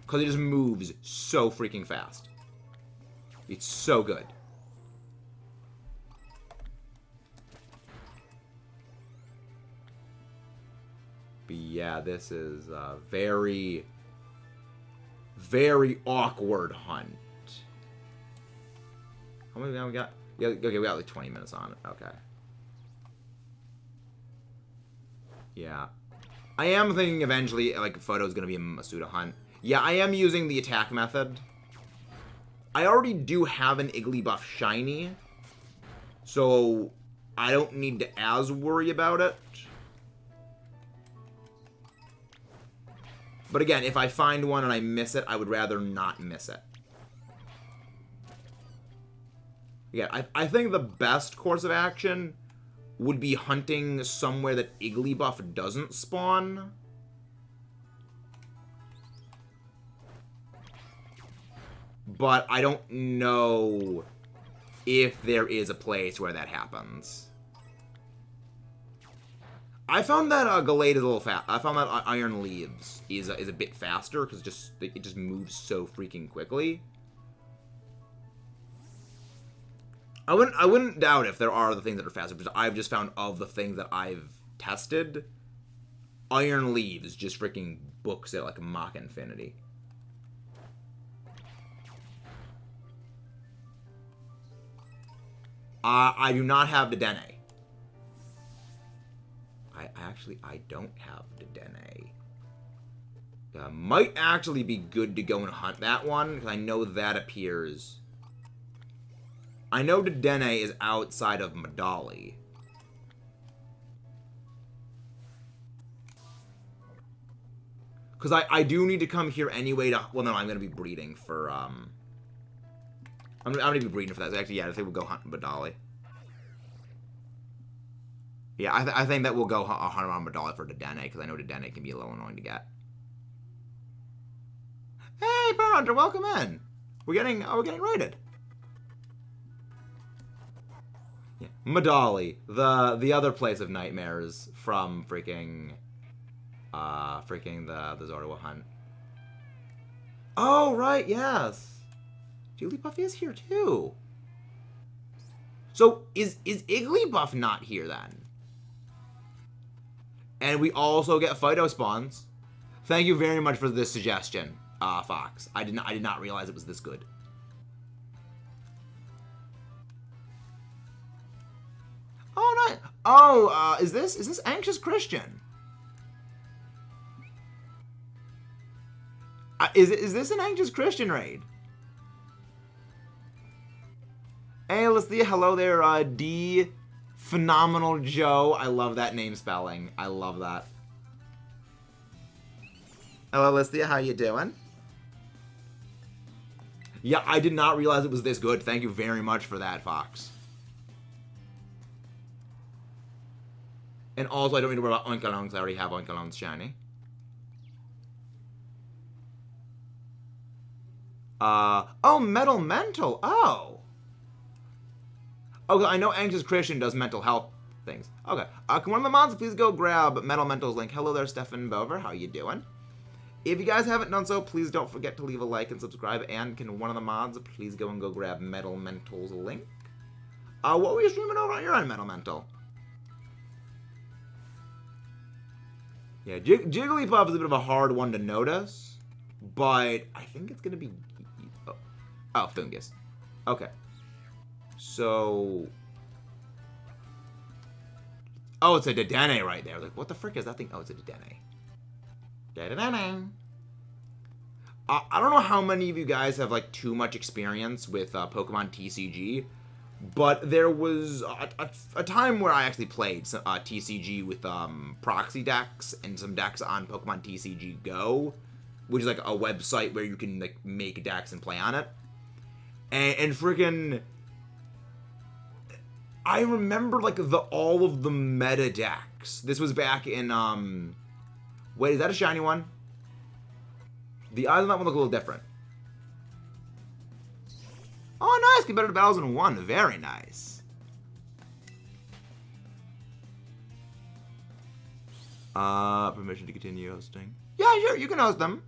because it just moves so freaking fast. It's so good. But yeah, this is very, very awkward hunt. How many now we got? Yeah, okay, we got like 20 minutes on it. Okay. Yeah. I am thinking eventually, like, Photo's gonna be a Masuda hunt. Yeah, I am using the attack method. I already do have an Igglybuff shiny, so I don't need to as worry about it. But again, if I find one and I miss it, I would rather not miss it. Yeah, I think the best course of action would be hunting somewhere that Igglybuff doesn't spawn. But I don't know if there is a place where that happens. I found that Gallade is a little fast. I found that Iron Leaves is a bit faster because it just moves so freaking quickly. I wouldn't doubt if there are other things that are faster, but I've just found of the things that I've tested, Iron Leaves just freaking books it like a Mach Infinity. I do not have the Dene. I don't have the Dene. Might actually be good to go and hunt that one, because I know that appears. I know the Dene is outside of Medali. Because I do need to come here anyway to... Well, no, I'm going to be breeding for... I'm going to be breeding for that. Actually, yeah, I think we'll go hunt Medali. Yeah, I think that we'll go hunt around Medali for the Dene, because I know the Dene can be a little annoying to get. Hey, Bird Hunter, welcome in. We're getting raided. Yeah. Medali, the other place of nightmares from freaking the Zorua hunt. Oh right, yes. Jigglypuff is here too. So is Igglybuff not here then? And we also get Fido spawns. Thank you very much for this suggestion, Fox. I did not realize it was this good. Oh, nice. Oh, is this Anxious Christian? Is this an Anxious Christian raid? Hey, Listhea, hello there, D. Phenomenal Joe. I love that name spelling. I love that. Hello, Listhea, how you doing? Yeah, I did not realize it was this good. Thank you very much for that, Fox. And also, I don't need to worry about Oinkalongs. I already have Oinkalongs shiny. Oh, Metal Mental. Oh. Okay, I know Anxious Christian does mental health things. Okay. Can one of the mods please go grab Metal Mental's link? Hello there, Stefan Bover. How you doing? If you guys haven't done so, please don't forget to leave a like and subscribe. And can one of the mods please go grab Metal Mental's link? What were you streaming over on your end, Metal Mental? Yeah, Jigglypuff is a bit of a hard one to notice, but I think it's gonna be... Oh, Fungus. Okay. So... Oh, it's a Dedenne right there. Like, what the frick is that thing? Oh, it's a Dedenne. Dedenne. I don't know how many of you guys have, like, too much experience with Pokemon TCG, but there was a time where I actually played some, TCG with proxy decks and some decks on Pokemon TCG Go, which is like a website where you can like make decks and play on it. And freaking, I remember like all of the meta decks. This was back in wait, is that a shiny one? The eyes on that one look a little different. Oh, nice! Competitive battles in 1. Very nice. Permission to continue hosting. Yeah, sure. You can host them.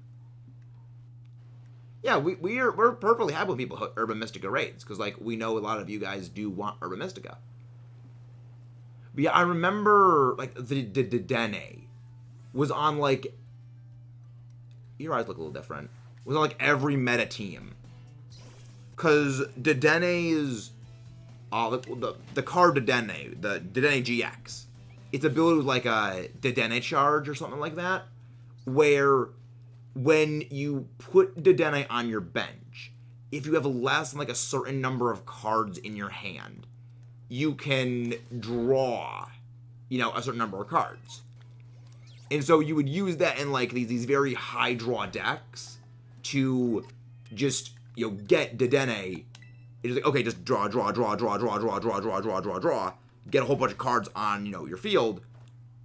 Yeah, we're perfectly happy when people host Urban Mystica raids because like we know a lot of you guys do want Urban Mystica. But yeah, I remember like the Dedenne was on like. Your eyes look a little different. Was on like every meta team. Because Dedenne's, the card Dedenne, the Dedenne GX, its ability was like a Dedenne charge or something like that, where when you put Dedenne on your bench, if you have less than like a certain number of cards in your hand, you can draw, you know, a certain number of cards. And so you would use that in like these very high draw decks to just... You'll get Dedenne. It's like, okay, just draw. Get a whole bunch of cards on, you know, your field,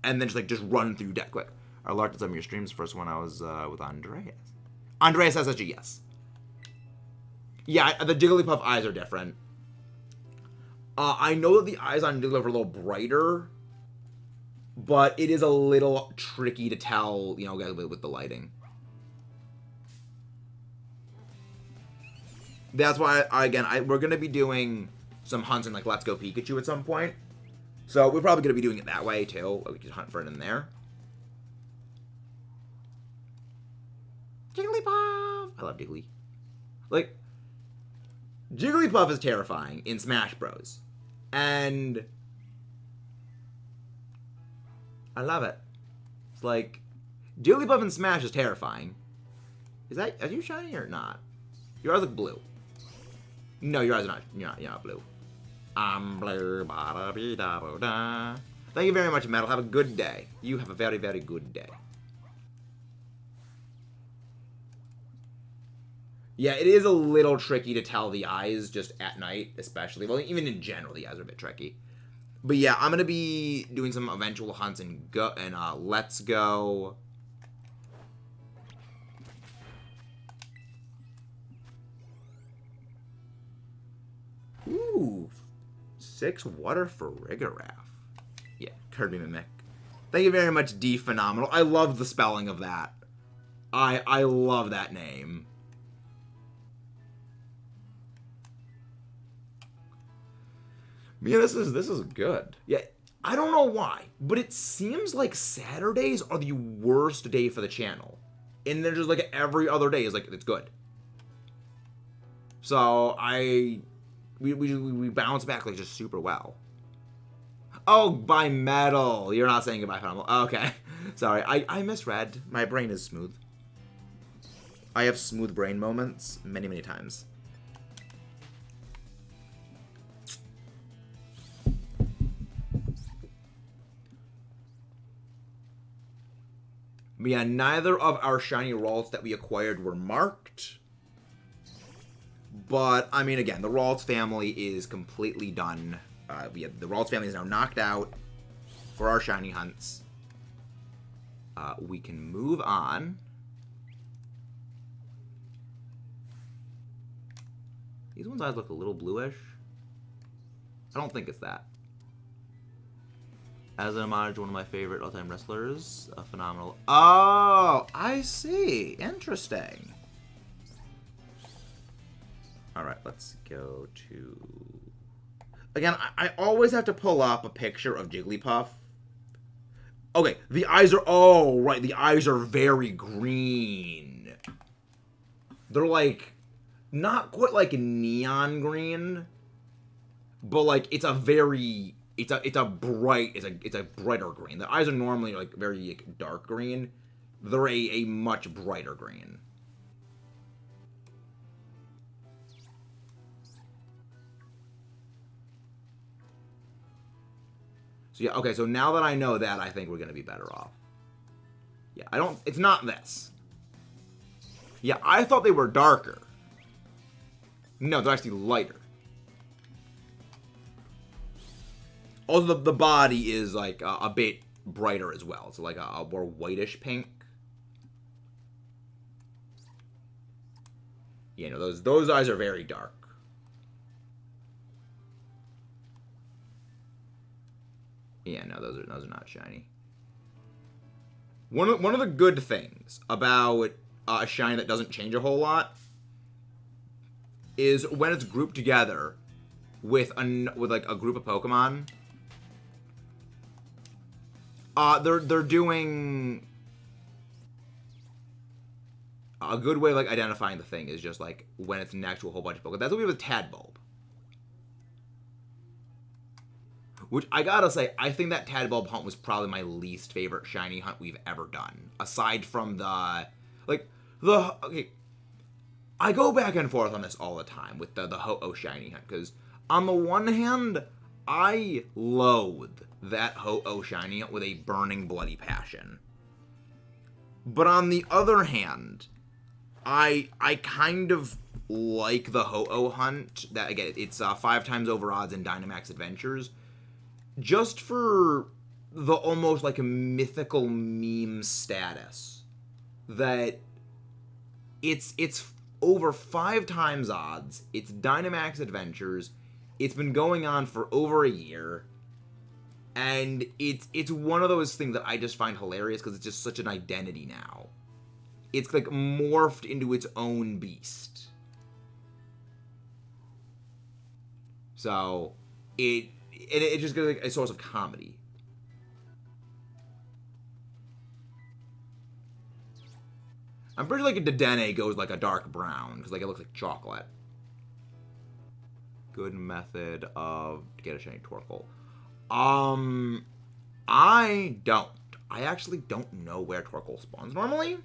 and then just run through your deck quick. I learned some of your streams. First one I was with Andreas. Andreas SSG, yes. Yeah, the Jigglypuff eyes are different. I know that the eyes on Jigglypuff are a little brighter, but it is a little tricky to tell, you know, with the lighting. That's why, we're going to be doing some hunts in, like, Let's Go Pikachu at some point. So, we're probably going to be doing it that way, too. We can hunt for it in there. Jigglypuff! I love Jiggly. Like, Jigglypuff is terrifying in Smash Bros. And I love it. It's like, Jigglypuff in Smash is terrifying. Are you shiny or not? Your eyes look blue. No, your eyes are not. You're not blue. I'm blue. Ba-da-be-da-bo-da. Thank you very much, Metal. Have a good day. You have a very, very good day. Yeah, it is a little tricky to tell the eyes just at night, especially. Well, even in general, the eyes are a bit tricky. But yeah, I'm gonna be doing some eventual hunts and Let's Go. Ooh, 6 water for Rigorath. Yeah, Kirby Mimic. Thank you very much, D Phenomenal. I love the spelling of that. I love that name. Yeah, this is good. Yeah, I don't know why, but it seems like Saturdays are the worst day for the channel. And they're just like every other day is like, it's good. So we bounce back like just super well. Oh, by Metal. You're not saying goodbye, Phenomenal. Okay. Sorry, I misread. My brain is smooth. I have smooth brain moments many, many times. But yeah, neither of our shiny Ralts that we acquired were marked. But, I mean, again, the Ralts family is completely done. The Ralts family is now knocked out for our shiny hunts. We can move on. These ones' eyes look a little bluish. I don't think it's that. As an homage to one of my favorite all-time wrestlers, a phenomenal... Oh, I see. Interesting. All right, let's go to... Again, I always have to pull up a picture of Jigglypuff. Okay, the eyes are... Oh, right, the eyes are very green. They're like... Not quite like neon green, but like it's a very... It's a brighter green. The eyes are normally like very like, dark green. They're a much brighter green. So yeah, okay, so now that I know that, I think we're gonna be better off. Yeah, it's not this. Yeah, I thought they were darker. No, they're actually lighter. Also, the body is like a bit brighter as well. So like a more whitish pink. You know, those eyes are very dark. Yeah, no, those are not shiny. One of the good things about a shiny that doesn't change a whole lot is when it's grouped together with like a group of Pokemon. They're doing a good way of like identifying the thing is just like when it's next to a whole bunch of Pokemon. That's what we have with Tadbulb. Which I gotta say, I think that Tadbulb hunt was probably my least favorite shiny hunt we've ever done. Aside from okay, I go back and forth on this all the time with the Ho-Oh shiny hunt, because on the one hand, I loathe that Ho-Oh shiny hunt with a burning bloody passion. But on the other hand, I kind of like the Ho-Oh hunt. That again, it's 5 times over odds in Dynamax Adventures. Just for the almost like a mythical meme status. That it's over 5 times odds. It's Dynamax Adventures. It's been going on for over a year. And it's one of those things that I just find hilarious because it's just such an identity now. It's like morphed into its own beast. So it just goes like a source of comedy. I'm pretty sure like a Dedenne goes like a dark brown because like it looks like chocolate. Good method of to get a shiny Torkoal. I don't. I actually don't know where Torkoal spawns normally.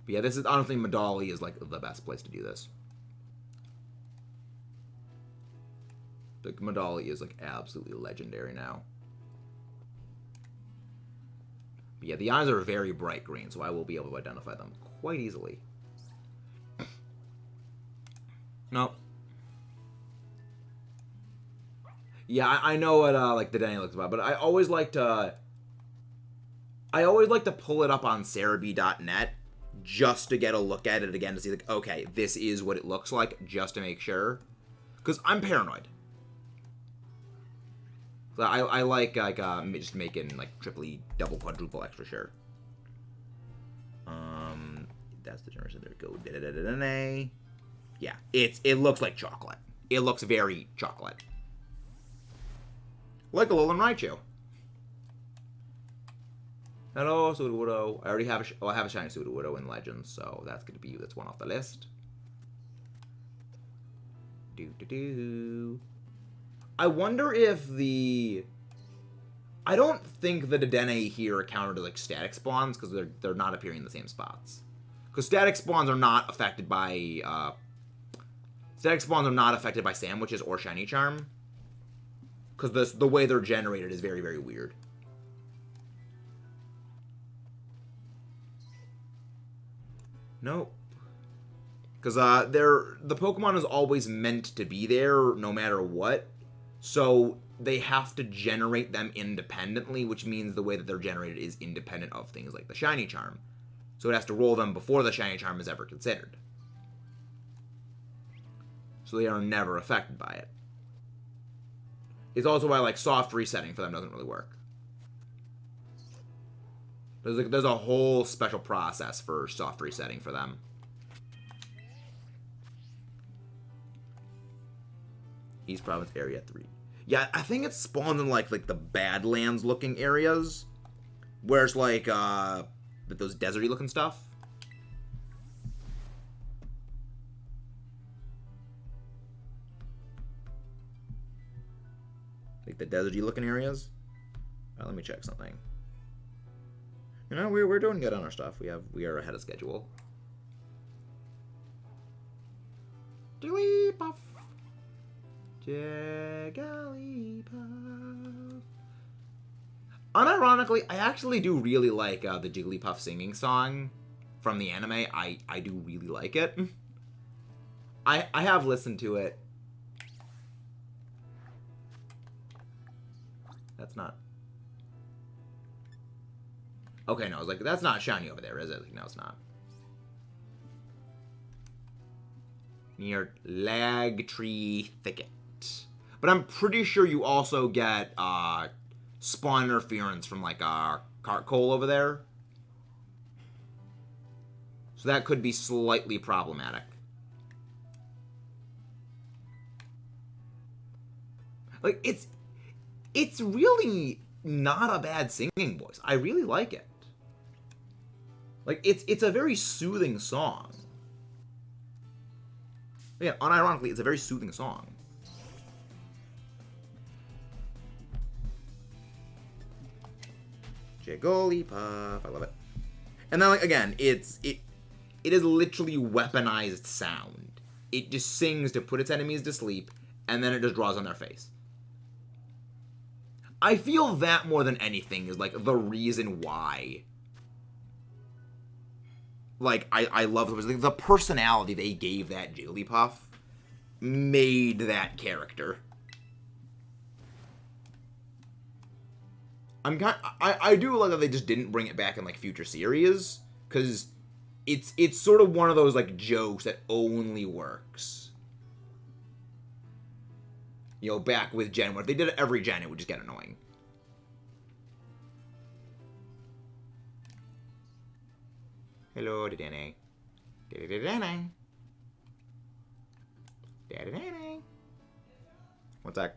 But yeah, this is honestly Medali is like the best place to do this. The Medali is like absolutely legendary now. But yeah, the eyes are very bright green, so I will be able to identify them quite easily. Nope. Yeah, I know what like the Denny looks about, but I always like to pull it up on Cerebi.net just to get a look at it again to see like, okay, this is what it looks like, just to make sure. Because I'm paranoid. I like just making like triply, double, quadruple extra sure. That's the generation. There we go. Yeah, it looks like chocolate. It looks very chocolate. Like a Alolan Raichu. Hello, Sudowoodo. I already have I have a shiny Sudowoodo in Legends, so that's gonna be that's one off the list. I wonder if the I don't think the Dedenne here are counted as like static spawns because they're not appearing in the same spots. Because static spawns are not affected by sandwiches or shiny charm. Because the way they're generated is very, very weird. Nope. Because the Pokemon is always meant to be there no matter what. So they have to generate them independently, which means the way that they're generated is independent of things like the shiny charm. So it has to roll them before the shiny charm is ever considered. So they are never affected by it. It's also why like soft resetting for them doesn't really work. There's a whole special process for soft resetting for them. East Province Area 3. Yeah, I think it spawns in like the Badlands looking areas. Where it's like those deserty looking stuff. Like the deserty looking areas. Let me check something. You know, we're doing good on our stuff. We are ahead of schedule. Jigglypuff. Jigglypuff. Unironically, I actually do really like the Jigglypuff singing song from the anime. I do really like it. I have listened to it. That's not... Okay, no, I was like, that's not shiny over there, is it? Like, no, it's not. Near Lag Tree Thicket. But I'm pretty sure you also get spawn interference from like cart coal over there. So that could be slightly problematic. Like, it's really not a bad singing voice. I really like it. Like, it's a very soothing song. Yeah, unironically, it's a very soothing song. Jigglypuff, I love it. And then, like, again, it is literally weaponized sound. It just sings to put its enemies to sleep, and then it just draws on their face. I feel that more than anything is, like, the reason why... Like, I love the personality they gave that Jigglypuff made that character. I do like that they just didn't bring it back in like future series, because it's sort of one of those like jokes that only works. You know, back with Gen 1. If they did it every Gen, it would just get annoying. Hello, Dedenne. Dedenne. Dedenne. One sec.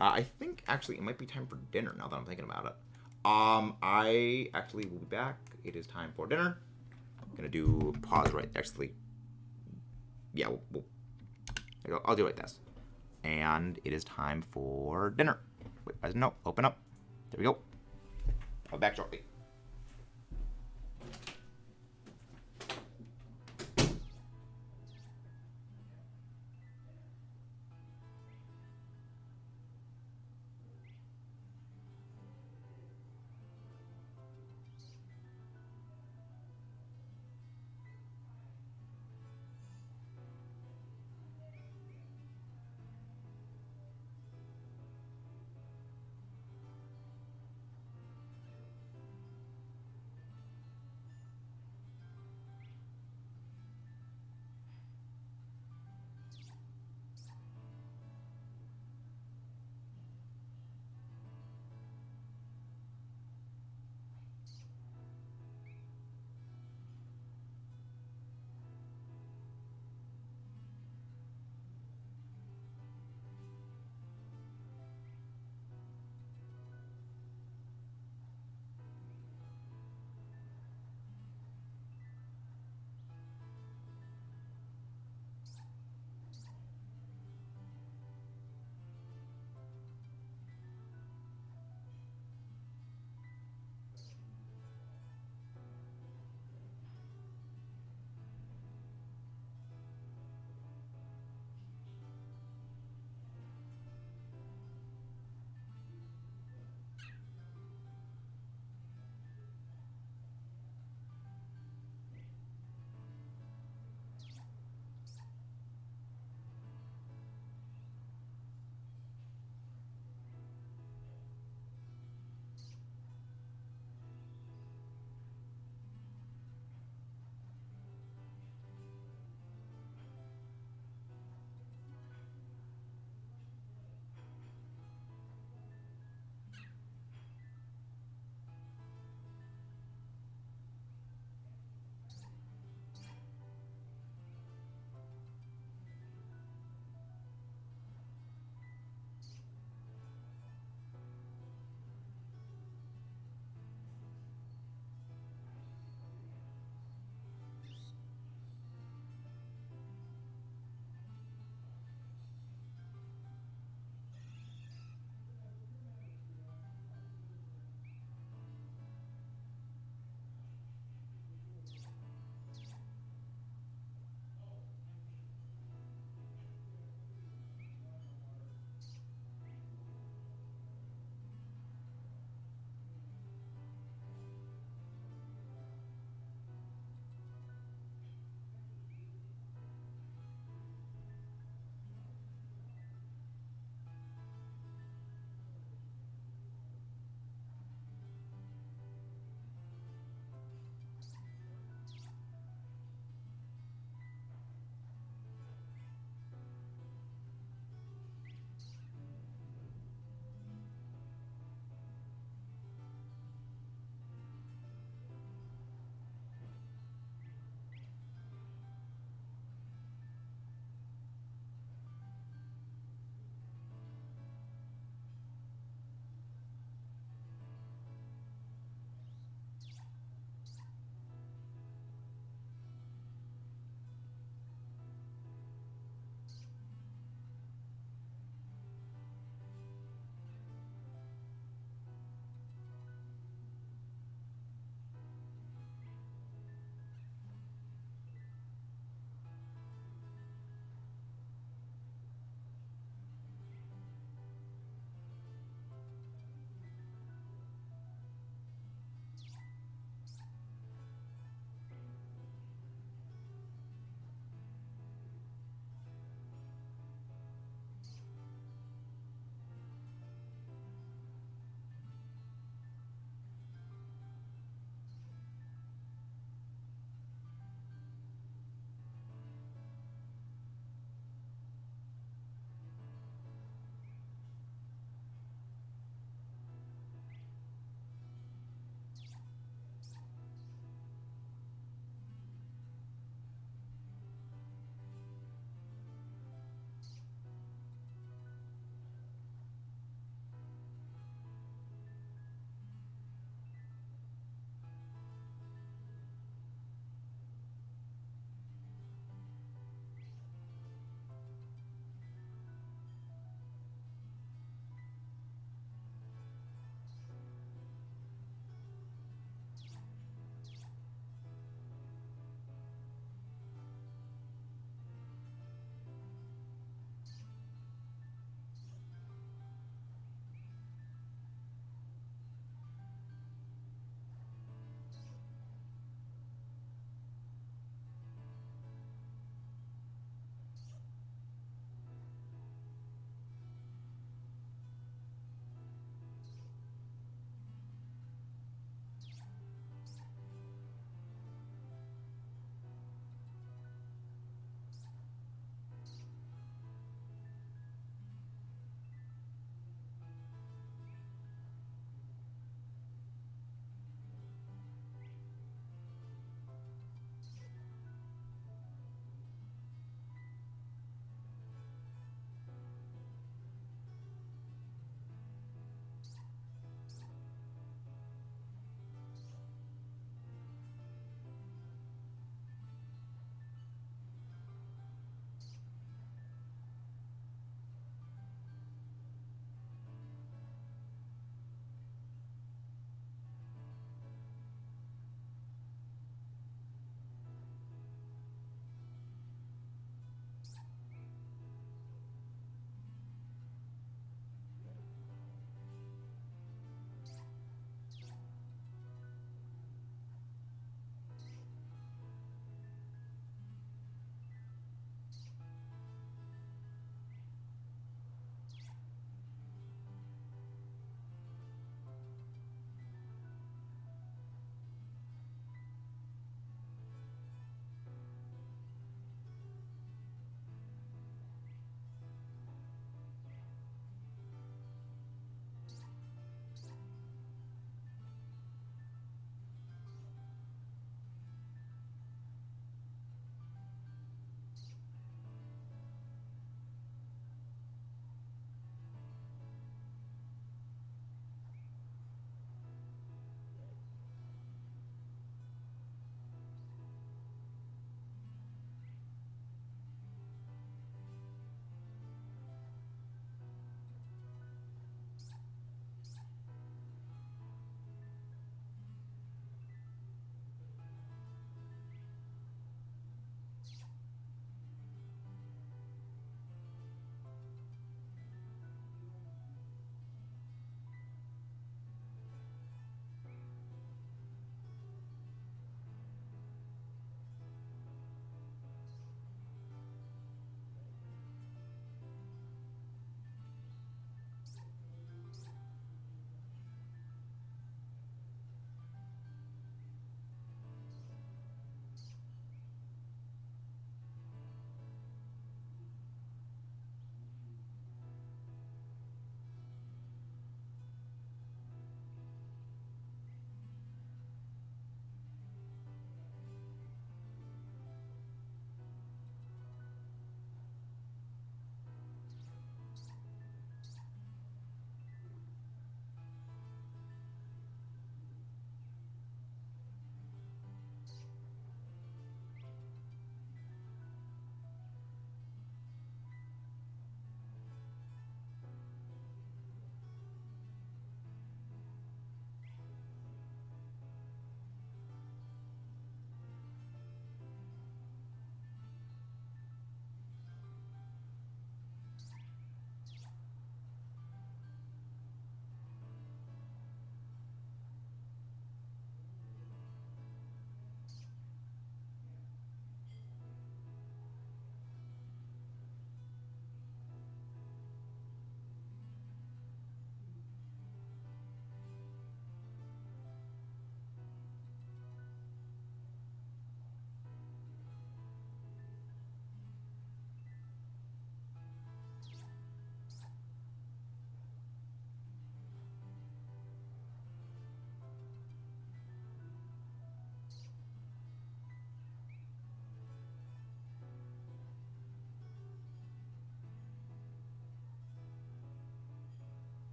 I think, actually, it might be time for dinner now that I'm thinking about it. I actually will be back. It is time for dinner. I'm gonna do pause right there. Actually, yeah, I'll do it like this. And it is time for dinner. Wait, no, open up. There we go. I'll be back shortly.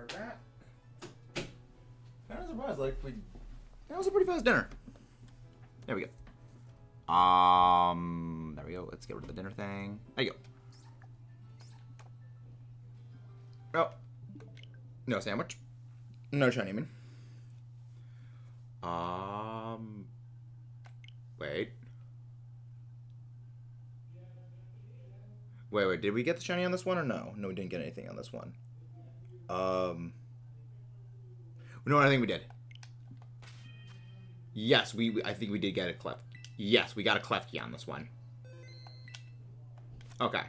We're back. Kind of surprised, like, that was a pretty fast dinner. There we go. There we go. Let's get rid of the dinner thing. There you go. Oh. No sandwich. No shiny mean. Wait. Wait, did we get the shiny on this one or no? No, we didn't get anything on this one. No, I think we did. Yes, I think we did get a Klefki. Yes, we got a Klefki on this one. Okay.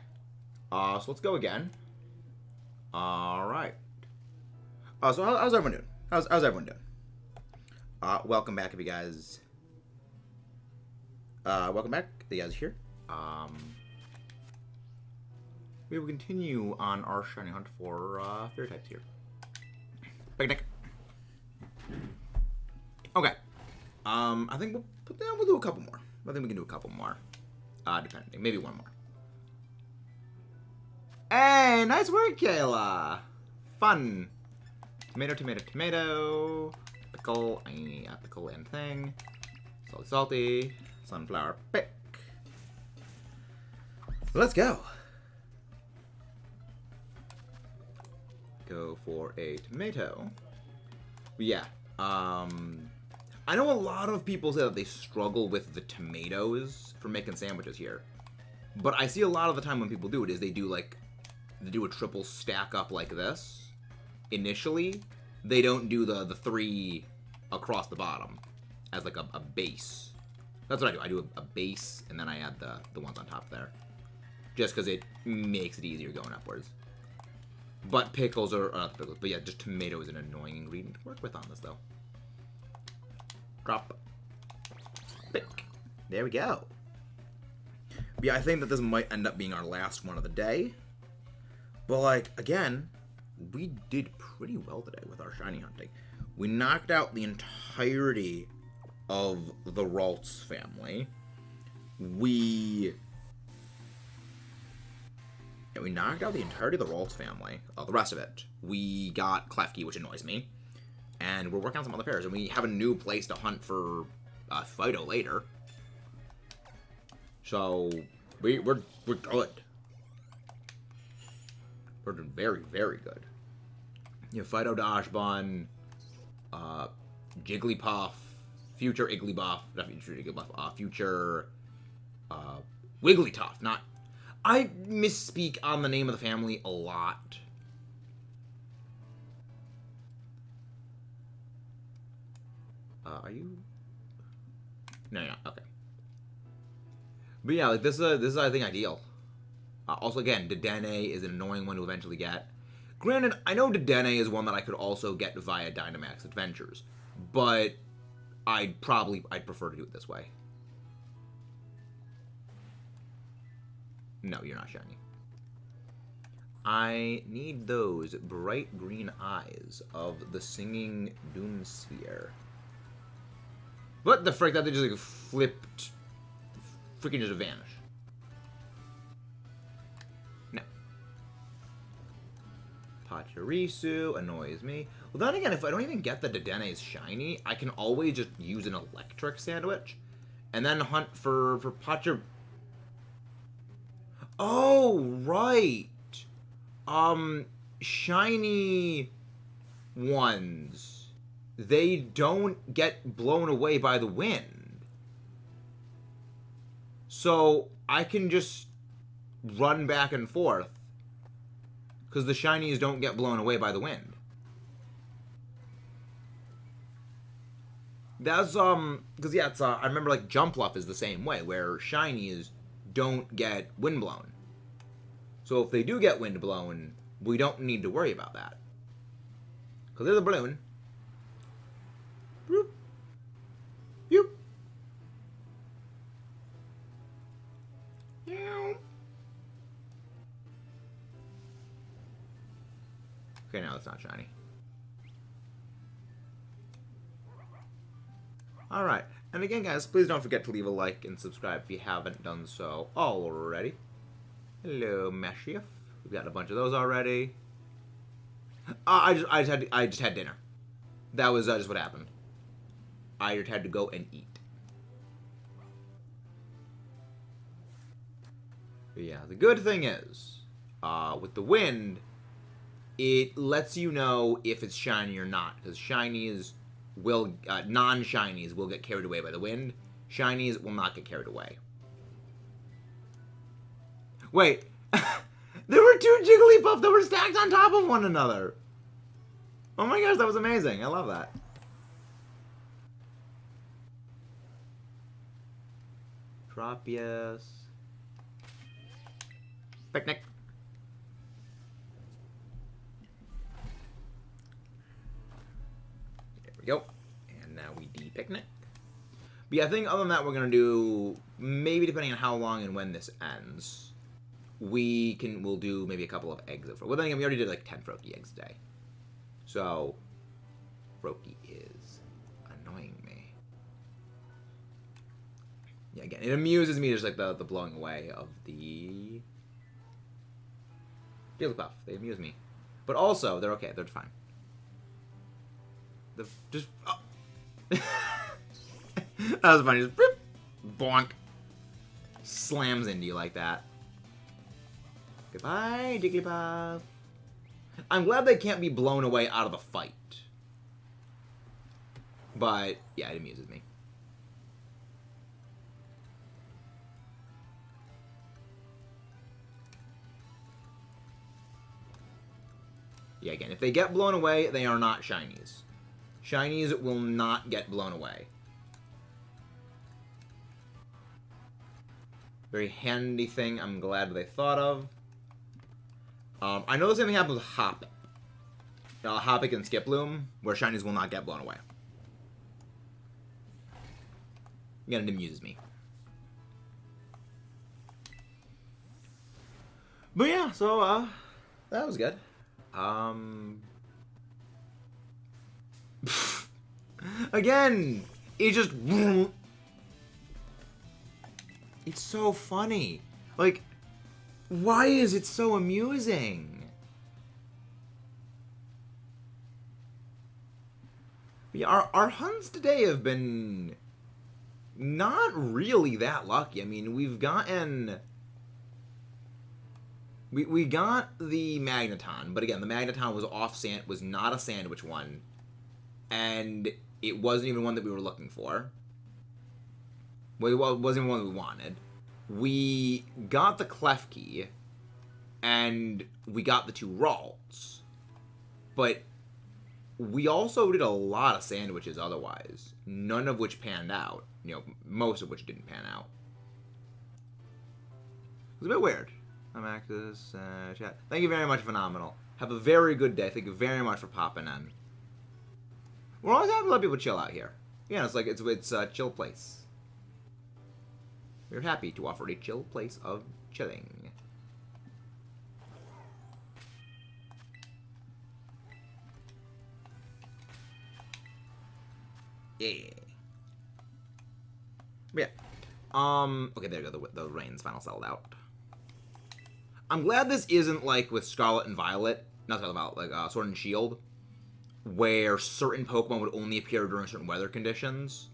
So let's go again. Alright. So how's everyone doing? How's everyone doing? Welcome back if you guys... welcome back if you guys are here. We will continue on our shiny hunt for fairy types here. Picnic. Okay. I think we'll do a couple more. I think we can do a couple more. Depending. Maybe one more. Hey, nice work, Kayla. Fun. Tomato, tomato, tomato. Pickle, pickle and thing. Salty, salty. Sunflower pick. Let's go. Go for a tomato. But yeah. I know a lot of people say that they struggle with the tomatoes for making sandwiches here. But I see a lot of the time when people do it is they do a triple stack up like this. Initially, they don't do the three across the bottom as like a base. That's what I do. I do a base and then I add the ones on top there. Just because it makes it easier going upwards. But pickles are not pickles, but yeah, just tomato is an annoying ingredient to work with on this though. Drop. Pick. There we go. But yeah, I think that this might end up being our last one of the day. But like, again, we did pretty well today with our shiny hunting. We knocked out the entirety of the Ralts family. We knocked out the entirety of the Ralts family. The rest of it. We got Klefki, which annoys me. And we're working on some other pairs. And we have a new place to hunt for Fido later. So, we're good. We're doing very, very good. You know, Fido Dashbun, Jigglypuff, future Igglybuff, not future Igglybuff, future Wigglytuff, not... I misspeak on the name of the family a lot. Are you? No, you're not. Okay. But yeah, like this is I think ideal. Also, again, Dedenne is an annoying one to eventually get. Granted, I know Dedenne is one that I could also get via Dynamax Adventures, but I'd prefer to do it this way. No, you're not shiny. I need those bright green eyes of the singing Doomsphere. What the frick? That they just like flipped, freaking just vanish. No. Pachirisu annoys me. Well, then again, if I don't even get the Dedenne's shiny, I can always just use an electric sandwich, and then hunt for Pachir. Oh, right. Shiny ones, they don't get blown away by the wind. So I can just run back and forth because the shinies don't get blown away by the wind. That's, because yeah, it's, I remember like Jumpluff is the same way, where shinies don't get windblown. So if they do get windblown, we don't need to worry about that. Because there's a balloon. Boop. Boop. Meow. Okay, now it's not shiny. Alright, and again guys, please don't forget to leave a like and subscribe if you haven't done so already. Hello, Mashif. We've got a bunch of those already. I just had dinner. That was just what happened. I just had to go and eat. But yeah, the good thing is, with the wind, it lets you know if it's shiny or not, because shinies will, non-shinies will get carried away by the wind. Shinies will not get carried away. Wait, there were 2 Jigglypuff that were stacked on top of one another. Oh my gosh, that was amazing. I love that. Tropius. Picnic. There we go. And now we de-picnic. But yeah, I think other than that, we're going to do, maybe depending on how long and when this ends, we'll do maybe a couple of eggs. Well, then again, we already did like 10 Froakie eggs today. So, Froakie is annoying me. Yeah, again, it amuses me just like the blowing away of the Jigglypuff. They amuse me. But also, they're okay. They're fine. Just... Oh. That was funny. Just bonk. Slams into you like that. Goodbye, Jigglypuff. I'm glad they can't be blown away out of the fight. But, yeah, it amuses me. Yeah, again, if they get blown away, they are not shinies. Shinies will not get blown away. Very handy thing I'm glad they thought of. I know the same thing happens with Hoppip. Hoppip and Skiploom, where shinies will not get blown away. Again, it amuses me. But yeah, so, that was good. Again, it just... It's so funny. Like, why is it so amusing? Yeah, our hunts today have been not really that lucky. I mean, we've gotten... We got the Magneton, but again, the Magneton was not a sandwich one, and it wasn't even one that we were looking for. Well, it wasn't even one that we wanted. We got the Klefki, and we got the 2 Ralts, but we also did a lot of sandwiches otherwise, none of which panned out. You know, most of which didn't pan out. It was a bit weird. I'm Actus, chat. Thank you very much, Phenomenal. Have a very good day. Thank you very much for popping in. We're always happy to let people chill out here. Yeah, it's like, it's a chill place. We're happy to offer a chill place of chilling. Yeah. But yeah. Okay, there you go. The rain's finally settled out. I'm glad this isn't like with Scarlet and Violet, not Scarlet and Violet, like Sword and Shield, where certain Pokemon would only appear during certain weather conditions.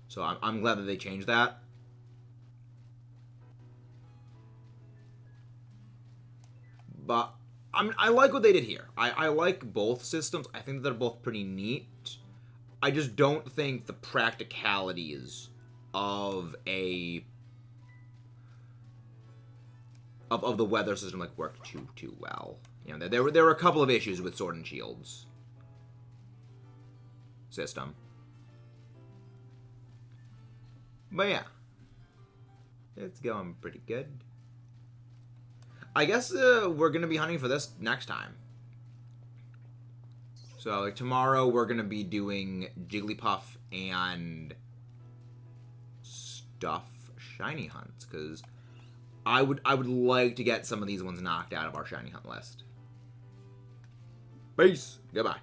So I'm glad that they changed that. But I like what they did here. I like both systems. I think that they're both pretty neat. I just don't think the practicalities of the weather system like worked too well. You know, there were a couple of issues with Sword and Shield's system. But yeah, it's going pretty good. I guess we're gonna be hunting for this next time. So like tomorrow we're gonna be doing Jigglypuff and stuff shiny hunts, because I would like to get some of these ones knocked out of our shiny hunt list. Peace. Goodbye.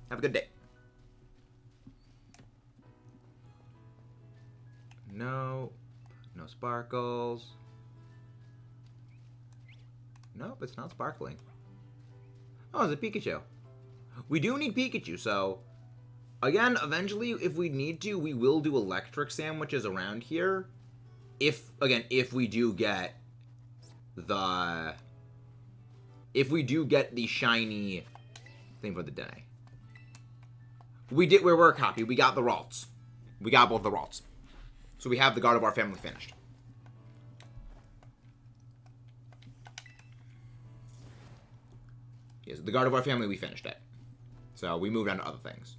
Have a good day. No sparkles. Nope, it's not sparkling. Oh, it's a Pikachu. We do need Pikachu, so... Again, eventually, if we need to, we will do electric sandwiches around here. If we do get the... If we do get the shiny thing for the Dene. We're a copy. We got the Ralts. We got both the Ralts. So we have the Gardevoir family finished. Yes, the Gardevoir family, we finished it. So we moved on to other things.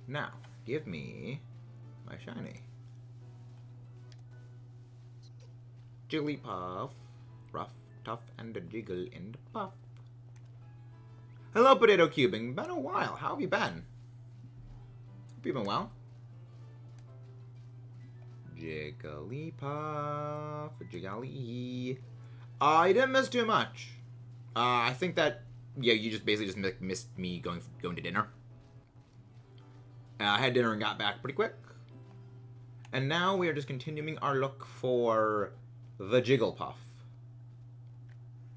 Now, give me my shiny. Jigglypuff. Rough, tough, and a jiggle and a puff. Hello, Potato Cubing. Been a while. How have you been? Hope you've been well. Jigglypuff. Jiggly. I didn't miss too much. I think that, yeah, you just basically just missed me going to dinner. I had dinner and got back pretty quick. And now we are just continuing our look for the Jigglypuff.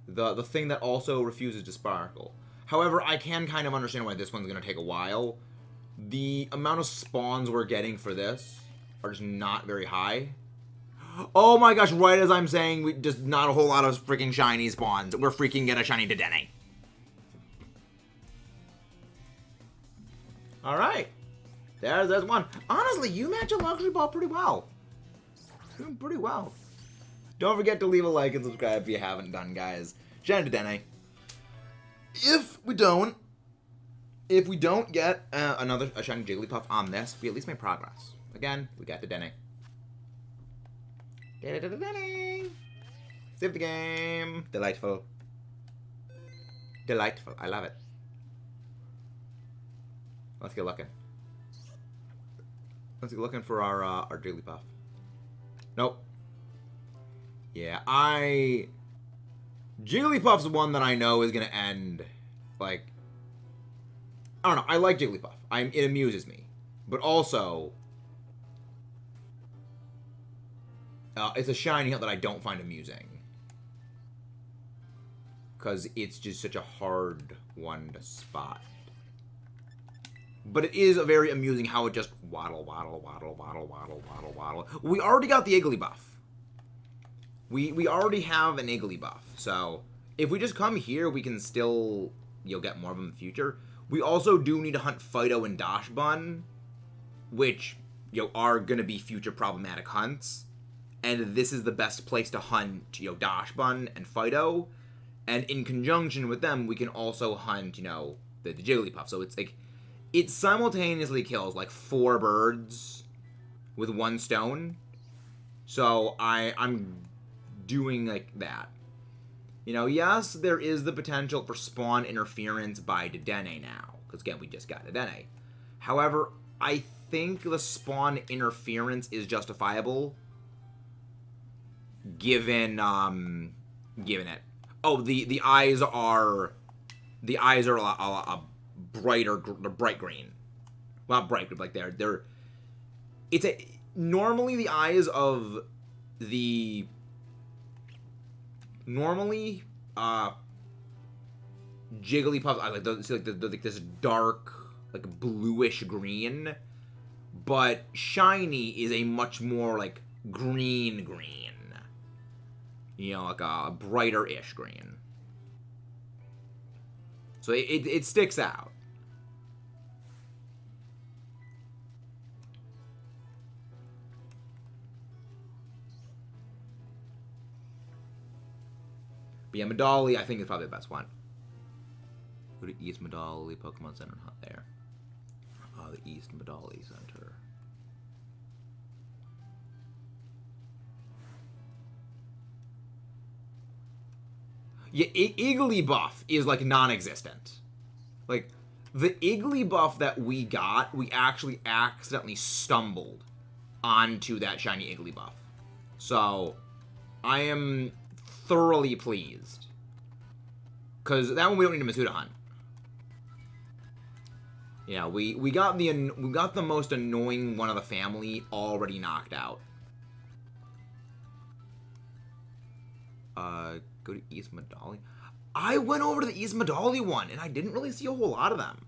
The thing that also refuses to sparkle. However, I can kind of understand why this one's going to take a while. The amount of spawns we're getting for this are just not very high. Oh my gosh, right as I'm saying, we just not a whole lot of freaking shiny spawns. We're freaking get a shiny Dedenne. Alright. There's one. Honestly, you match a luxury ball pretty well. Doing pretty well. Don't forget to leave a like and subscribe if you haven't done, guys. Shiny Dedenne. If we don't get a shiny Jigglypuff on this, we at least made progress. Again, we got Dedenne. Dedenne. Save the game. Delightful. Delightful. I love it. Let's get looking. Let's get looking for our Jigglypuff. Nope. Yeah, Jigglypuff's one that I know is gonna end, like, I don't know, I like Jigglypuff. It amuses me. But also, it's a shiny that I don't find amusing. Because it's just such a hard one to spot. But it is very amusing how it just waddle, waddle, waddle, waddle, waddle, waddle, waddle. We already got the Igglybuff. We already have an Igglybuff. So, if we just come here, we can still, get more of them in the future. We also do need to hunt Fido and Dashbun, which, are going to be future problematic hunts. And this is the best place to hunt, Dashbun and Fido. And in conjunction with them, we can also hunt, the Jigglypuff. So it's like, it simultaneously kills, like, 4 birds with 1 stone. So I'm doing, like, that. Yes, there is the potential for spawn interference by Dedenne now. Because, again, we just got Dedenne. However, I think the spawn interference is justifiable. Given it. Oh, the eyes are... The eyes are a brighter, bright green. Well, not bright, but like they're... It's a... Normally, the eyes of the... Normally, Jigglypuff, like this dark, like bluish green, but shiny is a much more like green, like a brighter-ish green. So it sticks out. But yeah, Medali, I think, is probably the best one. Go to East Medali Pokemon Center and hunt there. The East Medali Center. Yeah, Igglybuff is, like, non-existent. Like, the Igglybuff that we got, we actually accidentally stumbled onto that shiny Igglybuff. So, I am thoroughly pleased. Because that one we don't need a Masuda hunt. Yeah, we got the most annoying one of the family already knocked out. Go to East Medali. I went over to the East Medali one, and I didn't really see a whole lot of them.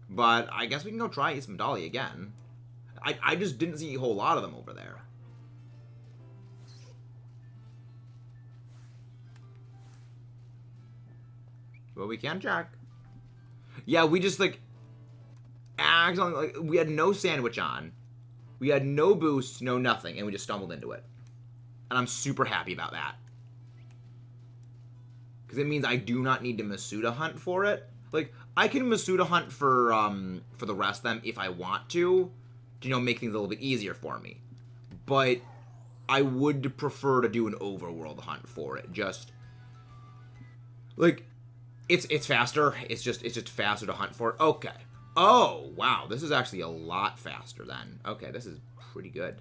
But I guess we can go try East Medali again. I just didn't see a whole lot of them over there. But we can check. Yeah, we just, like, accidentally, like, we had no sandwich on. We had no boost, no nothing, and we just stumbled into it. And I'm super happy about that. Because it means I do not need to Masuda hunt for it. Like, I can Masuda hunt for the rest of them if I want to, you know, make things a little bit easier for me. But I would prefer to do an overworld hunt for it. Just, like, it's faster. It's just faster to hunt for it. Okay. Oh, wow. This is actually a lot faster then. Okay, this is pretty good.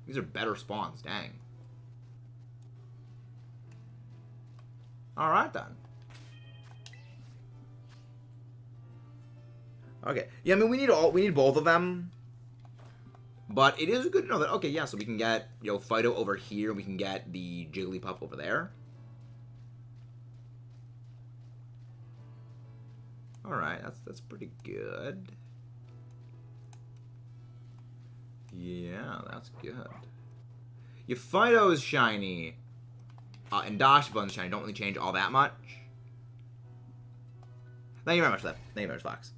These are better spawns, dang. Alright then. Okay. Yeah, I mean we need both of them. But it is good to know that, okay, yeah, so we can get, you know, Fido over here, and we can get the Jigglypuff over there. Alright, that's pretty good. Yeah, that's good. Your Fido is shiny. And Dashbun's shiny. Don't really change all that much. Thank you very much for that. Thank you very much, Fox.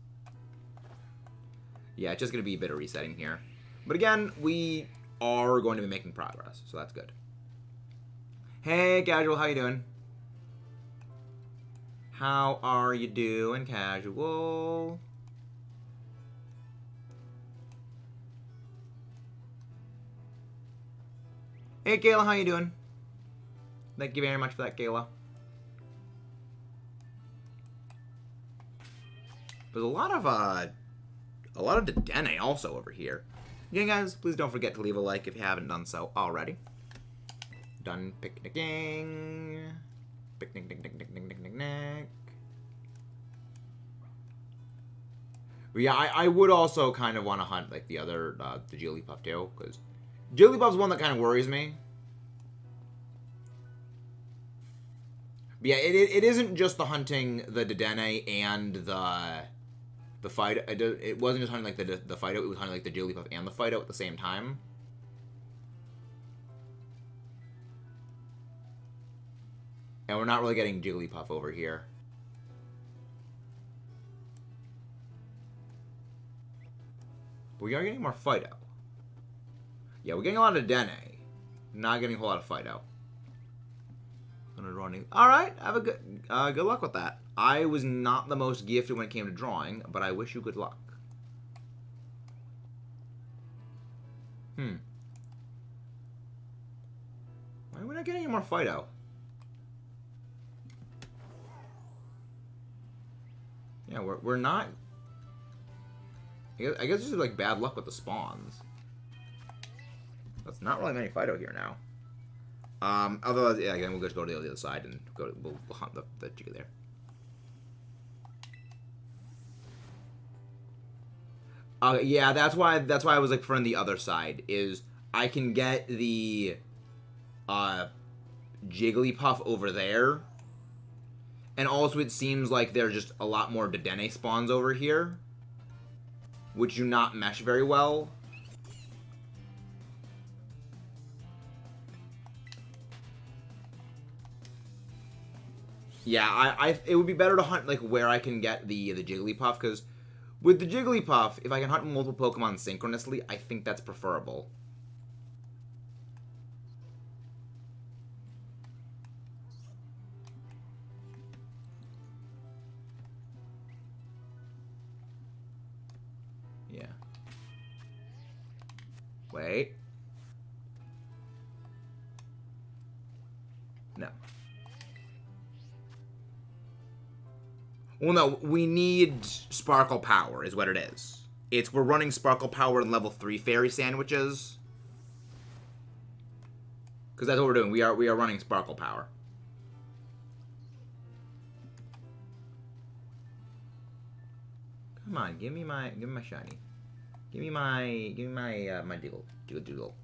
Yeah, it's just going to be a bit of resetting here. But again, we are going to be making progress, so that's good. Hey, Casual, how you doing? How are you doing, Casual? Hey, Kayla, how you doing? Thank you very much for that, Kayla. There's a lot of Dedenne also over here. Again, guys, please don't forget to leave a like if you haven't done so already. Done picnicking. Picnic, nick, nick, nick, nick, nick, nick, nick. But yeah, I would also kind of want to hunt, like, the other, the Jigglypuff too, because Jigglypuff's one that kind of worries me. But yeah, it isn't just the hunting the Dedenne and the Fido. It wasn't just hunting, like, the Fido, it was hunting, like, the Jigglypuff and the Fido at the same time. And we're not really getting Jigglypuff over here. But we are getting more Fido. Yeah, we're getting a lot of Dedenne. Not getting a whole lot of Fido. Alright, have a good luck with that. I was not the most gifted when it came to drawing, but I wish you good luck. Why are we not getting any more Fido? Yeah, we're not... I guess this is like bad luck with the spawns. That's not really many Fido here now. Otherwise, yeah, again, we'll just go to the other side and we'll hunt the Jigga there. Yeah, that's why I was like preferring the other side, is I can get the Jigglypuff over there. And also it seems like there's just a lot more Dedenne spawns over here, which do not mesh very well. Yeah, it would be better to hunt like where I can get the Jigglypuff, because with the Jigglypuff, if I can hunt multiple Pokemon synchronously, I think that's preferable. Yeah. Wait. No. Well, no, we need Sparkle Power, is what it is. We're running Sparkle Power in level 3 Fairy Sandwiches. Because that's what we're doing. We are running Sparkle Power. Come on, give me my shiny. Give me my Diggle.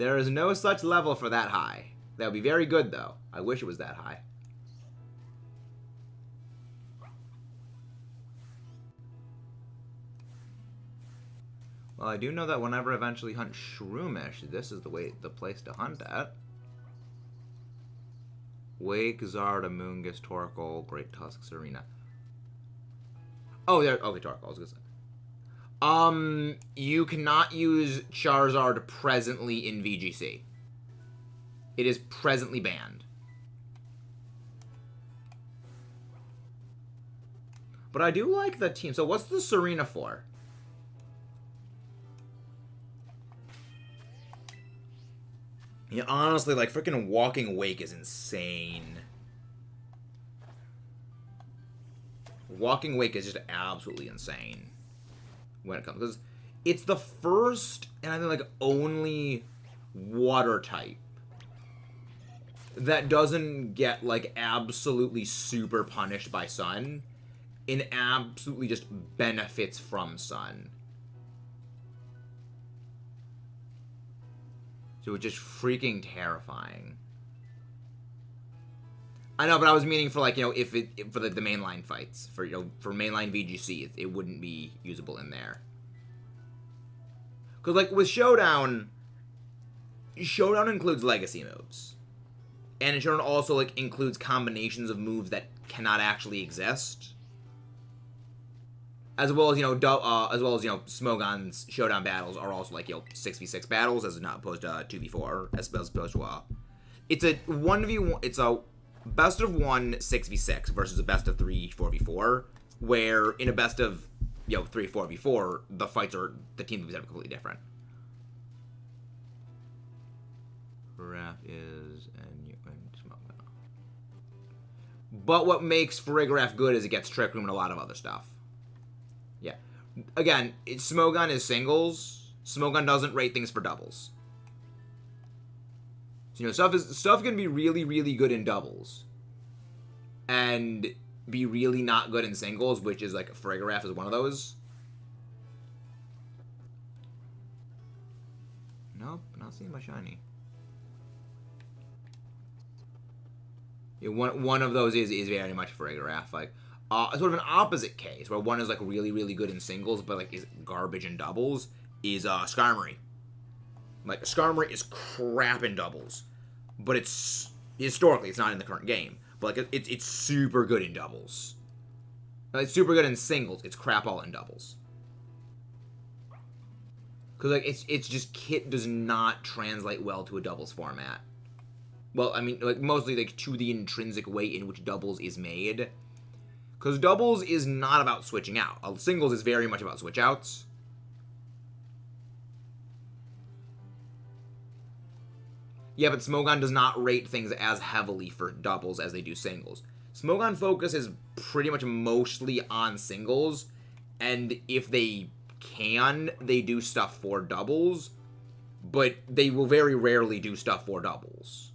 There is no such level for that high. That would be very good, though. I wish it was that high. Well, I do know that whenever I eventually hunt Shroomish, this is the place to hunt at. Wake, Zard, Amoonguss, Torkoal, Great Tusk, Serena. Oh, there. Okay, Torkoal. I was gonna say. You cannot use Charizard presently in VGC. It is presently banned. But I do like the team. So what's the Serena for? Yeah, honestly, like, freaking Walking Wake is insane. Walking Wake is just absolutely insane when it comes, because it's the first, and I think, like, only water type that doesn't get, like, absolutely super punished by Sun, and absolutely just benefits from Sun. So it's just freaking terrifying. I know, but I was meaning for, like, you know, if for the mainline fights, for, you know, for mainline VGC, it wouldn't be usable in there. Because, like, with Showdown includes legacy moves. And Showdown also, like, includes combinations of moves that cannot actually exist. As well as, you know, Smogon's Showdown battles are also, like, you know, 6v6 battles, as not opposed to 2v4, as opposed to, it's a 1v1, it's a best of 1 6v6 versus a best of 3 4v4, where in a best of, you know, 3 4v4, the team moves are completely different. Raph is, and you, and Smogon. But what makes Farigiraf good is it gets Trick Room and a lot of other stuff. Yeah. Again, Smogon is singles. Smogon doesn't rate things for doubles. So, you know, stuff can be really, really good in doubles. And be really not good in singles, which is, like, Farigiraf is one of those. Nope, not seeing my shiny. Yeah, one of those is very much Farigiraf. Like, sort of an opposite case, where one is, like, really, really good in singles, but, like, is garbage in doubles, is Skarmory. Like, Skarmory is crap in doubles, but historically, it's not in the current game, but, like, it's super good in doubles. It's super good in singles, it's crap all in doubles. Because, like, it's just, Kit does not translate well to a doubles format. Well, I mean, like, mostly, like, to the intrinsic way in which doubles is made. Because doubles is not about switching out. Singles is very much about switch outs. Yeah, but Smogon does not rate things as heavily for doubles as they do singles. Smogon focuses pretty much mostly on singles, and if they can, they do stuff for doubles, but they will very rarely do stuff for doubles.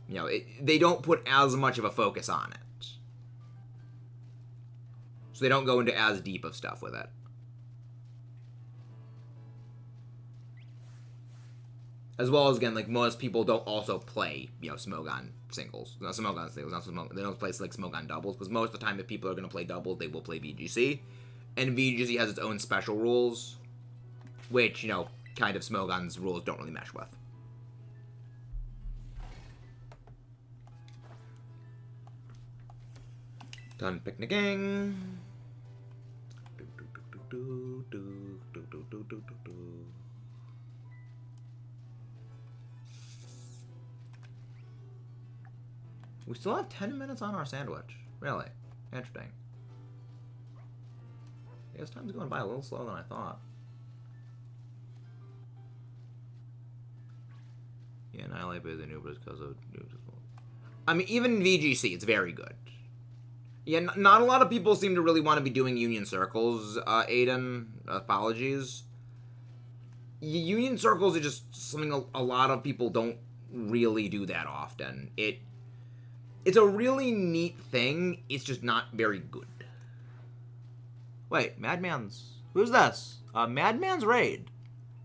You know, they don't put as much of a focus on it. So they don't go into as deep of stuff with it. As well as, again, like, most people don't also play, you know, Smogon singles. No, Smogon singles, not Smogon. They don't play, like, Smogon doubles, because most of the time if people are going to play doubles, they will play VGC. And VGC has its own special rules, which, you know, kind of Smogon's rules don't really mesh with. Done picnicking. We still have 10 minutes on our sandwich. Really? Interesting. I guess time's going by a little slower than I thought. Yeah, Annihilate is the new, but it's because of... I mean, even in VGC, it's very good. Yeah, not a lot of people seem to really want to be doing Union Circles, Aiden. Apologies. Union Circles are just something a lot of people don't really do that often. It's a really neat thing, it's just not very good. Wait, Madman's... Who's this? Madman's Raid.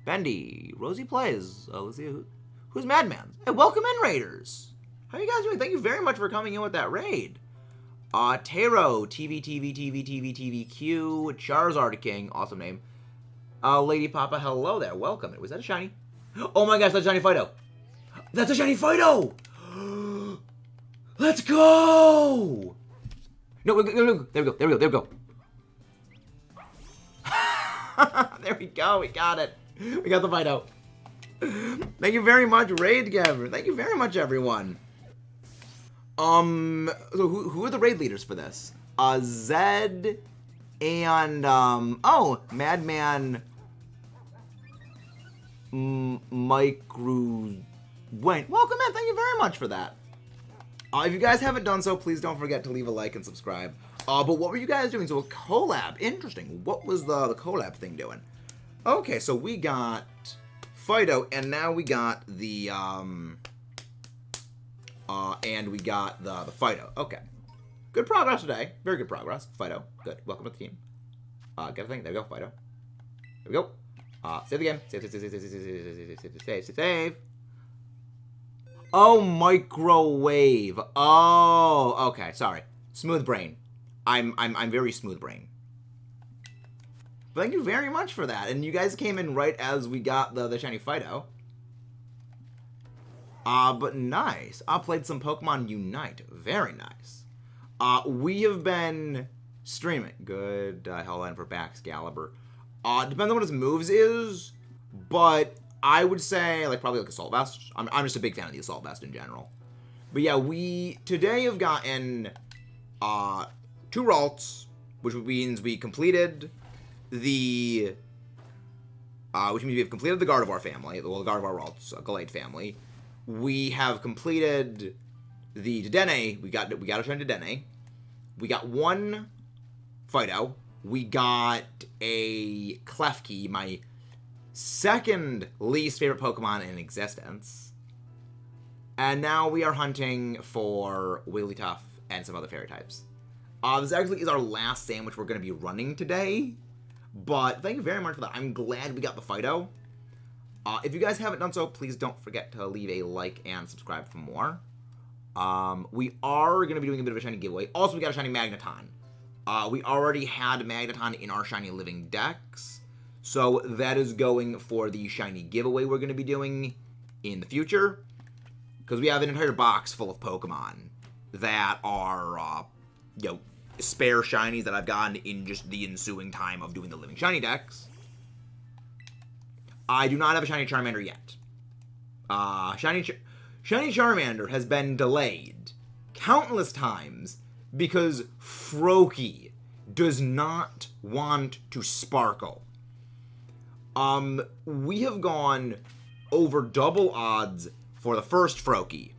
Bendy, Rosie Plays. Let's see who's Madman. Hey, welcome in, Raiders. How you guys doing? Thank you very much for coming in with that raid. Taro, TVQ, Charizard King, awesome name. Lady Papa, hello there, welcome. Was that a shiny? Oh my gosh, that's a shiny Fido. That's a shiny Fido! Let's go! No, there we go. There we go, we got it. We got the Fido. Thank you very much, Raid Gavin. Thank you very much, everyone. So who are the raid leaders for this? Zed and, Madman Micro Wayne. Welcome in, thank you very much for that. If you guys haven't done so, please don't forget to leave a like and subscribe. But what were you guys doing? So a collab, interesting. What was the collab thing doing? Okay, so we got Fido, and now we got the, and we got the Fido. Okay. Good progress today. Very good progress. Fido. Good. Welcome to the team. Get a thing. There we go, Fido. There we go. Save the game. Save. Oh, microwave. Oh, okay. Sorry. Smooth brain. I'm very smooth brain. Thank you very much for that. And you guys came in right as we got the shiny Fido. But nice. I played some Pokemon Unite. Very nice. We have been streaming. Good. Hellline for Excalibur. Depends on what his moves is, but I would say, probably Assault Vest. I'm just a big fan of the Assault Vest in general. But yeah, we today have gotten 2 Ralts, which means we completed the Gardevoir family, the Gardevoir Ralts, Gallade family. We have completed the Dedenne. We got a shiny Dedenne. We got 1 Fido. We got a Klefki, my second least favorite Pokemon in existence. And now we are hunting for Wigglytuff and some other fairy types. This actually is our last sandwich we're going to be running today. But thank you very much for that. I'm glad we got the Fido. If you guys haven't done so, please don't forget to leave a like and subscribe for more. We are going to be doing a bit of a shiny giveaway. Also, we got a shiny Magneton. We already had Magneton in our shiny living decks. So that is going for the shiny giveaway we're going to be doing in the future. Because we have an entire box full of Pokemon that are, spare shinies that I've gotten in just the ensuing time of doing the living shiny decks. I do not have a shiny Charmander yet. Shiny Charmander has been delayed countless times because Froakie does not want to sparkle. We have gone over double odds for the first Froakie,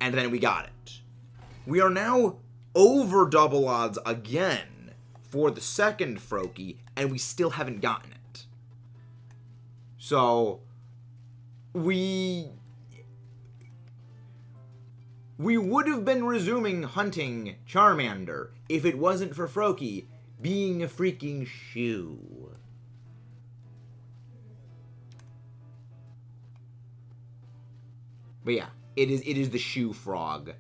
and then we got it. We are now over double odds again for the second Froakie, and we still haven't gotten it. So, we would have been resuming hunting Charmander if it wasn't for Froakie being a freaking shoe. But yeah, it is the shoe frog.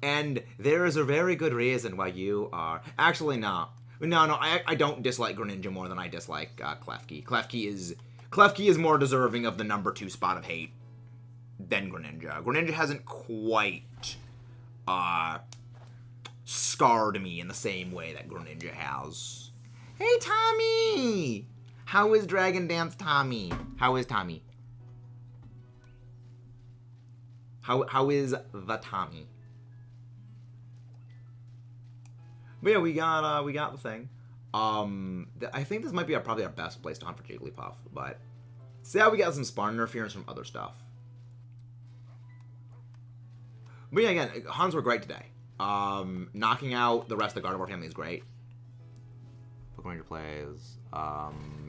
And there is a very good reason why you are... Actually, no. No, I don't dislike Greninja more than I dislike Klefki. Klefki is more deserving of the number 2 spot of hate than Greninja. Greninja hasn't quite scarred me in the same way that Greninja has. Hey, Tommy! How is Dragon Dance Tommy? How is Tommy? How is the Tommy? But yeah, we got the thing. I think this might be probably our best place to hunt for Jigglypuff, but see how we got some spawn interference from other stuff. But yeah, again, hunts were great today. Knocking out the rest of the Gardevoir family is great. Pokemon Ranger plays.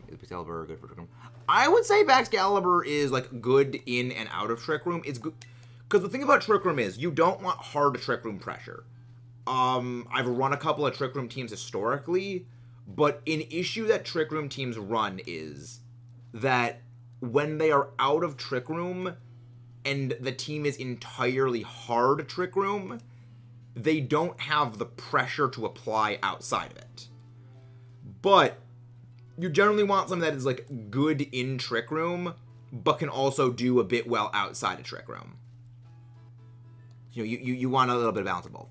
Is Excalibur good for Trick Room? I would say Excalibur is good in and out of Trick Room. It's good because the thing about Trick Room is you don't want hard Trick Room pressure. I've run a couple of Trick Room teams historically, but an issue that Trick Room teams run is that when they are out of Trick Room and the team is entirely hard Trick Room, they don't have the pressure to apply outside of it. But you generally want something that is like good in Trick Room, but can also do a bit well outside of Trick Room. You know, you want a little bit of balance of both.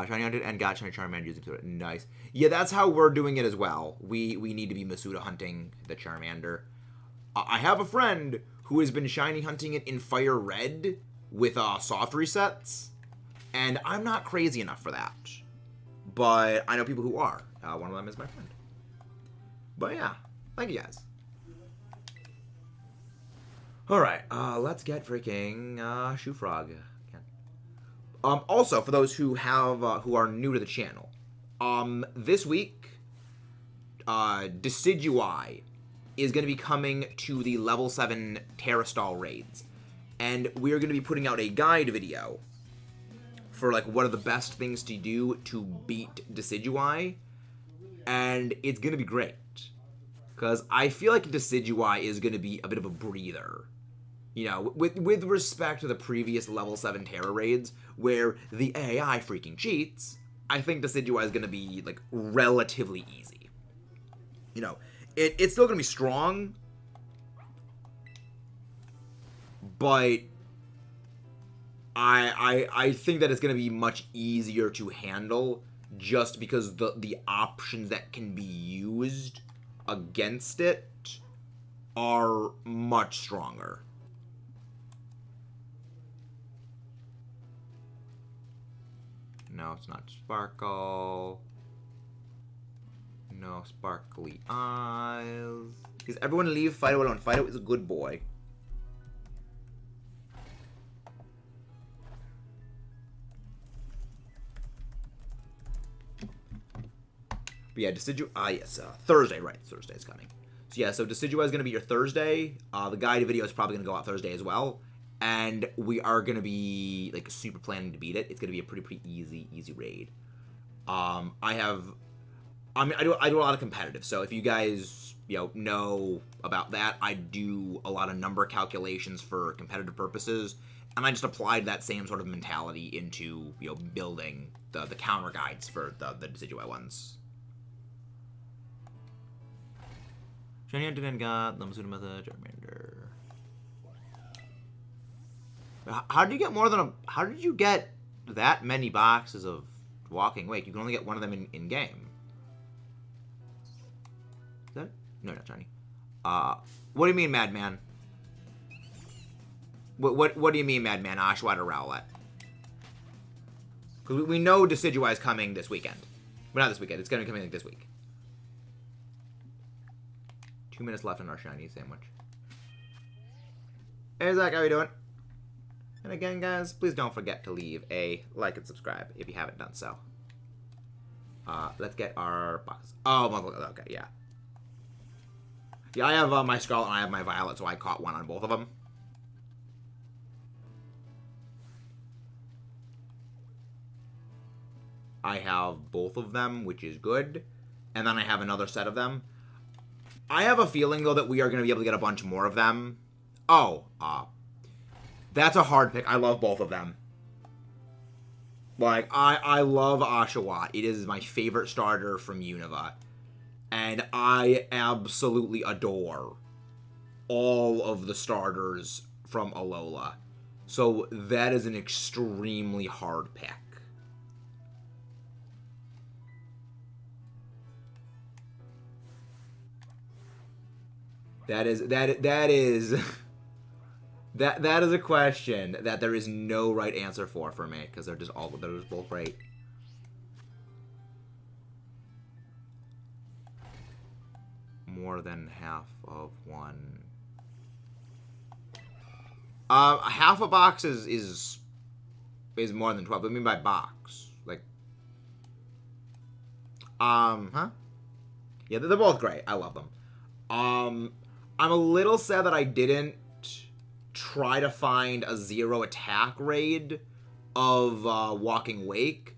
Shiny Hunted and got Shiny Charmander using it. Nice. Yeah, that's how we're doing it as well. We need to be Masuda hunting the Charmander. I have a friend who has been shiny hunting it in Fire Red with soft resets, and I'm not crazy enough for that. But I know people who are. One of them is my friend. But yeah, thank you guys. Alright, let's get freaking Shoe Frog. Also, for those who have who are new to the channel, this week, Decidueye is going to be coming to the level 7 Terrastall raids, and we're going to be putting out a guide video for like what are the best things to do to beat Decidueye, and it's going to be great, because I feel like Decidueye is going to be a bit of a breather. You know, with respect to the previous level 7 Terra raids, where the AI freaking cheats, I think Decidueye is going to be, like, relatively easy. You know, it's still going to be strong, but I think that it's going to be much easier to handle just because the options that can be used against it are much stronger. No, it's not Sparkle. No sparkly eyes. Because everyone leave Fido alone. Fido is a good boy. But yeah, Decidueye, yes, Thursday, right, Thursday is coming. So yeah, so Decidueye is going to be your Thursday. The guide video is probably going to go out Thursday as well. And we are going to be, like, super planning to beat it. It's going to be a pretty easy raid. I do a lot of competitive, so if you guys, know about that, I do a lot of number calculations for competitive purposes, and I just applied that same sort of mentality into, building the counter guides for the Decidueye ones. Shiny Hunted and got the Masuda Method Charmander. How did you get how did you get that many boxes of Walking Wake? You can only get one of them in game. Is that? No, not shiny. What do you mean, Madman? What do you mean, Madman? Oshawott or Rowlet? Because we know Decidueye is coming this weekend. But not this weekend. It's going to be coming like this week. 2 minutes left on our shiny sandwich. Hey, Zach, how you doing? And again, guys, please don't forget to leave a like and subscribe if you haven't done so. Let's get our box. Oh, okay, yeah. Yeah, I have my Scarlet and I have my Violet, so I caught one on both of them. I have both of them, which is good. And then I have another set of them. I have a feeling, though, that we are going to be able to get a bunch more of them. Oh, that's a hard pick. I love both of them. Like, I love Oshawott. It is my favorite starter from Unova. And I absolutely adore all of the starters from Alola. So that is an extremely hard pick. That is a question that there is no right answer for me, because they're just both great. More than half of one. Half a box is more than 12. What do you mean by box? Like, huh? Yeah, they're both great. I love them. I'm a little sad that I didn't try to find a 0 attack raid of Walking Wake.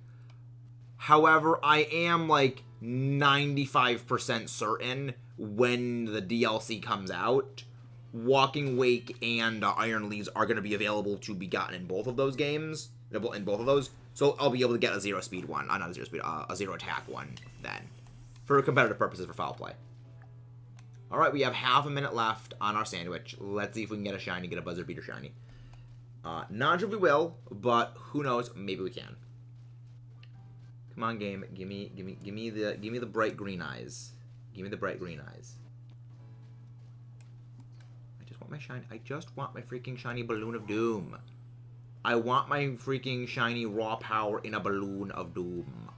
However, I am like 95% certain when the DLC comes out, Walking Wake and Iron Leaves are going to be available to be gotten in both of those games. In both of those. So I'll be able to get a 0 speed one. Not a 0 speed, a 0 attack one then. For competitive purposes for foul play. Alright, we have half a minute left on our sandwich. Let's see if we can get a shiny, get a buzzer beater shiny. Not sure if we will, but who knows? Maybe we can. Come on, game. Give me the bright green eyes. Give me the bright green eyes. I just want my shiny. I just want my freaking shiny balloon of doom. I want my freaking shiny raw power in a balloon of doom.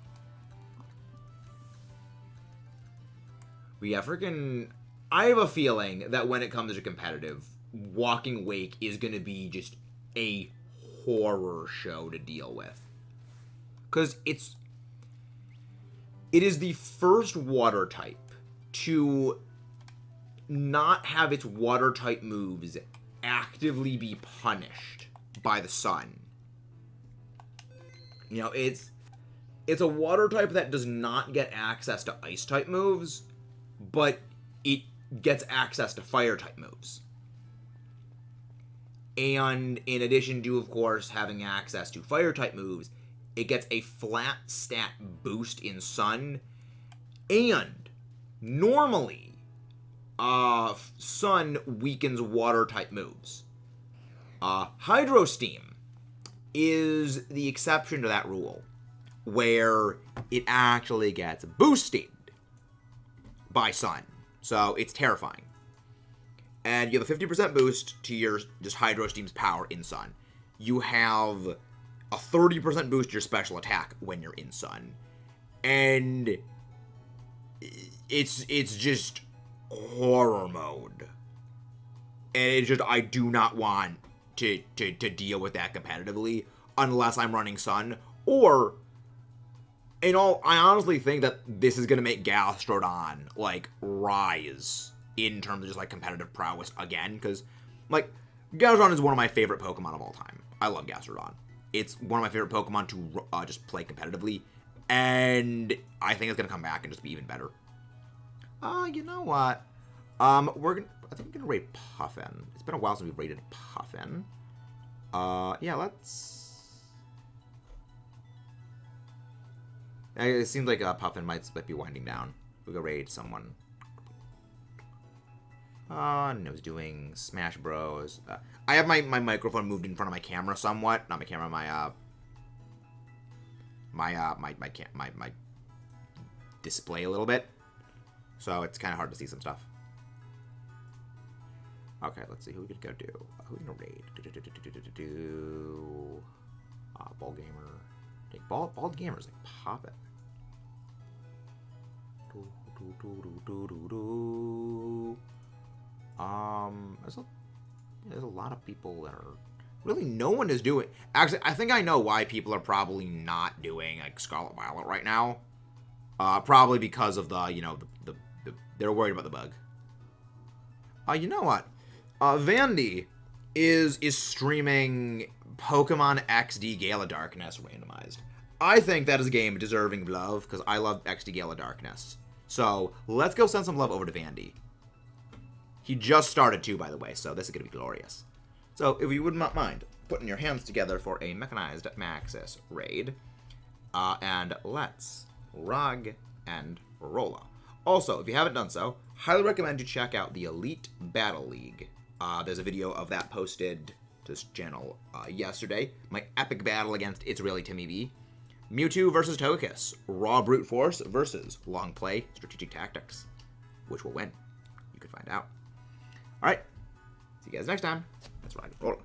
But yeah, freaking. I have a feeling that when it comes to competitive, Walking Wake is going to be just a horror show to deal with. Because it is the first water type to not have its water type moves actively be punished by the sun. You know, it's a water type that does not get access to ice type moves, but it gets access to fire type moves. And in addition to, of course, having access to fire type moves, it gets a flat stat boost in Sun. And normally, Sun weakens water type moves. Hydro Steam is the exception to that rule, where it actually gets boosted by Sun. So it's terrifying. And you have a 50% boost to your just Hydro Steam's power in Sun. You have a 30% boost to your special attack when you're in Sun. And it's just horror mode. And it's just, I do not want to deal with that competitively unless I'm running Sun. Or, I honestly think that this is going to make Gastrodon, like, rise in terms of just, like, competitive prowess again. Because, like, Gastrodon is one of my favorite Pokemon of all time. I love Gastrodon. It's one of my favorite Pokemon to just play competitively. And I think it's going to come back and just be even better. You know what? I think we're going to raid Puffin. It's been a while since we've raided Puffin. Yeah, let's... It seems like Puffin might be winding down. We'll go raid someone. And I was doing Smash Bros. I have my microphone moved in front of my camera somewhat. Not my camera, my display a little bit. So it's kind of hard to see some stuff. Okay, let's see who we could go do. Who we can raid? Ball Gamer. Take Bald Gamer's like pop it. There's a lot of people that are really no one is doing. Actually, I think I know why people are probably not doing like Scarlet Violet right now. Probably because of the they're worried about the bug. You know what? Vandy is streaming Pokemon XD Gala Darkness randomized. I think that is a game deserving of love because I love XD Gala Darkness. So let's go send some love over to Vandy. He just started too, by the way, so this is going to be glorious. So if you would not mind putting your hands together for a mechanized Maxis raid, and let's rog and rolla. Also, if you haven't done so, highly recommend you check out the Elite Battle League. There's a video of that posted to this channel yesterday. My epic battle against It's Really Timmy B. Mewtwo versus Togekiss. Raw Brute Force versus Long Play Strategic Tactics. Which will win? You can find out. Alright. See you guys next time. Let's rock and roll.